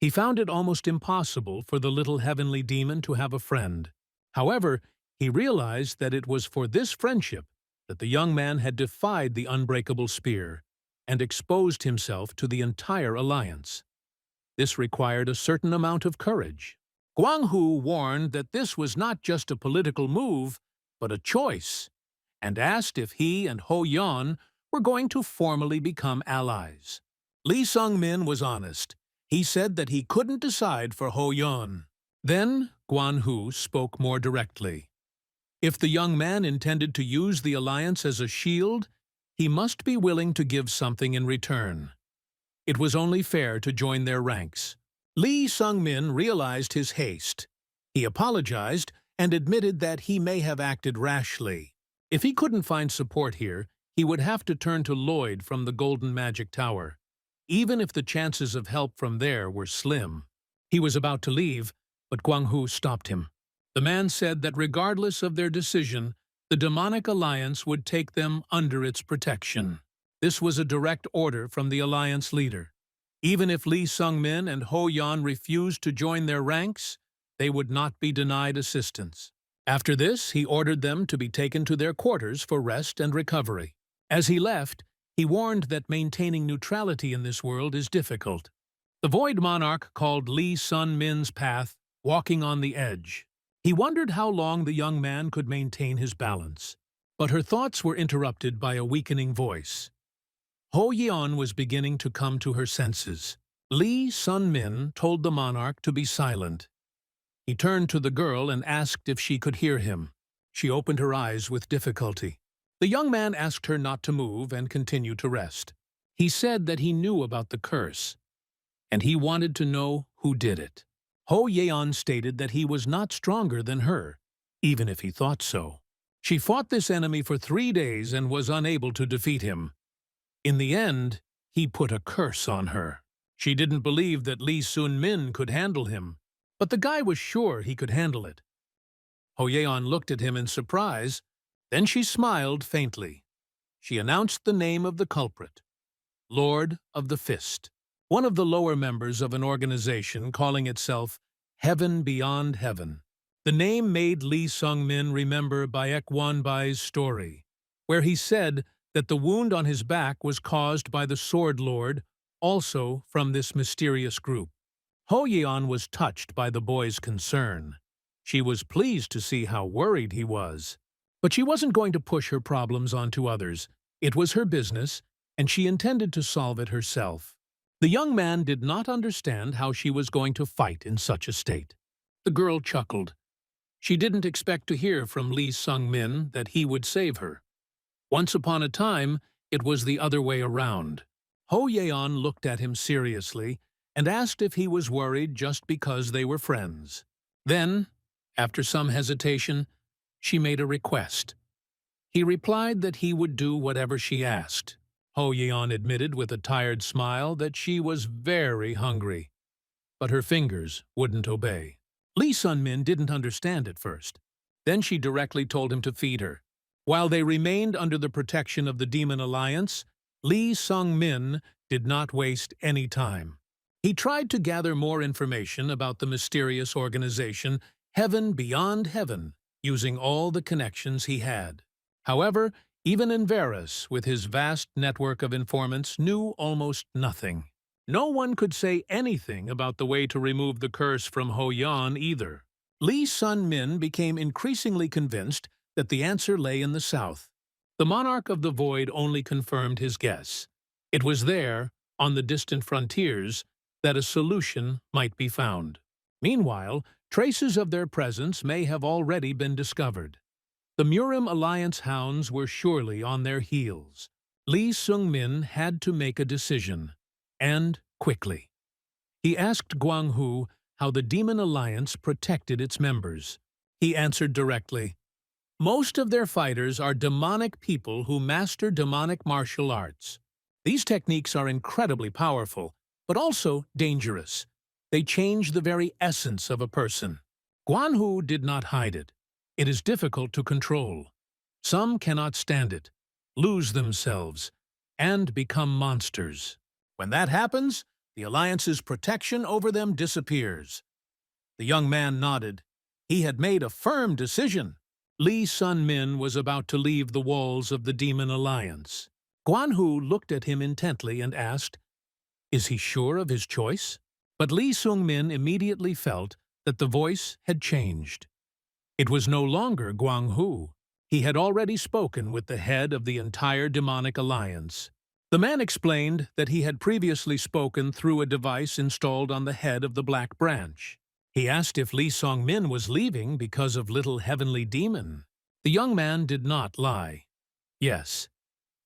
He found it almost impossible for the little heavenly demon to have a friend. However, he realized that it was for this friendship that the young man had defied the unbreakable spear and exposed himself to the entire alliance. This required a certain amount of courage. Gwanhu warned that this was not just a political move, but a choice, and asked if he and Ho Yeon were going to formally become allies. Lee Sung-min was honest. He said that he couldn't decide for Ho Yeon. Then Gwanhu spoke more directly. If the young man intended to use the alliance as a shield, he must be willing to give something in return. It was only fair to join their ranks. Lee Sung-min realized his haste. He apologized and admitted that he may have acted rashly. If he couldn't find support here, he would have to turn to Lloyd from the Golden Magic Tower, even if the chances of help from there were slim. He was about to leave, but Gwanhu stopped him. The man said that regardless of their decision, the demonic alliance would take them under its protection. This was a direct order from the alliance leader. Even if Lee Sung-min and Ho Yeon refused to join their ranks, they would not be denied assistance. After this, he ordered them to be taken to their quarters for rest and recovery. As he left, he warned that maintaining neutrality in this world is difficult. The Void Monarch called Lee Sun-min's path walking on the edge. He wondered how long the young man could maintain his balance. But her thoughts were interrupted by a weakening voice. Ho Yeon was beginning to come to her senses. Lee Sun-min told the monarch to be silent. He turned to the girl and asked if she could hear him. She opened her eyes with difficulty. The young man asked her not to move and continue to rest. He said that he knew about the curse, and he wanted to know who did it. Ho Yeon stated that he was not stronger than her, even if he thought so. She fought this enemy for 3 days and was unable to defeat him. In the end, he put a curse on her. She didn't believe that Lee Sun-min could handle him, but the guy was sure he could handle it. Ho Yeon looked at him in surprise, then she smiled faintly. She announced the name of the culprit, Lord of the Fist, one of the lower members of an organization calling itself Heaven Beyond Heaven. The name made Lee Sung-min remember Baek Won-bai's story, where he said that the wound on his back was caused by the Sword Lord, also from this mysterious group. Ho Yeon was touched by the boy's concern. She was pleased to see how worried he was. But she wasn't going to push her problems onto others. It was her business, and she intended to solve it herself. The young man did not understand how she was going to fight in such a state. The girl chuckled. She didn't expect to hear from Lee Sung-min that he would save her. Once upon a time, it was the other way around. Ho Yeon looked at him seriously and asked if he was worried just because they were friends. Then, after some hesitation, she made a request. He replied that he would do whatever she asked. Ho Yeon admitted with a tired smile that she was very hungry, but her fingers wouldn't obey. Lee Sun-min didn't understand at first. Then she directly told him to feed her. While they remained under the protection of the Demon Alliance, Lee Sung-min did not waste any time. He tried to gather more information about the mysterious organization Heaven Beyond Heaven, using all the connections he had. However, even Inveris, with his vast network of informants, knew almost nothing. No one could say anything about the way to remove the curse from Ho Yeon either. Lee Sun-min became increasingly convinced that the answer lay in the south. The monarch of the void only confirmed his guess. It was there, on the distant frontiers, that a solution might be found. Meanwhile, traces of their presence may have already been discovered. The Murim Alliance hounds were surely on their heels. Lee Sung-min had to make a decision, and quickly. He asked Gwang-hu how the Demon Alliance protected its members. He answered directly, "Most of their fighters are demonic people who master demonic martial arts. These techniques are incredibly powerful, but also dangerous. They change the very essence of a person." Gwang-hu did not hide it. It is difficult to control. Some cannot stand it, lose themselves, and become monsters. When that happens, the Alliance's protection over them disappears. The young man nodded. He had made a firm decision. Lee Sun-min was about to leave the walls of the Demon Alliance. Gwang-hu looked at him intently and asked, "Is he sure of his choice?" But Lee Sung-min immediately felt that the voice had changed. It was no longer Gwang-hu. He had already spoken with the head of the entire demonic alliance. The man explained that he had previously spoken through a device installed on the head of the Black Branch. He asked if Lee Sung-min was leaving because of little heavenly demon. The young man did not lie. Yes,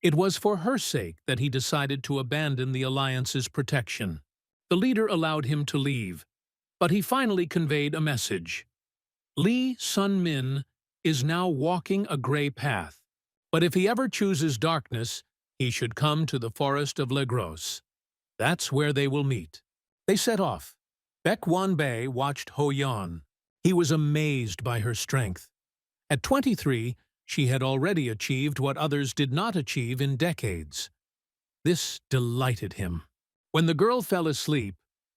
it was for her sake that he decided to abandon the alliance's protection. The leader allowed him to leave, but he finally conveyed a message. Lee Sun-min is now walking a gray path, but if he ever chooses darkness, he should come to the forest of Legros. That's where they will meet. They set off. Baek Won-bae watched Ho Yeon. He was amazed by her strength. At 23, she had already achieved what others did not achieve in decades. This delighted him. When the girl fell asleep,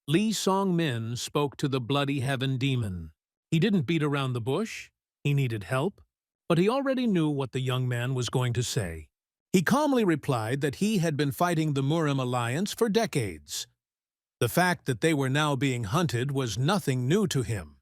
Lee Sung-min spoke to the bloody heaven demon. He didn't beat around the bush. He needed help, but he already knew what the young man was going to say. He calmly replied that he had been fighting the Murim Alliance for decades. The fact that they were now being hunted was nothing new to him.